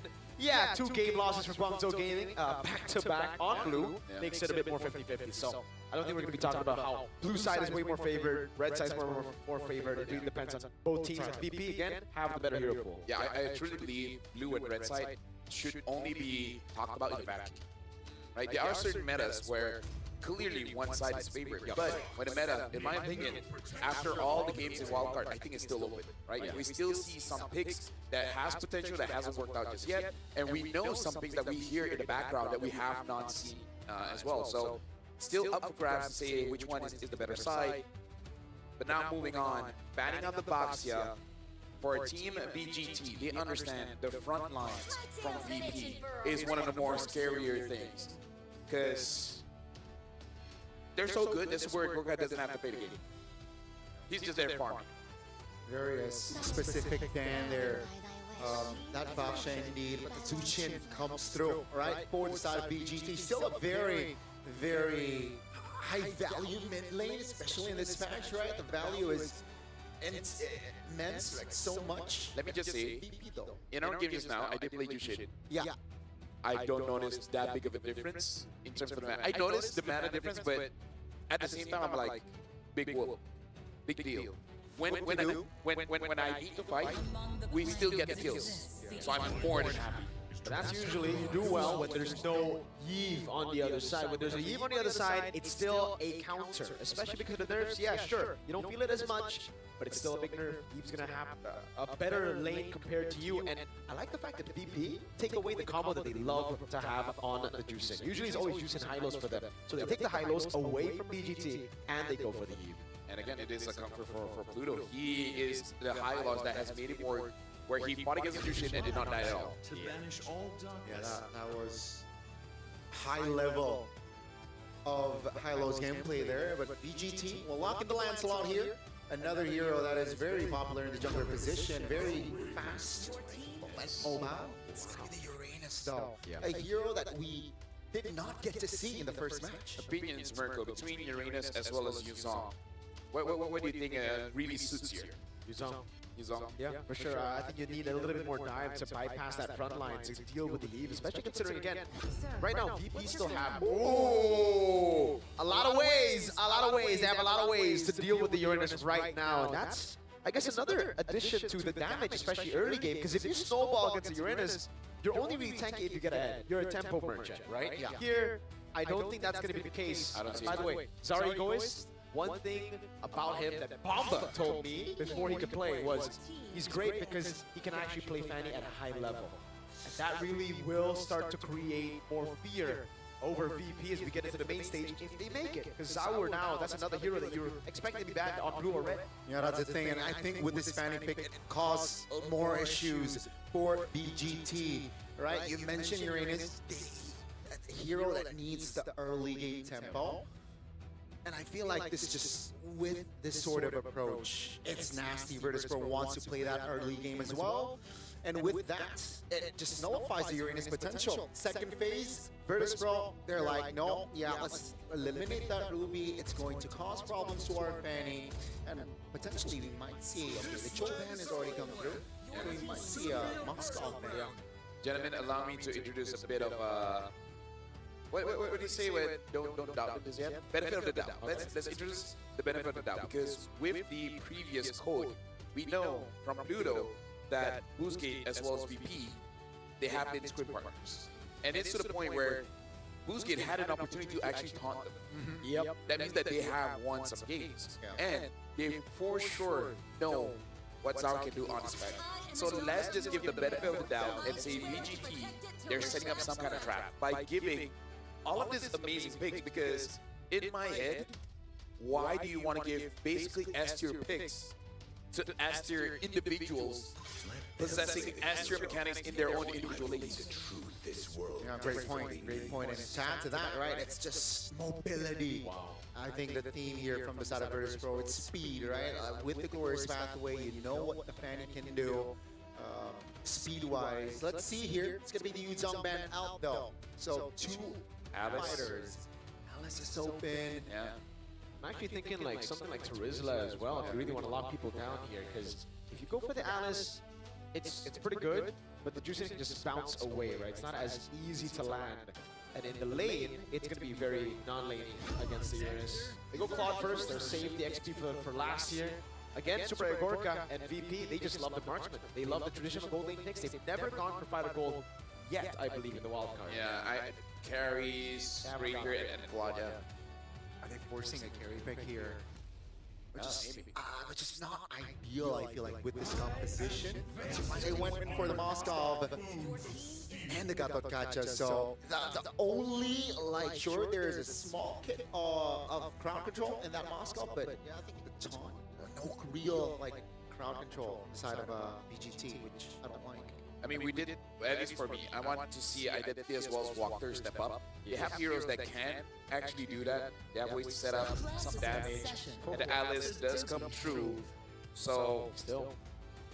2 game losses for Guangzhou Gaming back-to-back on blue makes it a bit more 50-50. So I don't think we're going to be talking about how blue side is way more favored, red side is more favored. It really depends on both teams. And VP, again, have the better hero pool. Yeah, I truly believe blue and red side should only be talked about in a vacuum. Right? There are certain metas where clearly one side is favored, but when the meta, in my opinion, after all the games in wildcard, I think it's still open, right? We still see some picks that has potential that hasn't worked out just yet, and we know some things that we hear in the background that we have not seen as well. So still up for grabs to say which one is the better side. But now moving on, batting out the box here for a team BGT, they understand the front lines from VP is one of the more scarier things because they're so good, this is where Gorka doesn't have to pay the game. He's just there farming. Very specific Dan there. That Baksha indeed, but the Zuchin comes through, right? For the side of BGT. Still a very, very high value mid lane, especially in this match, right? The value is immense, like so much. Let me just say, in our game just now, I did play Jushin. Yeah. I don't notice that big of a difference in terms of the mana. I noticed the mana difference, but at the same time, I'm like, big whoop, big deal. When I need to fight, we still get the kills. So I'm more than happy, But that's usually, you do well when there's no Yves on the other side. When there's a Yves on the other side, it's still a counter, especially because of the nerfs. Yeah, sure, you don't feel it as much, but it's still a big nerf. Yves gonna have a better lane compared to you, and I like the fact that VP take away the combo that they love to have on the Juicing. Usually it's always Juicing high-lows for them, so they take the high-lows away from BGT, and they go for the Yves. And again, it is a comfort for Pluto. He is the high loss that has made it more where he fought against the Jushin and did not die at all. To banish all darkness. Yeah, that was high level of high-lows gameplay there, but BGT will lock in the Lancelot here. Another hero that is very popular in the jungler position, very fast, mobile. It's like the Uranus though. Yeah. A hero that we did not get to see in the first match. Opinions, Mirko, between Uranus as well as Yuzong. What do you think really suits here? Yuzong. Yuzong? Yeah, for sure. I think you need a little bit more dive to bypass that front line to deal with the Eve, especially considering, again, right now, VP still have a lot of ways. They have a lot of ways to deal with the Uranus right now. And that's, I guess, another addition to the damage, especially early game, because if you snowball against the Uranus, you're only really tanky if you get ahead. You're a tempo merchant, right? Yeah. Here, I don't think that's going to be the case. By the way, Zari Egoist, one thing about him that Bomba told me before he could play was he's great because he can actually play Fanny at a high level. And that really will start to create more fear over VP as we get into the main stage if they make it. Because Zaur now, that's another hero that you're expecting to be banned on blue or red. Yeah, that's the thing, and I think with this Fanny pick, it caused more issues for BGT, right? You mentioned Uranus, a hero that needs the early game tempo. And I feel like this just, with this sort of approach, it's nasty. Virtus.pro wants to play that early game as well. And with that, it just nullifies the Uranus potential. Second phase, Virtus.pro, they're like, no, yeah, let's eliminate that Ruby. It's going to cause problems to our Fanny. And potentially we might see, the Cho ban has already come through. We might see a Moscow ban. Gentlemen, allow me to introduce a bit of what do you say when don't doubt this yet? Benefit of the doubt. Let's introduce the benefit of the doubt, because with the previous code, we know from Pluto that Boostgate as well as VP, they have been squid partners. And it's to the point where Boostgate had an opportunity to actually taunt them. Yep. That means that they have won some games. And they for sure know what Zao can do on his back. So let's just give the benefit of the doubt and say VGT, they're setting up some kind of trap by giving all of this amazing picks, because in my head, why do you want to give basically S tier picks to S tier individuals possessing S tier mechanics in their own individual leagues? Yeah, great point. And to add to that, right, it's just mobility. Wow. I think the theme here from the side of Virtus.pro, it's speed, right? With the Glorious Pathway, you know what the Fanny can do. Speed-wise, let's see here. It's gonna be the Yuzong ban out though. So two fighters. Alice is open. Yeah. I'm actually thinking like something like Terizla as well, if you really want to lock people down here, because if you go for the Alice, it's pretty good, but the Juicing can just bounce away, right? It's not as easy to land. And in the lane, it's going to be very non-laning against the Uranus. They go Claude first, they're saved the XP for last year. Again, Super Agorka and VP, they just love the marksman. They love the traditional gold lane picks. They've never gone for fighter gold yet, I believe, in the wild card. Yeah, carries, Ranger, and Claude, yeah. Are they forcing a carry pick here? Which is not ideal, I feel like, with this composition. They went for the Moscow and the Gatotkacha, so the only, like, sure, there's a small kit of crowd control in that Moscow, but yeah, I think the taunt, no real, like, crowd control inside of BGT, which I don't like. I mean, we did, at least for me, I want to see Identity as well as Walker step up. They have heroes that can actually do that. They have ways to set up some damage, and the Alice does come true. So, still,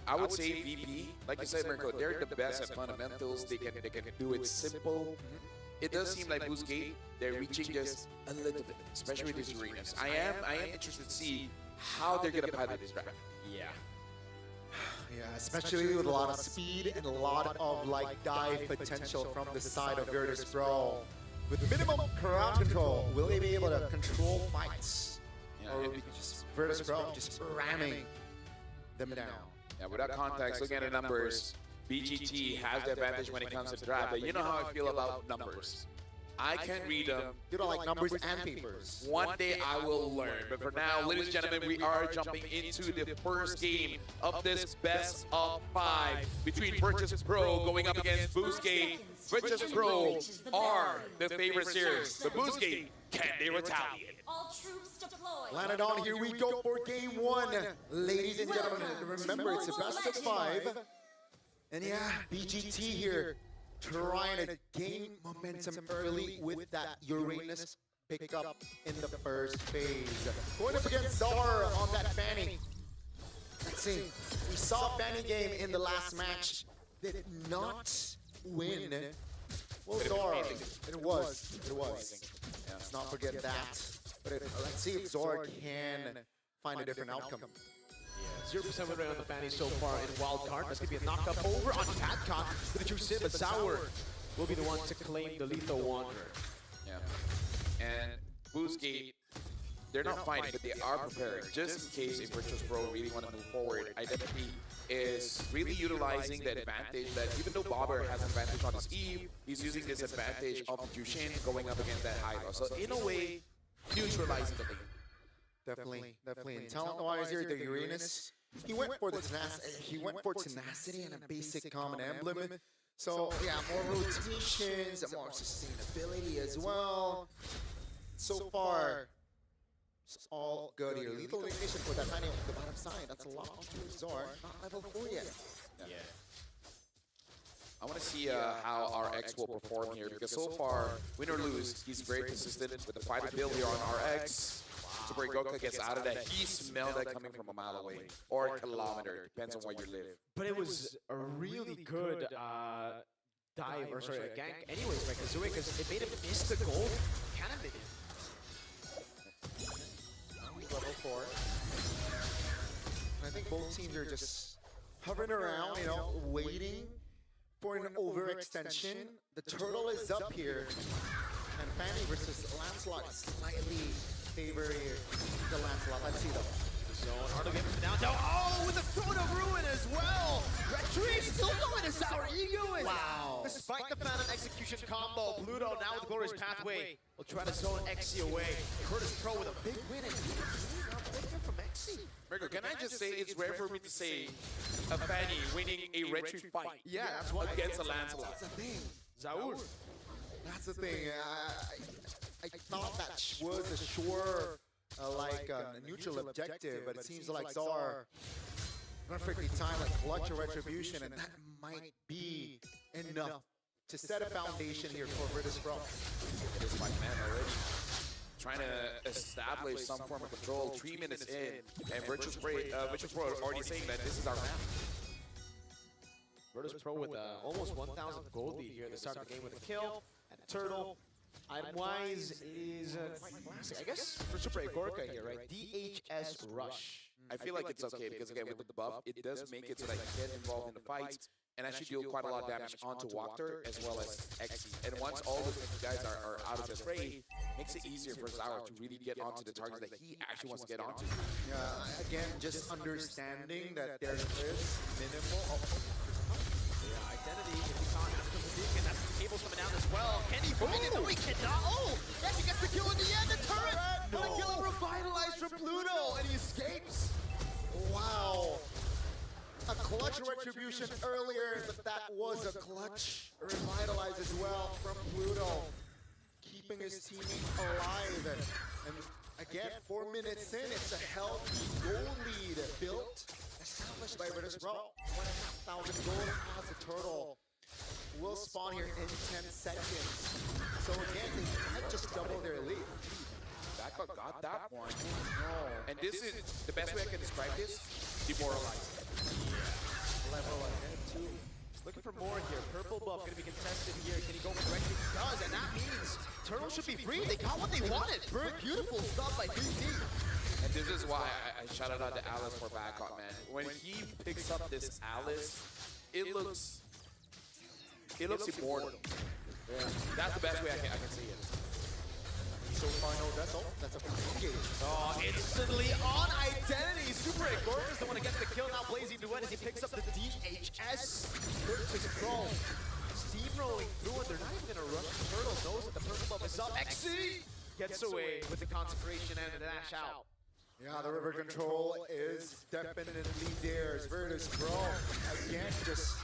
I would say VP, like you said, Mirko, they're the best at fundamentals. They can do it simple. It does seem like Boostgate, they're reaching just a little bit, especially with these arenas. I am interested to see how they're gonna pilot this draft. Yeah. Yeah, especially with a lot of speed and a lot of like dive potential from the side of Virtus.pro. With minimum crowd control, will they be able to control fights? Yeah, or will be just Virtus.pro just ramming them down? Yeah, without context, looking at the numbers, BGT has the advantage when it comes to draft, but you know how I feel about numbers. I can't read them. You don't like numbers and papers. One day I will learn. But for now, ladies and gentlemen, we are jumping into the first game of this best of 5 between Virtus Pro going up against Boostgate. Virtus Pro are the favorites here. The Boostgate, can they retaliate? All troops deployed. Landed on, here we go for game 1. Ladies and gentlemen, remember it's a best of 5. And yeah, BGT here trying to gain momentum early with that Uranus pickup in the first phase. Going up against Zar on that Fanny. Let's see. We saw Fanny game in the last match. Did not win. Well, Zar, it was. Let's not forget that. But let's see if Zor can find a different outcome. 0% win rate on the Fanny so far in Wild Card. That's going to be a knockup over on Catcon with the true Sim, but Sour will be the one to claim the Lethal Wanderer. Yeah. And Boostgate, they're not fighting, but they are prepared. Just in case if Virtus Pro really want to move forward, Identity is really utilizing the advantage that even though Bobber has an advantage on his Eve, he's using this advantage of Jushin going up against that Hydra. So in a way, neutralizing the lane. Definitely. And talent-wise here, the Uranus, he went for tenacity and a basic common emblem. So yeah, more rotations, more sustainability as well. So far, it's all good here. Lethal ignition for that Fanny on the bottom side. That's a lot onto Zor. Not level 4 yet. Yeah. I want to see how our X will perform here, because so far, win or lose, he's very consistent with the fighter build here on RX. Super Goku gets out of that. He smelled that coming from a mile away or a kilometer. Depends on where you live. But it was a really good dive, or sorry, a gank anyways by Kazooie, because it made him miss the goal. Cannon did it. Level 4. I think both teams are just hovering around, waiting for an overextension. The turtle is up here. And Fanny versus Lancelot slightly favor here. The Lancelot. Let's see though. Zone, Ardo getting down. Oh, with a Throne of Ruin as well. Retrieve still going to Sour Ego. Wow. Despite the Phantom Execution combo, Pluto now with the Glorious Pathway will try to zone Xe away. Virtus Pro with a big win and from Xe. Mirko, can I just say it's rare for me to say a Fanny winning a Retrieve fight? Yeah, that's what against a Lancelot. That's the thing. Zaur. That's the thing. I thought that was a sure, like a neutral objective, but it seems like Zar perfectly timed, like clutch or retribution, and that might be enough to set a foundation here for Virtus Pro. It is my man already. Trying to establish some form of control 3 minutes in, and Virtus Pro already saying that this is our map. Virtus Pro with almost 1,000 gold lead here at the start of the game with a kill, and Turtle. Item-wise is quite classic. I guess for Super Gorka here, right? DHS Rush. I feel like it's okay because, again, with the buff, it does make it so that I can get involved in the fights and actually deal quite a lot of damage onto Walker as well as Xe. And once all the guys are out of the fray, makes it easier for Zaur to really get onto the targets that he actually wants to get onto. Yeah, again, just understanding that there is minimal. Identity, if he can't after the beacon, that's the cables coming down as well. Can he find it? No, he cannot. Oh, yes, he gets the kill in the end. The turret. No. The kill revitalized from Pluto, and he escapes. Wow. A clutch retribution earlier, but that was a clutch revitalize as well from Pluto, keeping his teammate alive. And again, 4 minutes in, it's a healthy goal lead built, established by Virtus Pro. 1,500 gold as the turtle will spawn here in 10 seconds. So again, they might just double their lead. Backup got that one. No. And this is the best way I can describe this: demoralized. Level ahead too. Looking for more here. Purple buff going to be contested here. Can he go correctly? He does, and that means Turtle should be free. They got what they wanted. Beautiful stuff by DT. And this is why I shouted out to Alice for backup, man. When he picks up this Alice, it looks immortal. Yeah. That's the best way I can see it. So far, no, that's a full game. Oh, instantly on Identity. Super Gorka is the one who gets the kill, now blazing away. went as he picks up the DHS. Virtus Pro steamrolling through, and they're not even gonna rush the turtle. Knows that the purple buff is up. XC gets away with the consecration and the dash out. Yeah, the river control is definitely theirs. Virtus Pro, again, just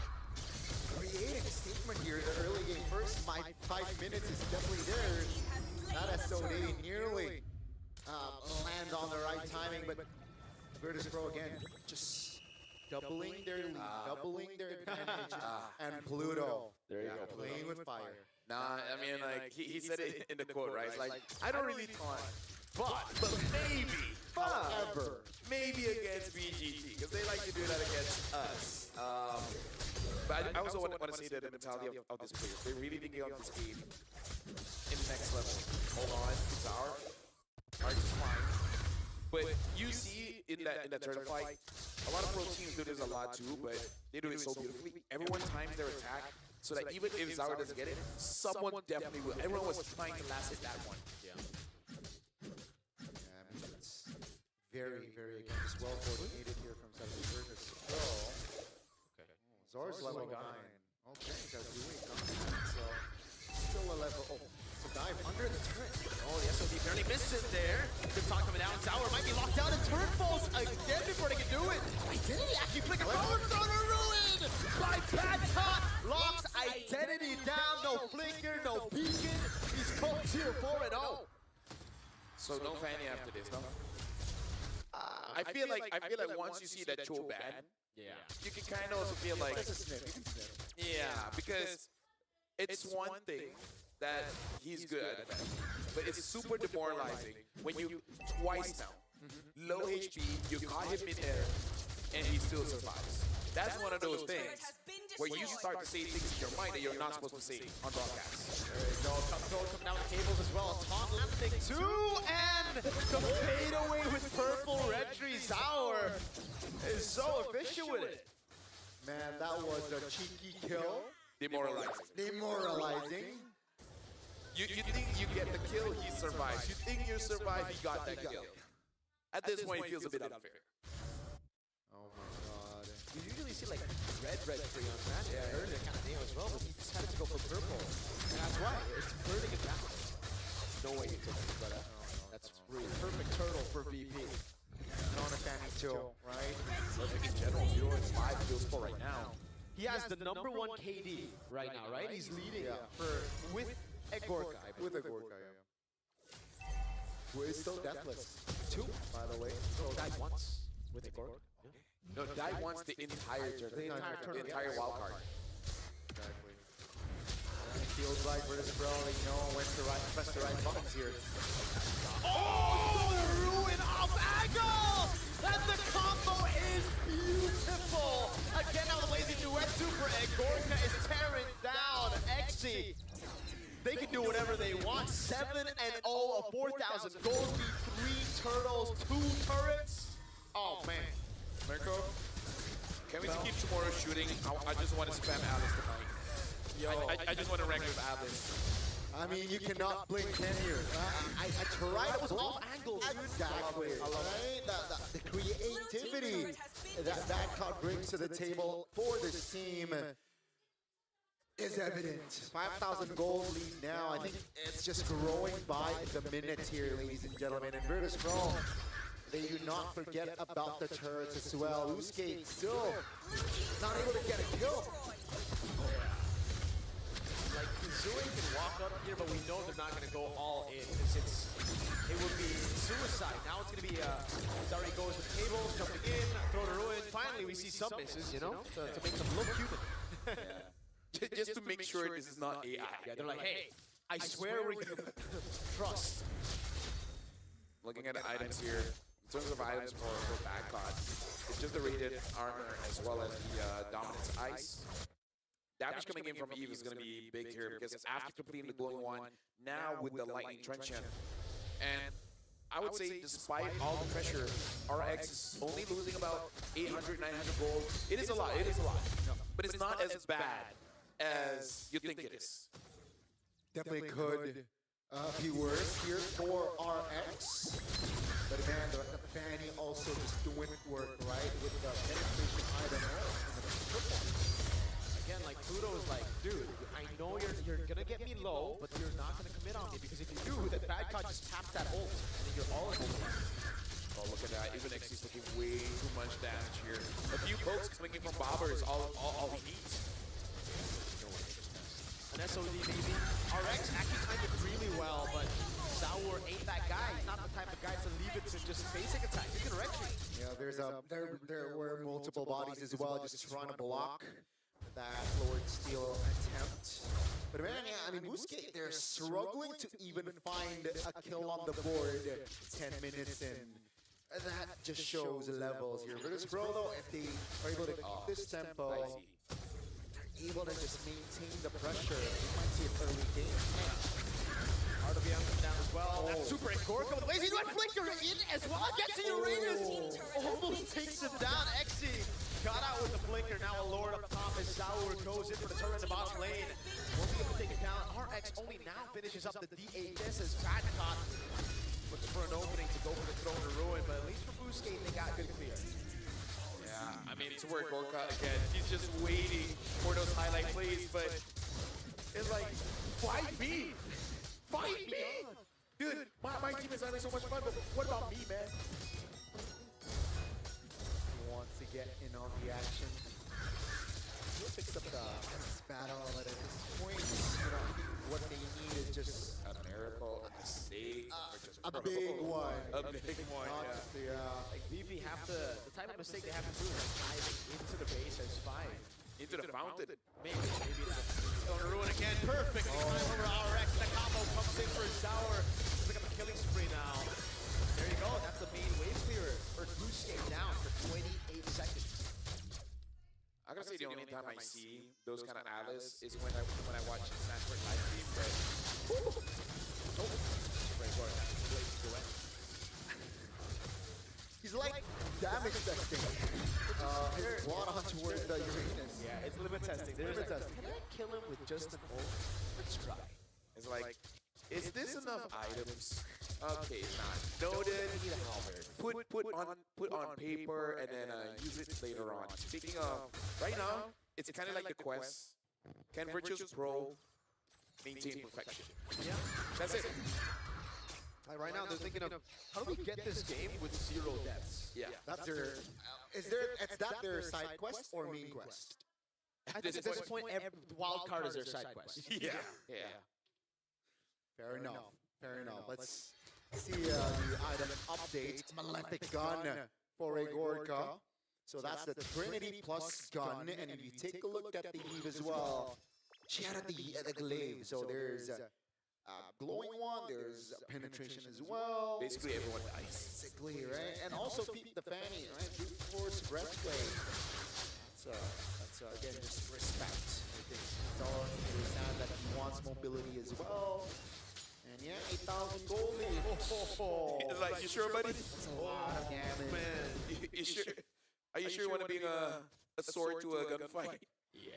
creating a statement here in the early game. First, my 5 minutes is definitely theirs. Not SOD nearly land on the right timing, but Virtus Pro again, just doubling their lead, doubling their advantage. And Pluto, There you go. playing with fire. Nah, I mean, like, he said it in the quote, right? It's like, I don't really taunt, but maybe, maybe against BGT, because they like to do that against us. But I also want to say that the mentality of this player, they really think on this game in the next level. Hold on, it's our fine. But you see in that turtle fight, a lot of pro teams do this a lot too, but they do it so beautifully. Everyone times their attack so that even if Zaur doesn't get it, someone definitely will. Everyone was trying to last hit that one. Yeah, I mean, it's very, very, again, just well coordinated here from Virtus Pro. Zor's level 9. Okay, because Louis comes in, so still a level. Oh, it's a dive under the turret. Oh, the SOD barely missed it there. Good talk coming down. Zaur might be locked down, and turret falls again before they can do it. Identity actually flicking forward, thrown a ruin by Badcott. Locks Identity down. No flicker, no beacon. He's cold tier 4-0. So no fanny after this, no? I feel like once you see that Cho bad, you can kind of also feel like, yeah, because it's one thing that he's good at, but it's super demoralizing when you twice now, low HP, you caught him mid-air, and he still survives. That's one of those things where you start to say things in your mind that you're not supposed to say on broadcast. There you go. Coming down the cables as well. Taunt landing too, and the fade away with purple Redry. Zaur is so efficient with it. Man, that was a cheeky kill. Demoralizing. Demoralizing. You think you get the kill, he survives. You think you survive, he got that kill. At this point, it feels a bit unfair. Oh my god. You usually see like red free on that. Yeah, I heard it kind of name as well, but he decided to go for purple. And that's why. It's burning it down. No way he took it, but that's free. Perfect turtle for VP. Non Fanny too, right? Perfect in general. 0-5 kills for right now. He has the number 1 KD right now, right? He's leading with Egorka. With Egorka, yeah. Who is still deathless. 2, by the way. So died once with Egorka. No, die wants the entire turn. The entire wild card. Exactly. And it feels like Virtus Pro, they know when to press the right buttons here. Oh, the ruin of angle! And the combo is beautiful! Again, now the lazy duet super Egorka is tearing down XC. They can do whatever they want. 7-0, a 4,000 gold lead, 3 turtles, 2 turrets. Oh man. Mirko, can we keep tomorrow shooting? I just want to spam Alice tonight. I just want to rank with Alice. I mean, you cannot blink, can you? I tried. That was off angle. Exactly. Right? The creativity that Badcott brings to the table for this team is evident. 5,000 gold lead now. I think it's just growing by the minute here, ladies and gentlemen. And Virtus Pro, they do not forget about the turrets as well. Usuke still not able to get a kill. Like, Kazooie can walk up here, but we know they're not going to go all in, because it would be suicide. Now it's going to be, Zari goes with tables, jumping in, throw to ruin. Finally, we see some misses, you know, to make them look human. Just to make sure this is not AI. Yeah, they're like, hey, I swear we're human. Trust. Looking at the items here, in terms of items for Badcott, it's just the rated armor as well as the Dominance Ice. Damage coming in from Eve is going to be big here because after completing the glowing one, now with the lightning truncheon. And I would say despite all the pressure, RX is only losing about 800, 900 gold. It is a lot, but it's not as bad as you think it is. Definitely could be worse here for RX. But man, the Fanny also just doing work, right? With the penetration item Even X is taking way too much damage here. A few pokes coming in from Bobber is all he needs. An SOD maybe. RX actually timed it really well, but Sour ain't that guy. He's not the type of guy to leave it to just basic attack. He's gonna wreck you. Yeah, there were multiple bodies as well, just trying to block that Lord Steel attempt. But man, yeah, I mean, Busquets, they're struggling to even find a kill on the board 10 minutes in. That just shows the levels here. Virtus Pro, though, if they are able to keep this tempo, they're able to just maintain the pressure. You might see an early game. RWM comes down as well. That's super Gorka with lazy red flicker in as well. Gets to Uranus. Almost takes him down. Exy got out with the flicker. Now a Lord up top as Sour goes in for the turn in the bottom lane. Won't be able to take it down. RX only now finishes up the D8. This is Badcott. Looks for an opening to go for the throne to ruin, but at least for Busquets, they got good clear. Yeah, I mean, it's where Gorka, again, he's just waiting for those highlight plays, but it's like, fight me! Fight me! Dude, my team is having so much fun, but what about me, man? He wants to get in on the action. He picks up this battle, but at this point, you know, what they need is just a miracle, a mistake, a big one. A big one, yeah. Like VP have to, the type of mistake they have to do is like diving into the base as 5. Into the fountain. Maybe not. Going to ruin again. Perfect. Climb over RX. The combo comes in for Sour. Pick up a killing spree now. There you go. That's the main wave clearer. For Busquets down for 28 seconds. I gotta say the only time I see those kind of Alice is when I watch Sanford live stream, but he's like damage testing. His blood on towards the Uranus. Yeah, it's limit testing. There's limit testing. Can I kill him with just an ult? Let's try. It's like, is this enough items? Okay, it's not. Noted. Put on paper and then use it later on. Speaking of, right now, it's kind of like the quest. Can Virtus Pro maintain perfection? Yeah, that's it. Like right now, they're thinking of how do we get this game with 0 deaths? Yeah, that's their. Is that their side quest or main quest? At this point, every wild card is their side quest. Yeah. Fair enough. Fair enough. Let's see the item update. Malefic gun for a Gorka. So that's the Trinity plus gun. And if you take a look at the Eve as well, she had the glaive. So there's glowing one, there's penetration as well. Basically everyone dies. Basically, right? And also peep the fanny, right? Brute force breastplate. That's again, just respect. I think Zara understands that he wants mobility as well. And yeah, 8,000 gold. Like, you sure, buddy? That's a lot of damage. Man, you sure? Are you sure you want to bring a sword to a gunfight? Yeah.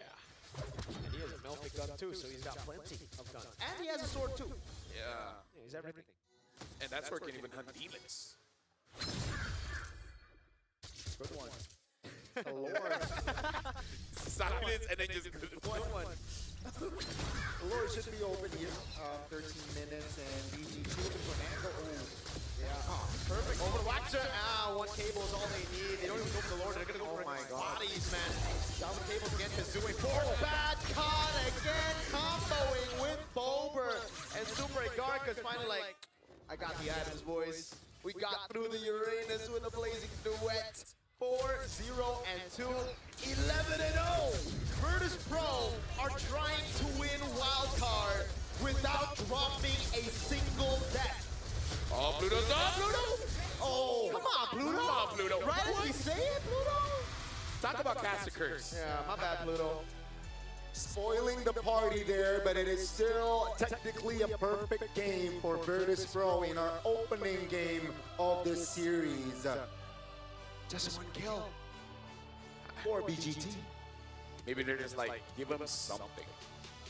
And he has a Malefic gun too, so he's got plenty of guns. And he has a sword too. Yeah. He's everything. And that's where he can even hunt demons. Good one. The Lord. Silence and then just one. The Lord should be open here. 13 minutes and BG2 looking for an angle. Yeah. Perfect. Over the Waxer. One cable is all they need. They don't even go for the Lord. They're going to go for bodies, man. Down the cables again. Kazooie. Poor Badcott again. Comboing with Bober. And Super Garka's finally like, I got the items, boys. We got through the Uranus with a blazing duet. 4-0-2, 11-0. Virtus Pro are trying to win wildcard without dropping a single death. Oh, Pluto's up! Pluto! Oh, come on, Pluto! Come on, Pluto! Right as we say it, Pluto? Talk about Cassacurs. Yeah, my bad, Pluto. Spoiling the party there, but it is still technically a perfect game for Virtus Pro in our opening game of this series. Just one kill for BGT. Maybe they're just like, give them something.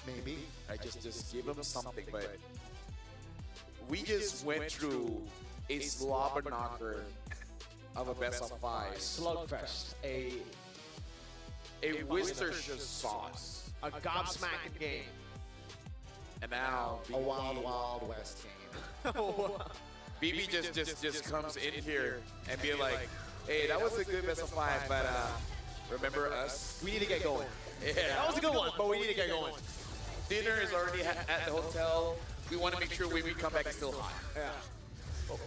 Maybe. I just give them something, but we just went through a slobber knocker of a best of 5. Slugfest. A Worcestershire sauce. A gobsmacking game. And now a wild, wild west game. BB just comes in here and be like, hey, that was a good best of 5, but remember us? We need to get going. Yeah. That was a good one, but we need to get going. Dinner is already at the hotel. We want to make sure when we come back it's still hot. Yeah.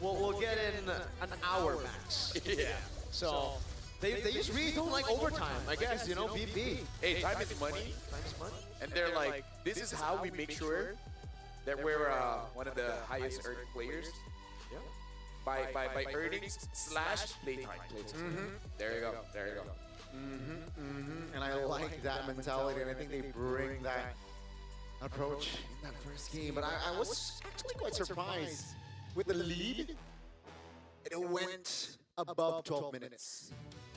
We'll get in an hour max. Yeah. So they just really don't like overtime, I guess, you know, BB. Hey, time is money. Time is money. And they're like, this is how we make sure that we're one of the highest earning players. Yeah. By earnings / playtime. There you go. There you go. And I like that mentality, and I think they bring that approach in that first game. But I was actually quite surprised with the lead. It went above 12 minutes.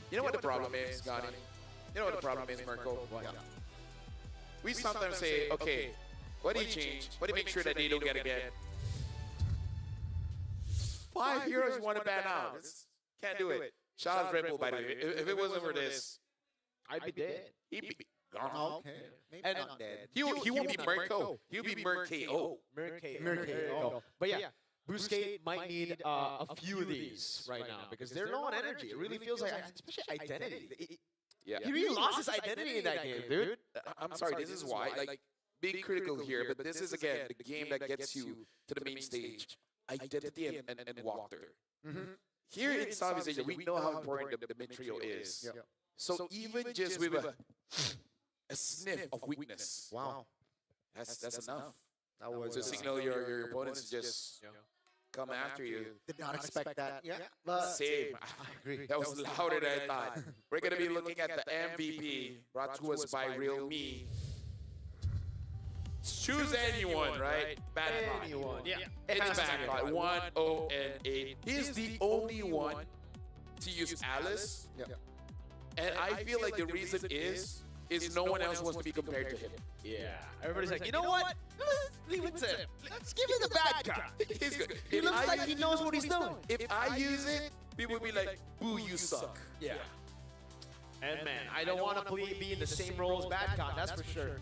You know what the problem is, Gotti? You know what the problem is, Mirko? Yeah. We sometimes say, okay, what do you change? What do you make sure that they don't get again? 5 heroes want to ban out. Can't do it. Shout out Red Bull, by the way. If it wasn't for this, I'd be dead. he'd be gone. Okay. Maybe And not dead. he won't be Mirko. He'll be Mirko. Merko. But yeah, Busquets might need a few of these right now because they're low on energy. It really feels like, especially identity. Yeah. He really lost his identity in that game, dude. I'm sorry, this is why. Like, being critical here, but this is, again, the game that gets you to the main stage. Identity and Walker. Here in Southeast Asia, we know how important the mid trio is. Yeah. So even just with a sniff of weakness, Wow. that's enough. That was To signal your opponents to just come after you. Did not expect that. Yeah. But Same. I agree. That was louder than I thought. We're going to be looking at the MVP brought to us by Real Me. Choose anyone, right? Bad Anyone, yeah. It's Bad 1-0-8. He's the only one to use Alice. Yeah. And I feel like the reason is no one else wants to be compared to him. Yeah. Everybody's like, you know what? Leave it to him. Let's give it the bad guy. He's good. He looks like he knows what he's doing. If I use it, people will be like, boo, you suck. Yeah. And man, I don't want to be in the same role as Badcon, that's for sure.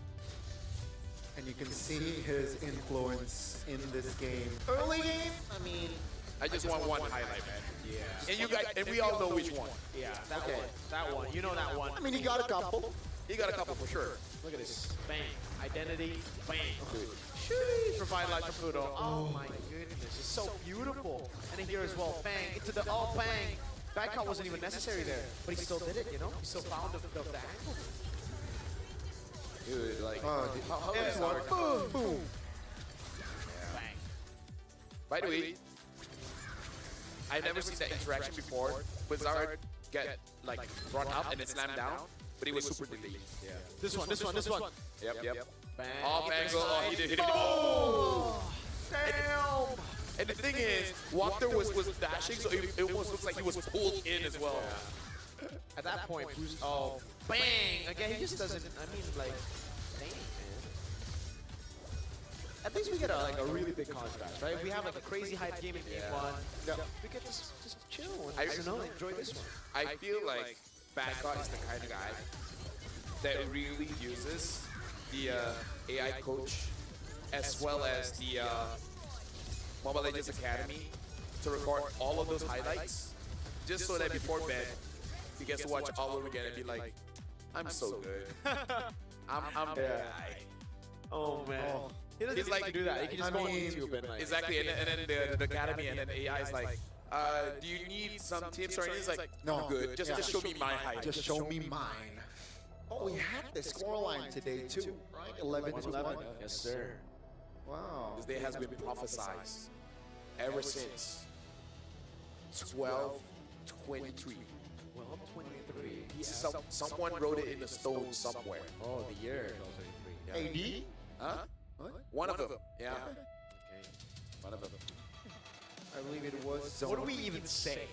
And you can see his influence in this game. Early game, I mean, I just want one highlight, man. Yeah. And you guys, and we all know which one. Yeah, that one. That one. You know that one. I mean, he got a couple. He got a couple for sure. Look at this. Bang. Identity. Bang. Sheesh. Revitalize for Fudo. Oh my goodness. It's so beautiful. And here as well. Bang. Into the bang. Badcon wasn't even necessary there. But he still did it, you know? He still found the angle. Dude, like, how is is one? Boom, boom. Bang. By the way, I've never seen that interaction before. Bizarre get like brought up and then slammed down, but he was super delayed. Yeah. This one. Yep. Bang. Off angle. Oh, he did it. Oh! Damn! And the thing is, Walker was dashing, so it almost looks like he was pulled in as well. Yeah. At that point, Bruce, bang! Again, he just doesn't, I mean, like, dang, man. At least we get a really big contrast, right? We have like a crazy hype game in game one. Yeah. We get to just chill and enjoy this one. I feel like Badcon is the kind of guy that really uses the AI coach as well as the Mobile Legends Academy to record all of those highlights, just so that before bed, he gets to watch all over again and be like, I'm so good. I'm the guy. Oh man. He doesn't like to do that. He can just go on YouTube and like. Exactly, and then the Academy and then the AI is like, do you need some tips or anything? He's like, no, I'm good. Just show me my height. Just show me mine. Oh, we had the scoreline today too, right? 11-1. Yes, sir. Wow. This day has been prophesized ever since 12-23. 12-23. Yeah. Someone wrote it in the stone somewhere. Oh, the year 12-23. AD? Huh? What? One of them. Yeah. Okay. One of them. I believe it was. What do we even say?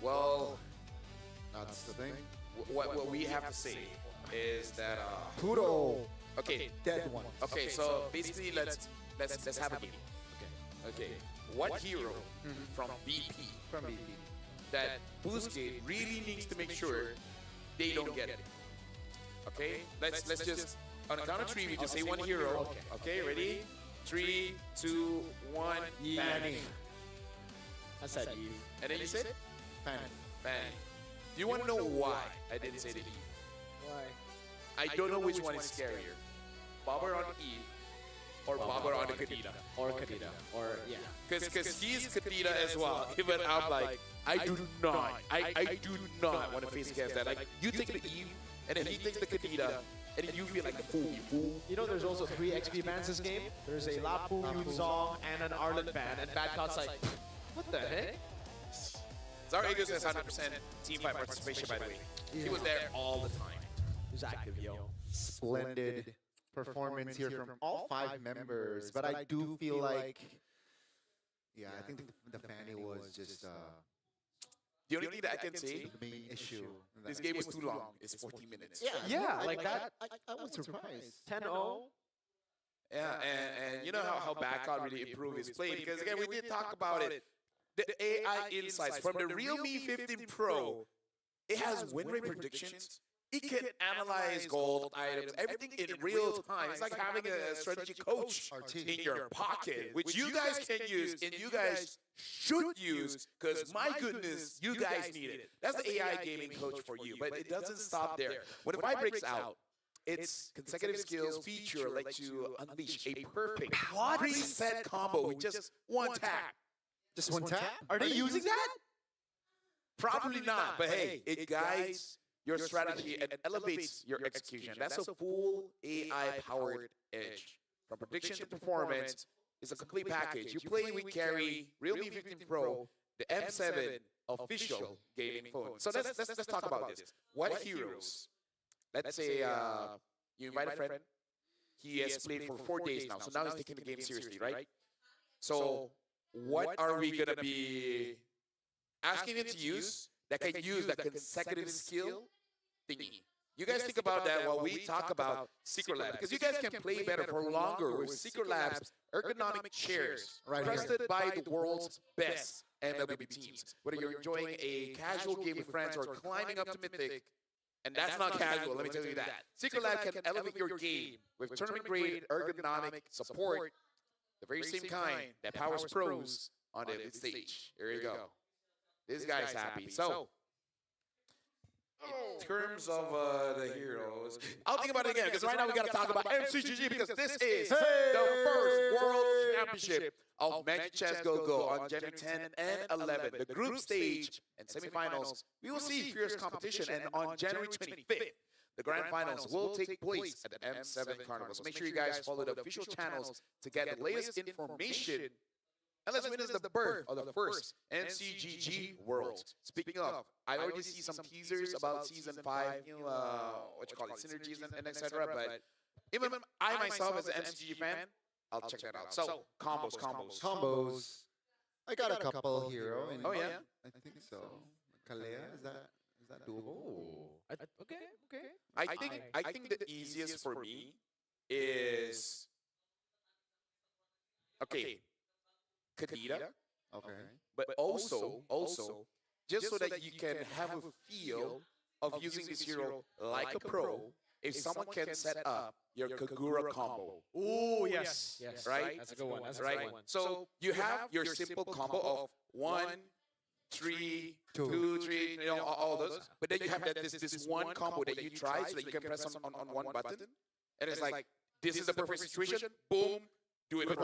Well, that's the thing. What we have to say is that Pluto. Okay. Dead one. Okay, so basically let's have a game. Okay. What hero from BP that Busquets really needs to make sure they don't get it? Okay? Let's just on the count of three we just say one hero. Okay, ready? 3, 2, 1, Yanni. I said Eve. And then you said Fanny. Fanny. Do you want to know why I didn't say the Eve? Why? I don't know which one is scarier. Bobber on Eve or Bobber on the Kadita. Or Kadita. Or, yeah. Because he's Kadita as well. Even I'm like, I do not want to face against that. Like, you take the Eve, and then he takes the Kadita, and then you feel like the fool, you fool. You know, there's also 3 XP bans this game. There's a Lapu, Yunzong, and an Arlen ban. And Badcot's like, what the heck? Zara Eagles has 100% team fight participation, by the way. He was there all the time. Who's active, yo? Splendid performance here from all 5 members, but I do feel like, yeah, I think the Fanny was just the only thing that I can say, the main issue. this game was too long. It's 14 minutes. Yeah, like that. I was surprised. 10-0. Yeah, and you know how Badcott really improved his play, because again, we did talk about it. The AI insights from the Realme 15 Pro, it has win rate predictions. It can analyze gold items, everything in real time. It's like having a strategy coach in your pocket, which you guys can use and you guys should use, because my goodness, you guys need it. That's the AI gaming coach for you, but it doesn't stop there. When the fight breaks out, its consecutive skills feature lets you unleash a perfect preset combo with just one tap. Just one tap? Are they using that? Probably not, but hey, it guides your strategy and elevates your execution. That's a full AI-powered edge. From prediction to performance, it's a complete package. You play, we carry Realme 15 Pro, the M7 official gaming phone. So let's talk about this. What heroes? Let's say you invite a friend. He has played for 4 days now, so now he's taking the game seriously, right? So what are we going to be asking him to use that can use that consecutive skill thingy? You guys think about that while we talk about Secret Lab, because you guys can play better for longer with Secret Lab's ergonomic chairs, trusted by the world's best MLB teams. Whether you're enjoying a casual game with friends or climbing up to Mythic, and that's not casual, let me tell you that. Secret Lab can elevate your game with tournament-grade ergonomic support, the very same kind that powers pros on the elite stage. Here you go. This guy's happy. So, in terms of the heroes, I'll think about it again, because right now we got to talk about MCGG, because this is the first World Championship of Magic Chess Go-Go on January 10 and 11. The group stage and semifinals, we will see fierce competition, and on January 25th, the grand finals will take place at the M7 Carnival. So make sure you guys follow the official channels to get the latest information. And let's witness the birth of the first MCGG World. Speaking of, I already see some teasers about Season 5, synergies and etc. But even I myself as an MCGG fan, I'll check that out. So, combos. I got a couple hero. Oh, yeah? I think so. Kalea, is that doable? Okay. I think the easiest for me is Kadita. Okay. But also, just so that you can have a feel of using this hero like a pro, if someone can set up your Kagura combo. Ooh, yes. Right? That's a good one. That's right? a good one. So you have your simple combo of 1, 3, 2, 3, all those. But then you have this one combo that you try so that you can press on one button. And it's like, this is the perfect situation. Boom. Do it.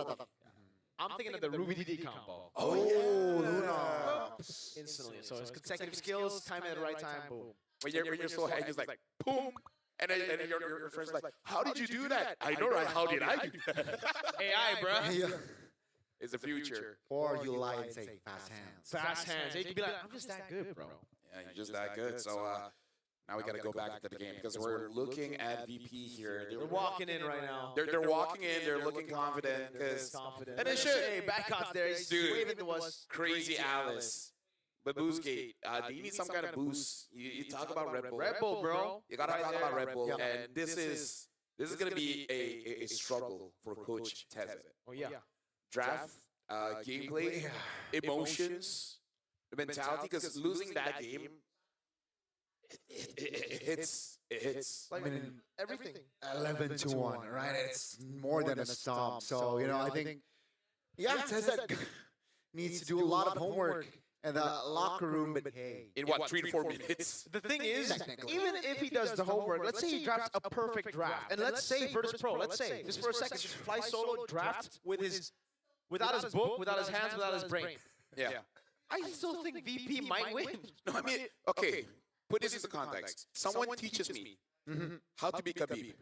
I'm thinking of the Ruby DD combo. Oh, yeah. Luna. Instantly. So it's consecutive skills, time at the right time, boom. When you're so high, it's like, boom. And then your friend's like, how did you do that? I know, right? How did I do that? AI, bro. It's the future. Or you lie and say fast hands. Fast hands. You can be like, I'm just that good, bro. Yeah, you're just that good. So now we got to go back to the game, because we're looking at VP here. They're walking in right now. They're walking in. They're looking confident. And they should. Hey, Badcot's there. He's waving to us. Crazy Alice. But Boostgate, do you need some kind of boost? You talk about Red Bull. Red Bull, bro. You gotta talk about Red Bull, and this is gonna be a struggle for Coach Tezet. Oh yeah. Draft, gameplay, emotions, the mentality, because losing that game, it's like everything. 11-1, right? It's more than a stomp. So I think, Tezet needs to do a lot of homework in the locker room, but hey. In what, 3 to 4 minutes? The thing is, even if he does the homework, let's say he drafts a perfect draft, and let's say Virtus Pro, let's say, just for a second, just fly solo draft without his book, without his hands, without his brain. Yeah. I still think VP might win. No, I mean, okay, put this into context. Someone teaches me how to beat Khabib.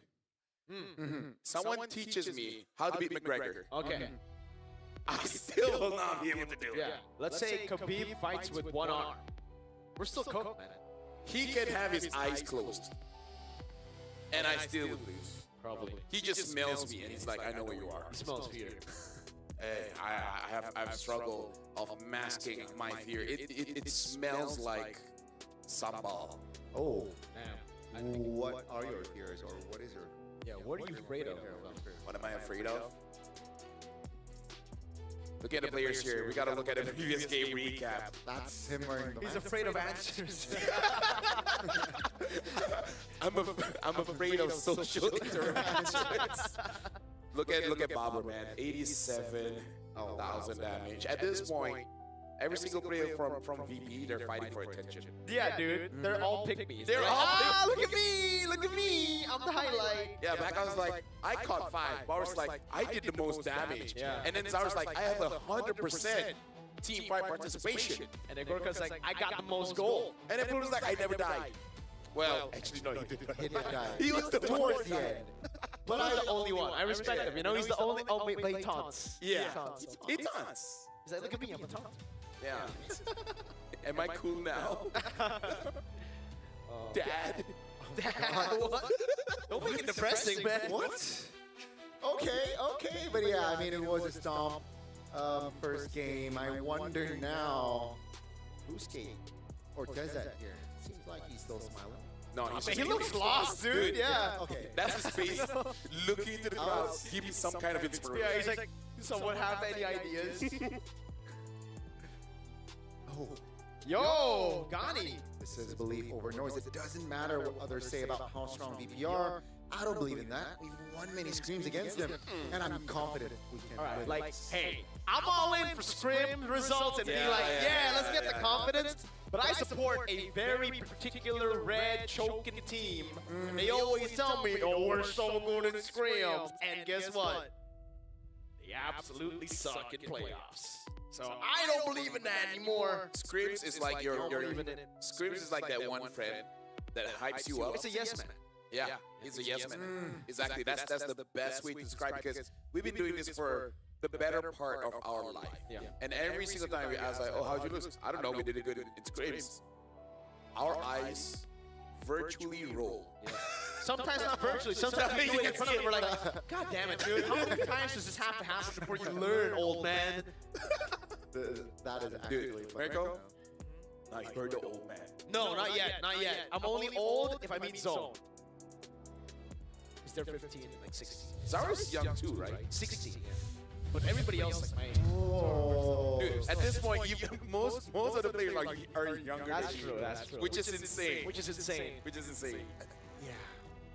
Someone teaches me how to beat McGregor. Okay. I still will not be able to do it. Yeah. Let's say Khabib fights with one arm. We're still cooked, man. He can have his eyes closed, and I still would lose. Probably. He just smells me, and he's like, I know where you are. He smells fear. Hey, I have struggle of masking my fear. It smells like sambal. Oh. Damn. What are your fears, or what is your... Yeah, what are you afraid of? What am I afraid of? Look at the players here. We gotta look at the previous game recap. That's him wearing the He's mask. afraid of answers. I'm afraid of social interactions. Look at Bobber, man. 87,000 damage. At this point, every single player from VP, they're fighting for attention. Yeah, dude. They're all pick-me's. They're all look at me! Look at me! I'm the highlight. Yeah, back I was like, I caught 5. Bobber's like, I did the most damage. Yeah. And then Zara's like, I have 100% team fight participation. And then Gorka's like, I got the most gold. And then Bruno's like, I never died. Well, actually, no, he did not. He did die. He was the towards the end. But I'm the only one. I respect him. You know, he's the only... Oh, wait, he taunts. Yeah. He He taunts. He's like, look at me, I'm a taunt. Yeah. Am I cool now? Dad. What? Don't make it depressing, man. What? Okay, but yeah, I mean, it was a stomp. First game. I wonder now who's skating or does that here. Seems like he's still smiling. No, He looks lost, dude. Yeah. Okay. That's his face looking to the crowd, giving some kind of inspiration. Yeah, he's like, someone have any ideas? Oh. Yo, Gani. This is belief over noise. It doesn't matter what others say about how strong VP are. I don't believe in that. We've won many scrims against them, and I'm confident we can All right, win. like, hey, I'm all in for scrim results and be like, yeah, let's get the confidence. But I support a very particular red choking team. They always tell me, oh, we're so good in scrims. And guess what? They absolutely suck in playoffs. So I don't believe in that anymore. Scrims is like your Scrims is like that one friend that hypes you up. It's a yes man. Yeah, he's a yes man. Exactly. That's the best way to describe it, because we've been doing this for the better part of our life. Yeah. And every single time we ask like, oh, how'd you lose? I don't know. We did it good in scrims. Our eyes virtually roll. Yeah. Sometimes not virtually. Sometimes we do it in front of them. We're like, God damn it, dude. How many times does this have to happen before you learn, old man? That is actually funny. Marco? No, you're the old man. No, not yet. Not yet. I'm only old if I meet Zone. They're 15 and like 16. Zara's young too, right? 16, yeah. But everybody else is like my age. Oh. Dude, at this point, most of the players are younger. That's than true, you. that's true. Which is insane. Which is insane. Which is insane. Yeah.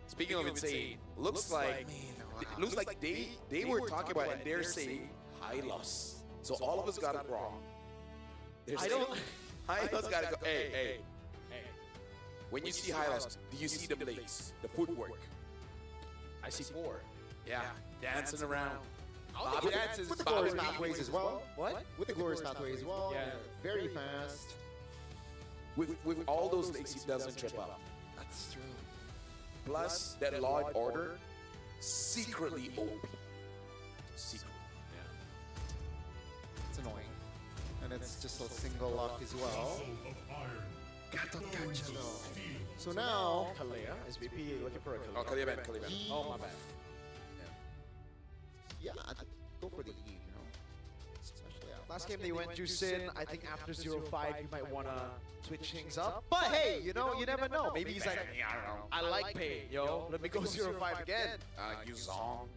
Speaking of insane, looks like they were talking about it and they're saying high loss. So all of us got it wrong. High loss got to go. Hey. When you see high loss, do you see the legs, the footwork? I see 4. Yeah, dancing around. Bobby dances. With the glorious pathways as well. What? With the glorious pathways as well. Yeah. Very fast. With all those legs, he doesn't trip up. That's true. Plus, that Law and Order, secretly OP. Secret. Yeah. It's annoying. And it's just a single lock as well. So now, Kalea, SVP looking for a Kalea. Oh, Kalea bad. Oh, my bad. yeah, I'd go for the E, you know. Especially out. Last game they went Juicin. I think after 0-5 you might want to switch things up. But hey, you know, you never know. Maybe he's like, I don't know. I like pain, yo. Let me go 0-5 again. Yuzong.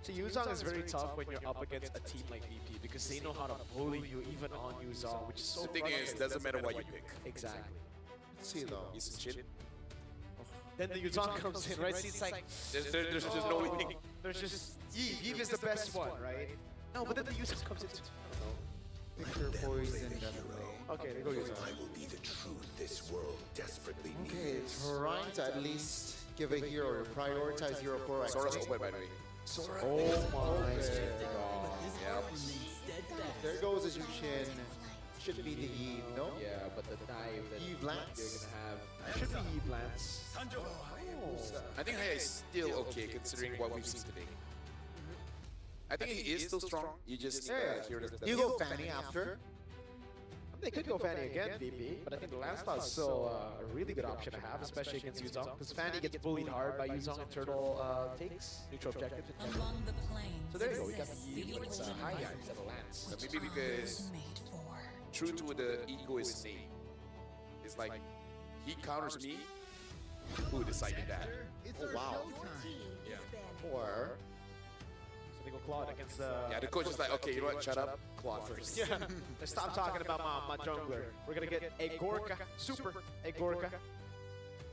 So Yuzong is very tough when you're up against a team like VP because they know how to bully you even on Yuzong, which is so The thing is, doesn't matter what you pick. Exactly. Let's see though. He's some shit. Then the Yuzong comes in, right? See, it's like There's just no winning. there's just Yves is the best one, right? No, but then the user comes into. Victor poison definitely. Okay, they go user. I will be the truth this world desperately Okay, needs. trying to at least give a hero or prioritize hero for Sora's open, by the way. Sora. Oh my Yeah. There goes a Jushin. Should be the Eve, no? Yeah, but the dive that Eve Lance. you're gonna have should be Eve Lance. I think Haya is still okay considering what we've seen today. I think he is still strong. You just hear the You go Fanny after. They could go Fanny again, VP, but I think the Lancelot is still a really good option to have, especially against Yuzong, because Fanny gets bullied hard by Yuzong and Turtle takes neutral objectives. So there you go, we got the Yi, but it's high guy instead of Lance. But maybe because true to the ego is name. It's like he counters me. Who decided that? Oh wow. Yeah. Or So they go Claude against the... Yeah, the coach is like, okay, you know what? Shut up. Claude first. Yeah, let's stop talking about my jungler. We're gonna get a Gorka, super a Gorka.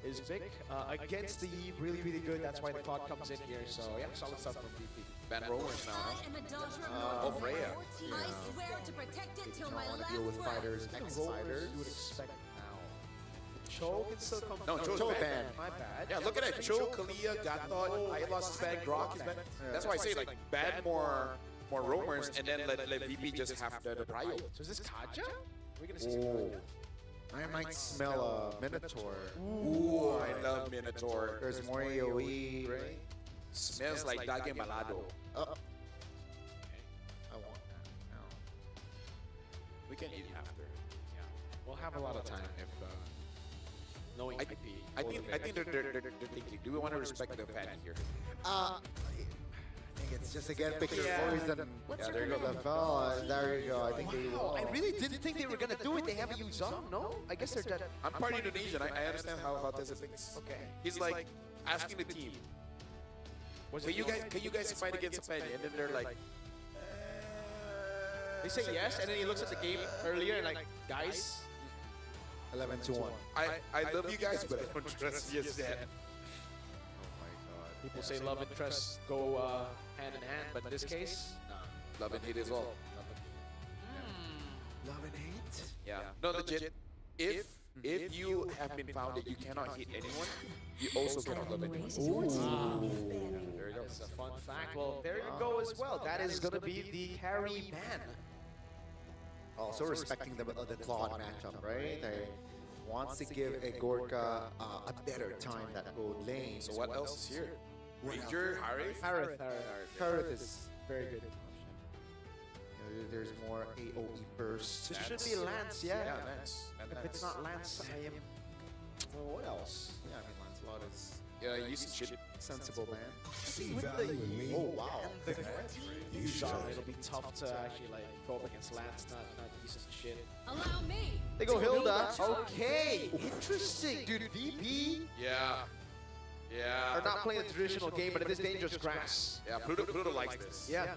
Is big against the Eve, really, really good. That's why the Claude comes in here. So yeah, solid stuff from VP. Van Rollers now, huh? Oh, Freya. I swear to protect it till my want to last deal with breath. fighters, ex-fighters. You would expect now. Cho can still come. No, Cho's Cho bad. ban. My bad. Yeah, look at that. Cho, Kalia, Gatot, I lost his bag, Grok. That's why I say, like, ban more roamers and then let VP just have the prio. So is this Kaja? We're gonna see Oh. some I might smell a Minotaur. Ooh, I love Minotaur. There's more AoE, right? Smells like Dage Malado. I want that now. We can eat after. Yeah, we'll have a lot of time if knowing IP. I think they're thinking, do we want to respect the fan here? I think it's just again picking poison. What's There you go, the fella. There you go. I think they will. I really didn't think they were gonna do it. They haven't used Zong, no? I guess they're dead. I'm part Indonesian. I understand how Tessa thinks. Okay. He's like asking the team, can you guys fight against Fanny? And then they're like, They say yes, and then he looks at the game earlier and like, guys, 11-1. I love you guys, but I don't trust you as that. people say love and trust go hand in hand, but in this case, Love and hate is all. Love and hate? Yeah. No, legit. If you have been found that you cannot hit anyone, you also cannot love anyone. there you go. It's a fun fact. Well, there you go as well. That is going to be the carry ban. Also respecting the Claude matchup, right? They wants to give a Gorka a better time that gold lane. So what else is here? Ranger, Harith? Harith is very good. There's more AoE burst. It should be Lance, yeah. Yeah, Lance. If it's not Lance, I am... Well, what else? Yeah, I mean Lancelot is Yeah, you see shit. sensible man. See, with the... Oh wow. It'll be tough to actually like go up against Lance, not decent shit. Allow me. They go Hilda. Okay, interesting, dude. VP Yeah. Yeah. are not playing the traditional game, but it is dangerous grass. Yeah, Pluto likes this. Yeah.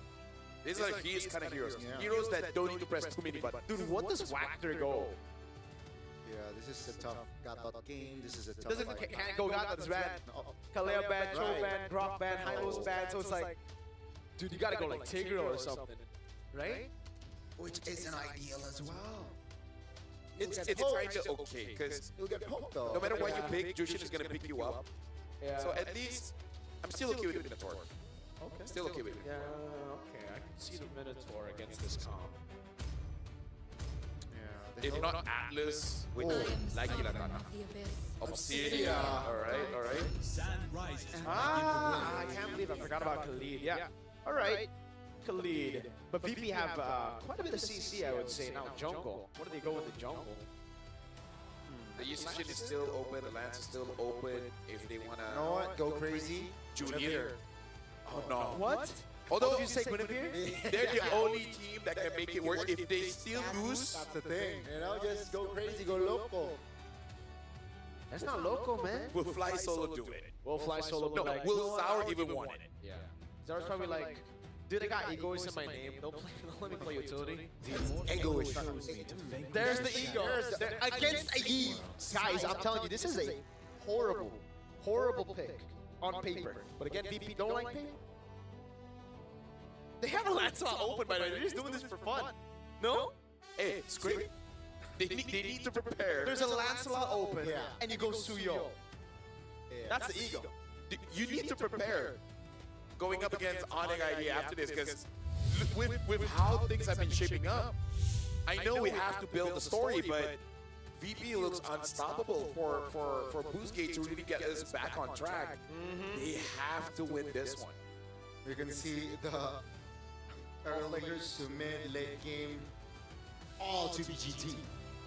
These are like his kind of heroes. Yeah. Heroes that don't need to press too many buttons. Dude, what does Wactor go? Yeah, this is a tough Gatot game. This is a tough Doesn't fight. can't go God that's bad. Kaleo bad, Cho bad, Grok bad, Hylo's bad. So it's like, dude, you gotta go like Tigreal or something, right? Which isn't ideal as well. It's kind of okay, because You'll get poked though. no matter what you pick, Jushin is going to pick you up. Yeah. So at least, I'm still okay with Minotaur. Okay. Still okay with it. Yeah. Okay. I can see the Minotaur against this comp. Yeah. If not Atlas with Lagi Latana. The abyss. Obsidian. Alright. Ah, I can't believe I forgot about Khalid. Yeah. All right. Khalid. But VP have quite a bit of CC, I would say. Now, jungle. What do they go with the jungle? The Yushin is still open, the Lance is still open. If they want to. You know what? Go crazy. Junior. Oh no. What? Although Did you say Guinevere? they're the only team that can make it work. If they still lose, That's the thing. You know, just go crazy, go local. That's not local, man. will Fly Solo do it? We'll fly solo. No, like, will Sour even want it? Yeah. Zar's probably like, dude, I got egoist in my name. Don't let me play utility. Egoist. There's the ego. Against a Eve. Guys, I'm telling you, this is a horrible, horrible pick on paper. But again, VP don't like paper. They have a Lancelot open, by the way. They're just doing this for fun. No? Hey, Scream. They need to prepare. There's a Lancelot open, and you go Suyo. That's the ego. You need to prepare going up against Onyx ID after this, because with how things have been shaping up, I know we have to build the story, but VP looks unstoppable for Boostgate to really get us back on track. They have to win this one. You can see the earlingers to mid, late game, all to BGT.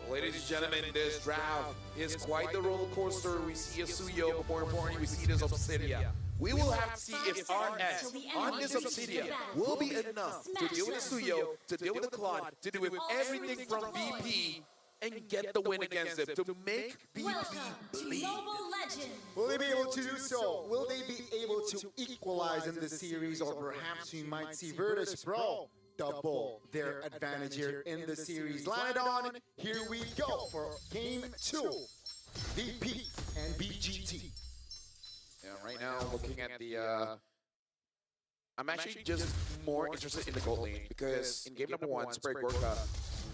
Ladies and gentlemen, this draft is quite the roller coaster. We see a Suyo, but more importantly, we see this Obsidia. We will have to see if RS on this Obsidia will be enough to deal with the Suyo, to deal with the Claude, to deal with everything from VP, and get the win against them, to make VP bleed. Will they be able to do so? Will they be able to equalize in the series, or perhaps we might see Virtus Pro double their advantage here in the series? Line on, here we go for Game 2, VP and BGT. Yeah, right now, looking at the... I'm actually just more interested in the gold lane, because in game number 1, Spray Gorka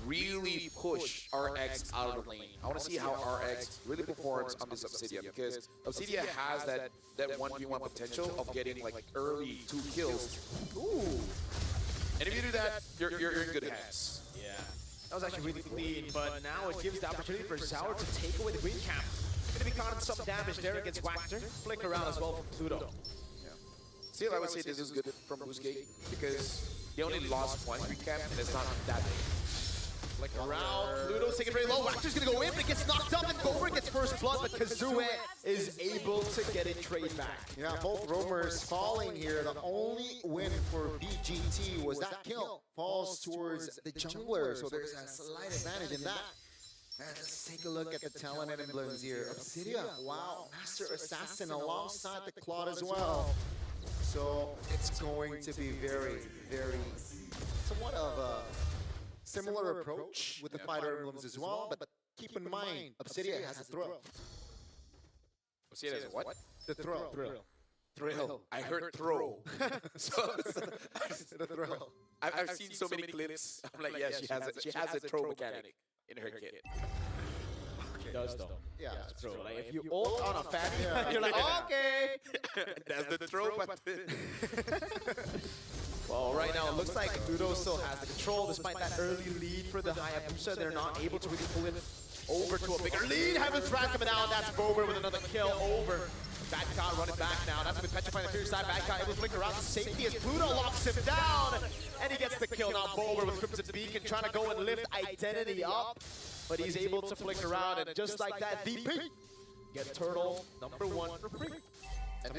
really push RX out of the lane. I want to see how RX really performs on this Obsidia, because Obsidia has that 1v1 potential of getting like early 2 kills. Ooh! And if you do that, you're in good hands. Yeah. That was actually really clean, but now it gives the opportunity for Zaur to take away the green cap. Gonna be causing some damage there against Wactor. Flick around as well from Pluto. Yeah. Still, I would say this is good from Boostgate, because they only lost 1 green cap, and it's not that big. Flick around, Pluto's taking very low. Wactor's gonna go in, but it gets knocked up, and Gover gets first blood, but Kazue is able to get it trade back. Yeah, both roamers falling here. The only win for BGT was that kill falls towards the jungler, so there's a slight advantage in that. And let's take a look at the talent and emblems here. Obsidia, wow, Master Assassin alongside the Claude as well. So it's going to be very, very somewhat of a similar approach with the fighter emblems as well, but keep in mind, Obsidia has a throw. Obsidia has a what? The throw. Thrill. I heard throw. The thrill. I've seen so many clips. I'm like, yeah, she has a throw mechanic in her kit. She does though. Yeah, that's true. Like if you ult on a fat guy, you're like, okay. That's the throw button. Well, right now it looks like Pluto still has the control despite that early lead for the Hayabusa. They're not able to really pull it over to a bigger lead. Heaven's Wrath coming down. That's Bober with another kill over. Badcott running back now. That's going to be petrifying the fierce side. Badcott able to flick around to safety as Pluto locks him down. And he gets the kill. Now Bober with Crimson Beacon trying to go and lift Identity up. But he's able to flick around, and just like that, VP get Turtle #1 for free. And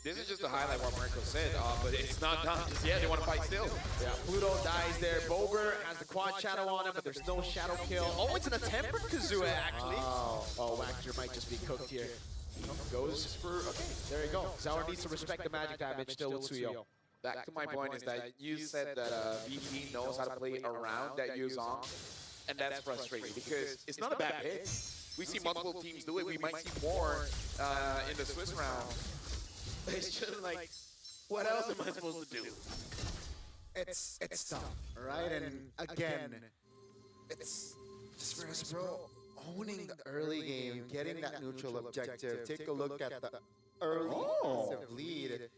this is just the highlight what Marco said, but it's not done just yet. They want to fight still. Yeah, Pluto dies there. Bober has the quad shadow on him, but there's no shadow kill. Oh, it's an attempt for Kazue, actually. Oh, Wactor might just be cooked here. He goes for, okay, there you go. Zaur needs to respect the magic damage still with Suyo. Back to my point is that you said that VP knows how to play around that Yuzong, and that's frustrating because it's not a bad pick. We see multiple teams do it. We might see more in the Swiss round. It's just like, what else am I supposed to do? It's tough, right? And again, it's just Virtus Pro owning the early game, getting that neutral objective. Take a look at the early offensive lead.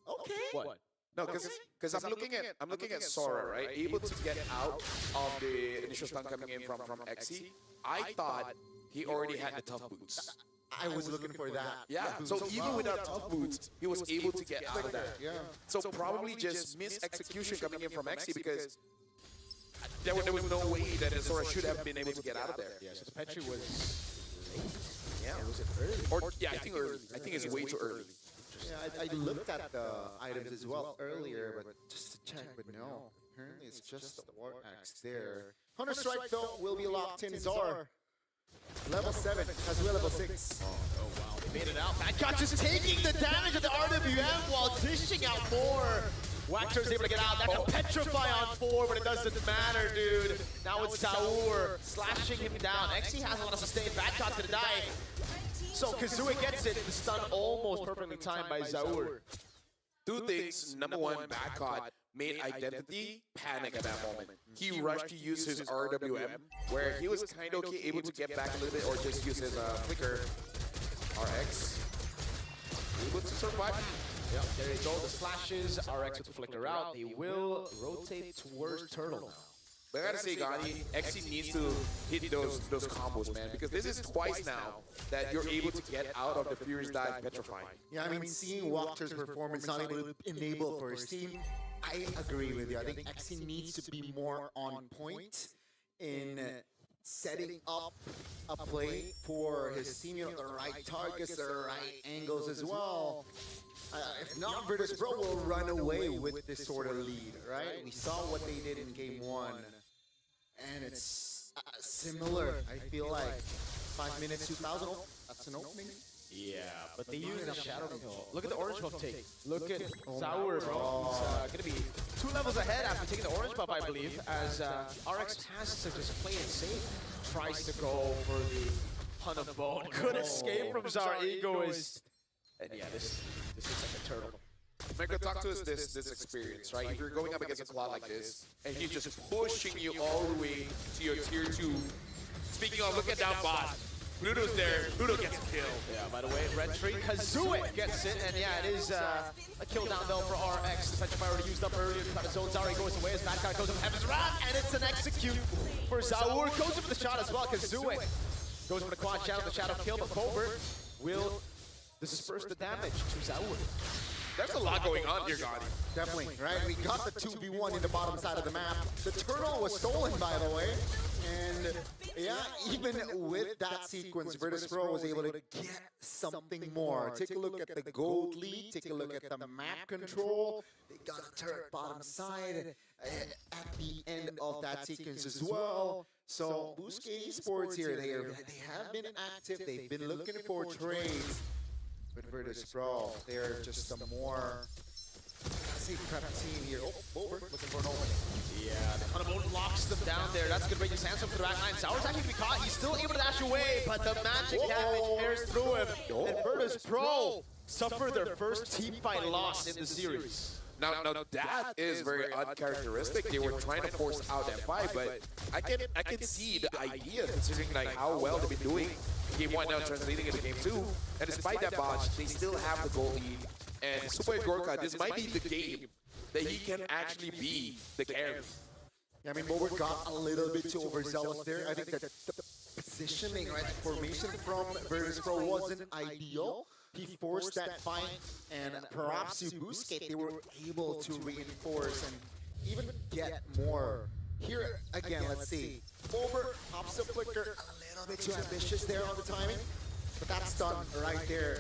Okay. What? No, because I'm looking at Sora, right? Able to get out of the initial stun coming in from XC. I thought he already had the tough boots. I was looking for that. Yeah, so even without tough boots, he was able to get out of that. Yeah. So probably just mis-execution coming in from XC because there was no way that Sora should have been able to get out of there. Yeah, so the Petri was late. Yeah, was it early? Or yeah, I think early. I think it's way too early. Yeah, I looked at the items as well earlier, but just to check, but no. Apparently it's just the War Axe there. Counter-Strike, though, will be locked in. Zar, level 7, as well level 6. Oh, wow, they made it out. Badcott just taking the damage of the RWM while dishing out more. Wactor's able to get out. That's a Petrify on 4, but it doesn't matter, dude. Now it's Zaur slashing him down. XC has a lot of sustain. Badcott's gonna die. So Kazue gets it. The stun almost perfectly timed by Zaur. Two things. Number one, Badcott made Identity panic at that moment. He rushed to use his RWM, where he was kind of okay, able to get back a little bit, or just use his flicker. RX able to survive. Yep, there you go. The slashes, RX with the flicker out. They will rotate towards Turtle now. But I gotta say, Gotti, XC needs to hit those combos, man, because this is twice now that you're able to get out of the Furious Dive Petrifying. Yeah, I mean, seeing Walker's performance not able to enable for his team, I agree with you. I think XC needs to be more on point in setting up a play for his team, you know, the right targets, the right angles as well. If not, Virtus Pro will run away with this sort of lead, right? We saw what they did in game 1, and it's similar. I feel like 5 minutes, 2,000. Oh, that's an opening. Yeah, but they use the Shadow Kill. Look at the orange buff take. Look at Zaur, bro. He's going to be 2 levels ahead after taking the orange buff, I believe, as RX has to just play it safe. Tries to go for the Hunt of Bone. Good escape from Zaur. Egoist. And yeah, this is like a turtle. Mega, talk to us this experience, right? If you're going up against a Claw like this, and he's just pushing you all the way to your tier 2. Speaking of, look at down bot. Pluto's there. Pluto gets a kill. Yeah, by the way, red tree, Kazooie gets it, and yeah, it is a kill down though for RX. The Petrify already used up earlier to cut his own. Zaur goes away as Badcon goes up Heaven's Wrath, and it's an execute for Zaur. Goes in for the shot as well. Kazooie goes for the quad channel, the shadow kill, but Covert will disperse the damage to Zaur. There's a lot going on here, Gotti. Definitely, right? We got the 2v1 in the bottom side of the map. The turtle was stolen, by the way. And yeah, even with that sequence, Virtus Pro was able to get something more. Take a look at the gold lead. Take a look at the map control. They got a turret bottom side at the end of that sequence as well. So Bousquet Esports here, they have been active. They've been looking for trades. With Virtus Pro, they're just a more, let's say, prep team here. Oh, over, looking for an opening. Yeah, the Hunabone locks them down there. That's good range of Sandstorm to the back line. Zaur's actually be caught. He's still able to dash away, but the magic damage tears through him. And Virtus Pro suffer their first team fight loss in the series. Now that is very uncharacteristic. They were trying to force out that fight, but I can see the idea considering like how well they've been doing. Game 1 now translating into Game 2, and despite that botch, they still have the goal lead. And Super Gorka, this might be the game that he can actually be the carry. Yeah, I mean, Bober got a little bit too overzealous there. I think that the positioning, right, the formation from Virtus Pro wasn't ideal. He forced that fight, and perhaps Bousquet, they were able to reinforce and even get more. Here, again, let's see. Bober pops the flicker, a little bit too ambitious there on the timing, but that's done right there.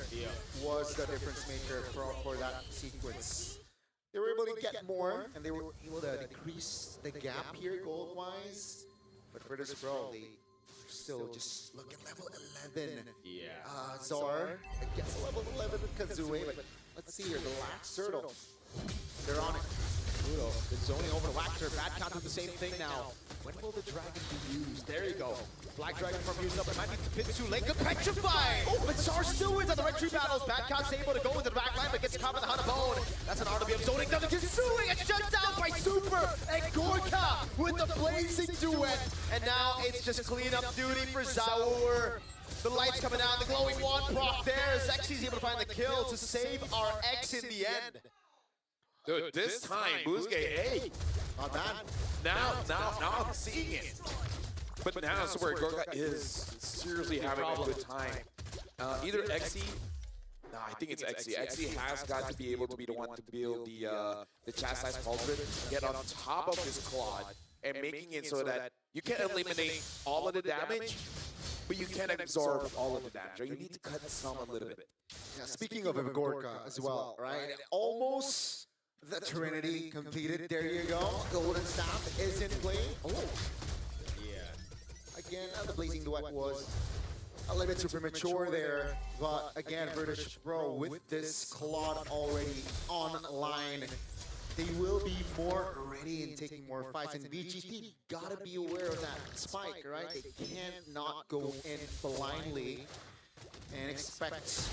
Was the difference maker for that sequence. They were able to get more, and they were able to decrease the gap here gold-wise. But Virtus Pro, they still just look at level 11. Yeah. Zaur against level 11 Kazooie, but let's see here, the Lax Turtle. They're on it. Pluto, it's zoning over to Waxer. Badcon does the same thing now. When will the dragon be used? There you go. Black Dragon from used up. It might be a bit too late. Good Petrify! Oh, but Zaur still wins on the red tree battles. Badcon's able to go into the back line, but gets caught by the Hunt of Bone. That's an RWM zoning. Doesn't Kazooie gets shut down by Super and Gorka with the blazing duet. And now it's just cleanup duty for Zaur. The lights coming out, the glowing wand proc there. Zexi's able to find the kill to save our X in the end. Dude, this time, Bousquet, hey. Not bad. Now I'm seeing it. But now Super Gorka is seriously having a good time. Either XE, no, I think it's XE. XE has got to be able to be the one to build the chastise cauldron, get on top of this Claude, and making it so that you can eliminate all of the damage, but you can't absorb all of the damage. Or you need to cut some a little bit. Yeah, speaking of Gorka as well, right? Almost the Trinity completed. There you go. Golden Staff is in play. Oh. Yeah. Again, the Blazing Duet was a little bit too premature there. But again, Virtus Pro with this Claude already online, they will be more ready and taking more fights. And VGT gotta be aware of that spike, right? They can't not go in blindly and expect,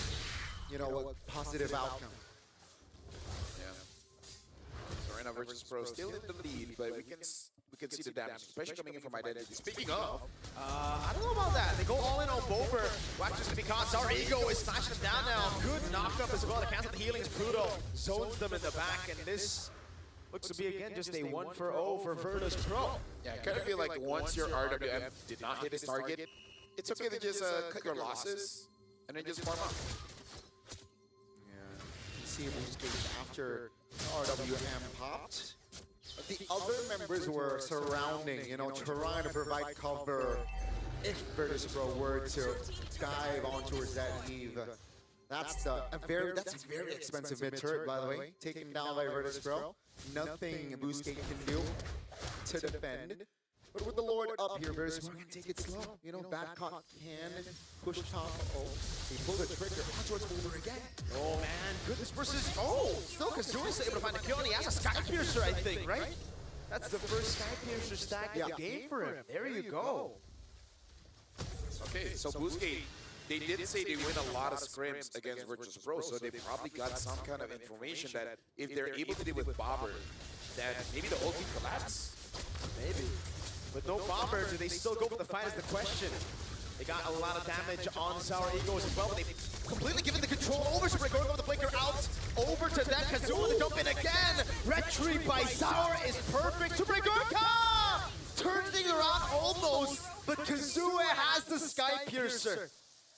you know, a positive outcome. now Virtus Pro still in the lead, but we can see the damage, especially coming in from Identity. Speaking of, I don't know about that. They go all in on Bober. Wax is going to be caught. Sour Ego is smashing him down now. Good knock-up as well to cancel the healings. Pluto zones them in the back, and this looks to be, again, just a 1-for-0 for Virtus Pro. yeah, I kind of feel like once your RWM did not hit his target, it's okay to just cut your losses and then just farm up. See after RWM popped. The other members were surrounding, trying to provide cover if Virtus Pro were to dive on towards that Eve. That's a very expensive mid turret, by the way, taken down by Virtus Pro. Nothing Boostgate can do to defend. But with the Lord up here, Virtus Pro can take it slow. Bad Cop can push top. Oh, he pulled the trigger towards Boulder again. Oh man, goodness versus, still Kazuya's able to find a kill, and he has a Sky Piercer, I think, right? That's the first Sky Piercer stack of the game for him. There you go. Okay, so Boostgate, they did say they win a lot of scrims against Virtus Pro, so they probably got some kind of information that if they're able to deal with Bobber, that maybe the whole team collapse. Maybe. But no Bomber, do they still go for the fight is the question. They got a lot of damage on Sour Egos as well, but they've completely given the control over to Gregor with the flicker out. Over to that, Kazuya to jump in again. Retreat by Sour is perfect to Gregorka! Turns things around almost, but Kazuya has the Sky Piercer.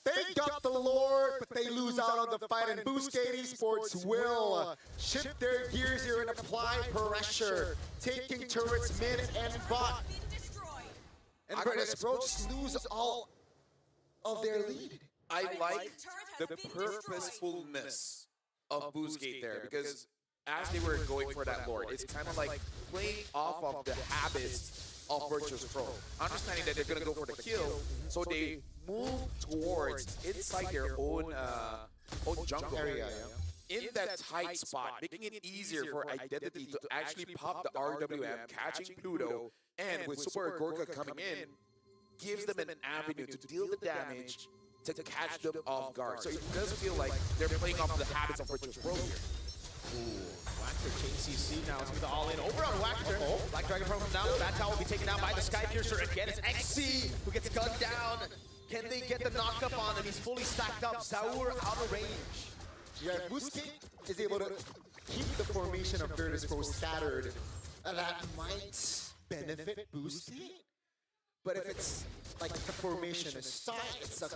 They got the Lord, but they lose out on the fight, and Boostgate Esports will shift their gears here and apply pressure, taking turrets mid and bot. And Virtus Pro just lose all of their lead. I like the purposefulness of Boostgate there, because as they were going for that Lord, it's kind of like playing off of the habits of Virtus Pro, understanding that they're going to go for the kill, so they move towards inside their own jungle area, in that tight spot, making it easier for Identity to actually pop the RWM, catching Pluto, and with Super Gorka coming in, gives them an avenue to deal the damage, to catch them off guard. So it does feel like they're playing off the habits of Virtus Pro here. Wactor takes CC now. It's with the all-in over on Wactor. Black Dragon from down. Bad Cow will be taken down by the Sky Piercer again. It's XC who gets gunned down. Can they get the knock-up on him? He's fully stacked up. Zaur out of range. Yeah, Boostgate is able to keep the formation of Virtus Pro scattered. That might benefit Boostgate. But if it's like the formation is tight, it's a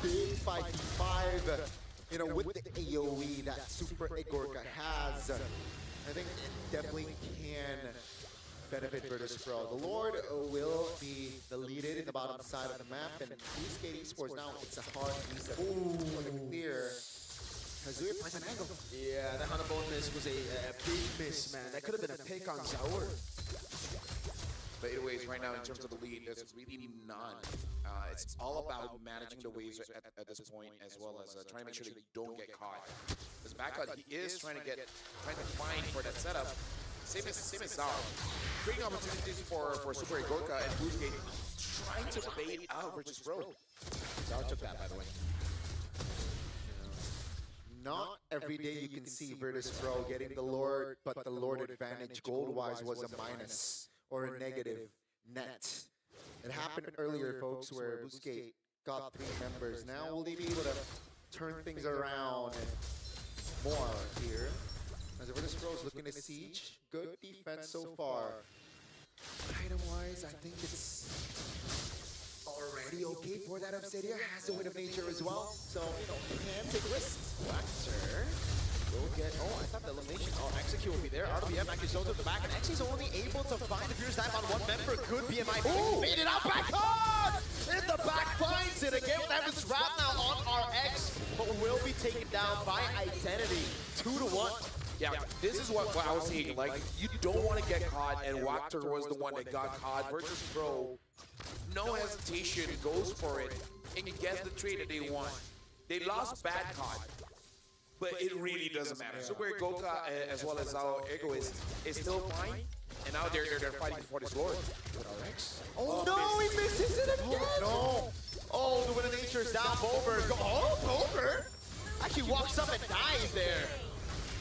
big 5v5. With the AoE that Super Igorka has, I think it definitely can benefit Virtus Pro. The Lord will be deleted in the bottom side of the map, and Boostgate Esports now, it's a hard reset for the clear. Kazuya finds an angle. Yeah, that Hanabone miss was a big miss, man. That could have been a pick on Zaur. But anyways, right now in terms of the lead, there's really none. It's all about managing the waves at this point, as well as trying to make sure that you don't get caught. Because Backup, he is trying to find for that setup. Same as Zao. Creating opportunities for Super Igorka and Boostgate, trying to bait out Virtus Pro. Zao took that, by the way. Not every day you can see Virtus Pro getting the Lord, but the Lord advantage gold-wise was a minus or a negative net. It happened earlier, folks, where Boostgate got 3 members. Now will they be able to turn things around and more here? As Virtus Pro is looking to siege, good defense so far. Item-wise, I think it's already okay for that Obsidia. Has the Wind of Nature as well, so can take risks. Wactor will get, I thought the elimination, Execute will be there. RWM actually zones at the back, and Xy's only able to find the Fierce Dive on one member. Good BMI. Made it out back on! In the back finds it again with Evans Wrap now on RX, but will be taken down by Identity. 2-1. Yeah, this is what I was saying. Like, you don't want to get caught, and Wactor was the one that got caught. Virtus Pro, no hesitation, goes for it, and gets the trade that they want. They lost Bad Caught, but it really doesn't matter. Super Goka as well as Zao Ego is still fine, and now they're fighting for this Lord. RX. Oh no, he misses it again! No! Oh, the Wind of Nature is down. Bober. Bober! Actually walks up and dies there.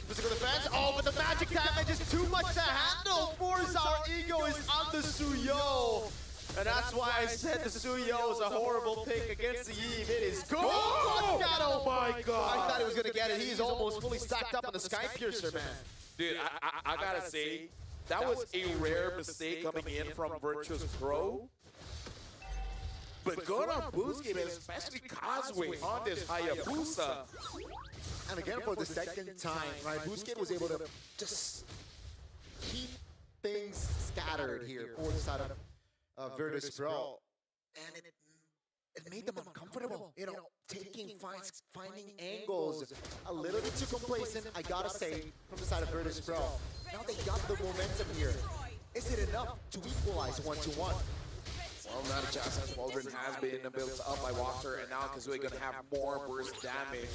Physical defense. Oh, but the magic damage is too much to handle. 4-Sour Ego is on the Suyo. And that's why I said the Suyo is a horrible pick against the Eve. It is good. Oh my god. I thought he was going to get it. He's almost fully stacked up on the Sky Piercer, man. Dude, I gotta say, that was a rare mistake coming in from Virtus Pro. But good on Boost Game, especially Causeway on this Hayabusa. And again, for the second time, right, Boostgate was able to just keep things scattered here for the side of Virtus Pro. And it made them uncomfortable, you know, taking fights, finding angles, a little bit too complacent, I gotta say, from the side of Virtus Pro. Now they got the momentum here. Is it enough to equalize 1-1? Well, now the chance as Waldron has been built up by Walker, and now Kazooie gonna have more burst damage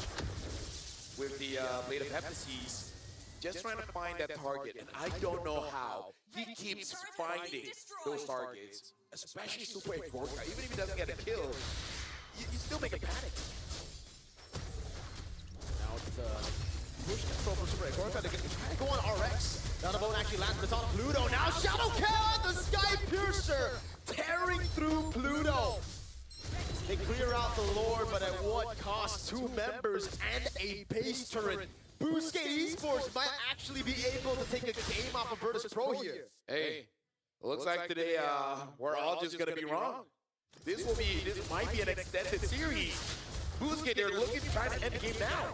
with the Blade of Hephaestus. Just trying to find that target, and I don't know how. He keeps finding those targets, especially Super Gorka. Even if he doesn't get a kill, you still make a panic. Now it's push control for Super Gorka. They're trying to go on RX. Down the bone actually lands, but it's on Pluto. Now Shadow Cat, the Sky Piercer, tearing through Pluto. They clear out the Lord, but at what cost? 2 members and a base turret. Boostgate Esports might actually be able to take a game off of Virtus Pro here. Hey, looks like today we're all just gonna be wrong. This might be an extended series. Boostgate, they're trying to end the game now.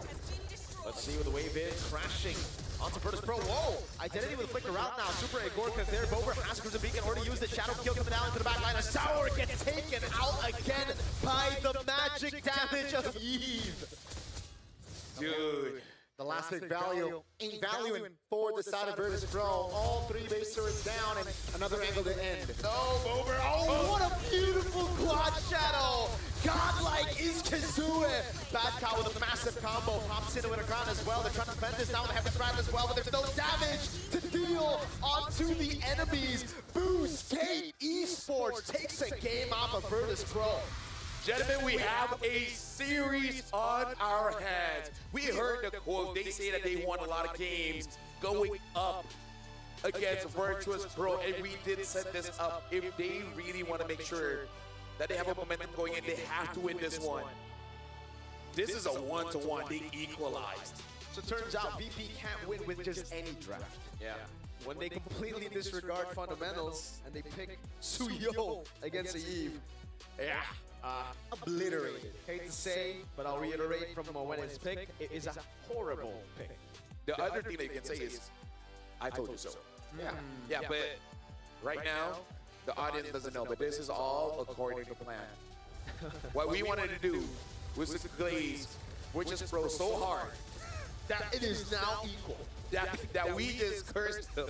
Let's see where the wave is, crashing onto Virtus Pro. Whoa! Identity with Flicker out now. Super Agorka there. Bover has Crimson Beacon already used it. Shadow Kill coming down into the back line. A Sour gets taken out again by the magic damage of Eve. Dude. The last big value ain't valuing for the side of Virtus Pro. All 3 base turrets down and another angle to end. Oh, Bover. Oh, what a beautiful quad shadow. Godlike is Kazooie. Bad Cow with a massive combo. Pops into it around as well. They're trying to defend this now. They have to try as well, but there's no damage to deal onto the enemies. Boostgate Esports takes a game off of Virtus Pro. Gentlemen, we have a series on our hands. We heard the quote. They say that they won a lot of games going up against Virtus Pro, and we did set this up. If they really want to make sure that they have a momentum going in, they have to win this one. This is a 1-1. They equalized. So it turns out VP can't win with just any draft. Yeah. When they completely disregard fundamentals and they pick Suyo against the Eve. Yeah. Obliterated. Hate to say, but I'll reiterate from when it's picked, it is a horrible pick. The other thing that you can say is, I told you so. Yeah, but right now, the audience doesn't know, but this is all according to plan. What we wanted to do was to glaze Virtus Pro so hard that it is now equal. That we just cursed them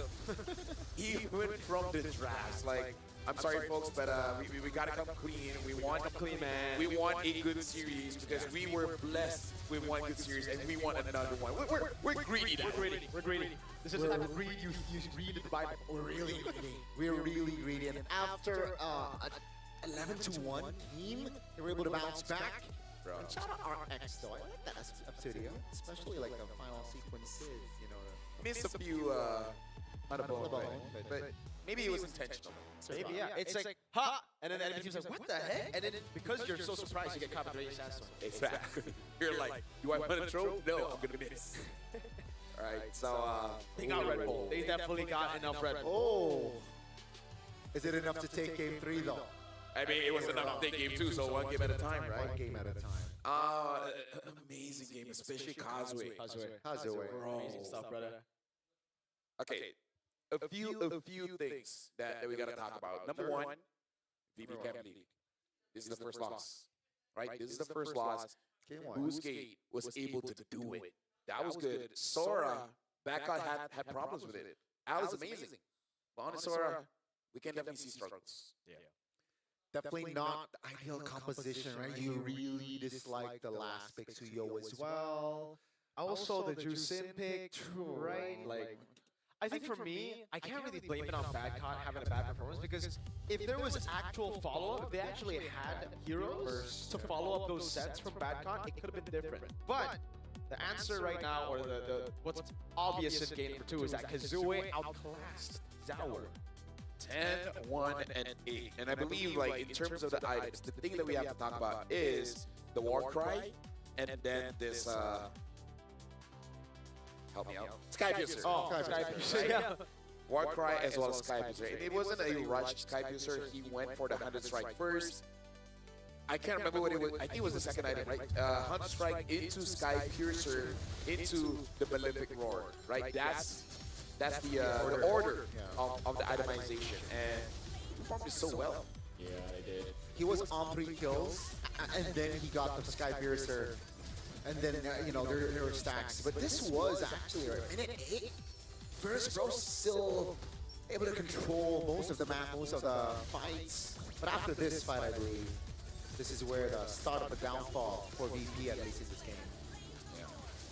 even from the drafts. Like, I'm sorry, folks, but we gotta come clean. We want man. We want a good series because we were blessed with one good series, and we want another one. We're greedy. We're greedy. This is the type of greed you read in the Bible. We're really greedy. We're really greedy. And after an 11-1 team, they were able to bounce back. Bro. And shout out our X though. I like that studio, especially like the final sequences. You know, miss a few on a bone, but maybe it was intentional. Maybe, yeah. It's like, ha! And then the enemy team's like, what the heck? And then because you're so surprised, you get caught with your assassin. Exactly. You're like, do I want to throw? No, I'm going to miss. All right, so... they got Red Bull. They definitely got enough Red Bull. Oh! Is it enough to take game 3, though? I mean, it was enough to take game 2, so 1 game at a time, right? 1 game at a time. Amazing game, especially Causeway. Amazing stuff, brother. Okay. A few things that we gotta talk about. Number 1, VP Camp League. This is the first loss, right? This is the first loss. Boostgate was able to do it. That was good. Sora, Backcott had problems with it. That was amazing. But on Sora, we can definitely see struggles. Yeah. Definitely not the ideal composition, right? You really dislike the last pick Suyo as well. Also, the Juicin pick, true, right? Like, I think for me, I can't really blame it on Badcott having a bad performance because if there was actual follow-up, if they actually had heroes to follow up those sets from Badcott, it could have been different. But The answer right now, or the what's obvious in game number 2 is that Kazooie outclassed Zower. 10, 1, and 8. And I believe, like, in terms of the items, the thing that we have to talk about is the War Cry, and then this, help me out, Sky Piercer. Oh, Sky Piercer, yeah. War Cry as well as Sky Piercer. And it wasn't a rushed Sky Piercer. He went for the 100 Strike first. I can't remember what it was. I think it was the second item, right? 100 Strike into Sky Piercer into the Malefic Roar, right? That's the order of the itemization, and he performed it so well. Yeah, they did. He was on 3 kills, and then he got the Sky Piercer, and then you know there were stacks. But this was actually a minute 8. Virtus Pro still able to control most of the map, most of the fights. But after this fight, I believe this is where the start of the downfall for VP, at least in this game.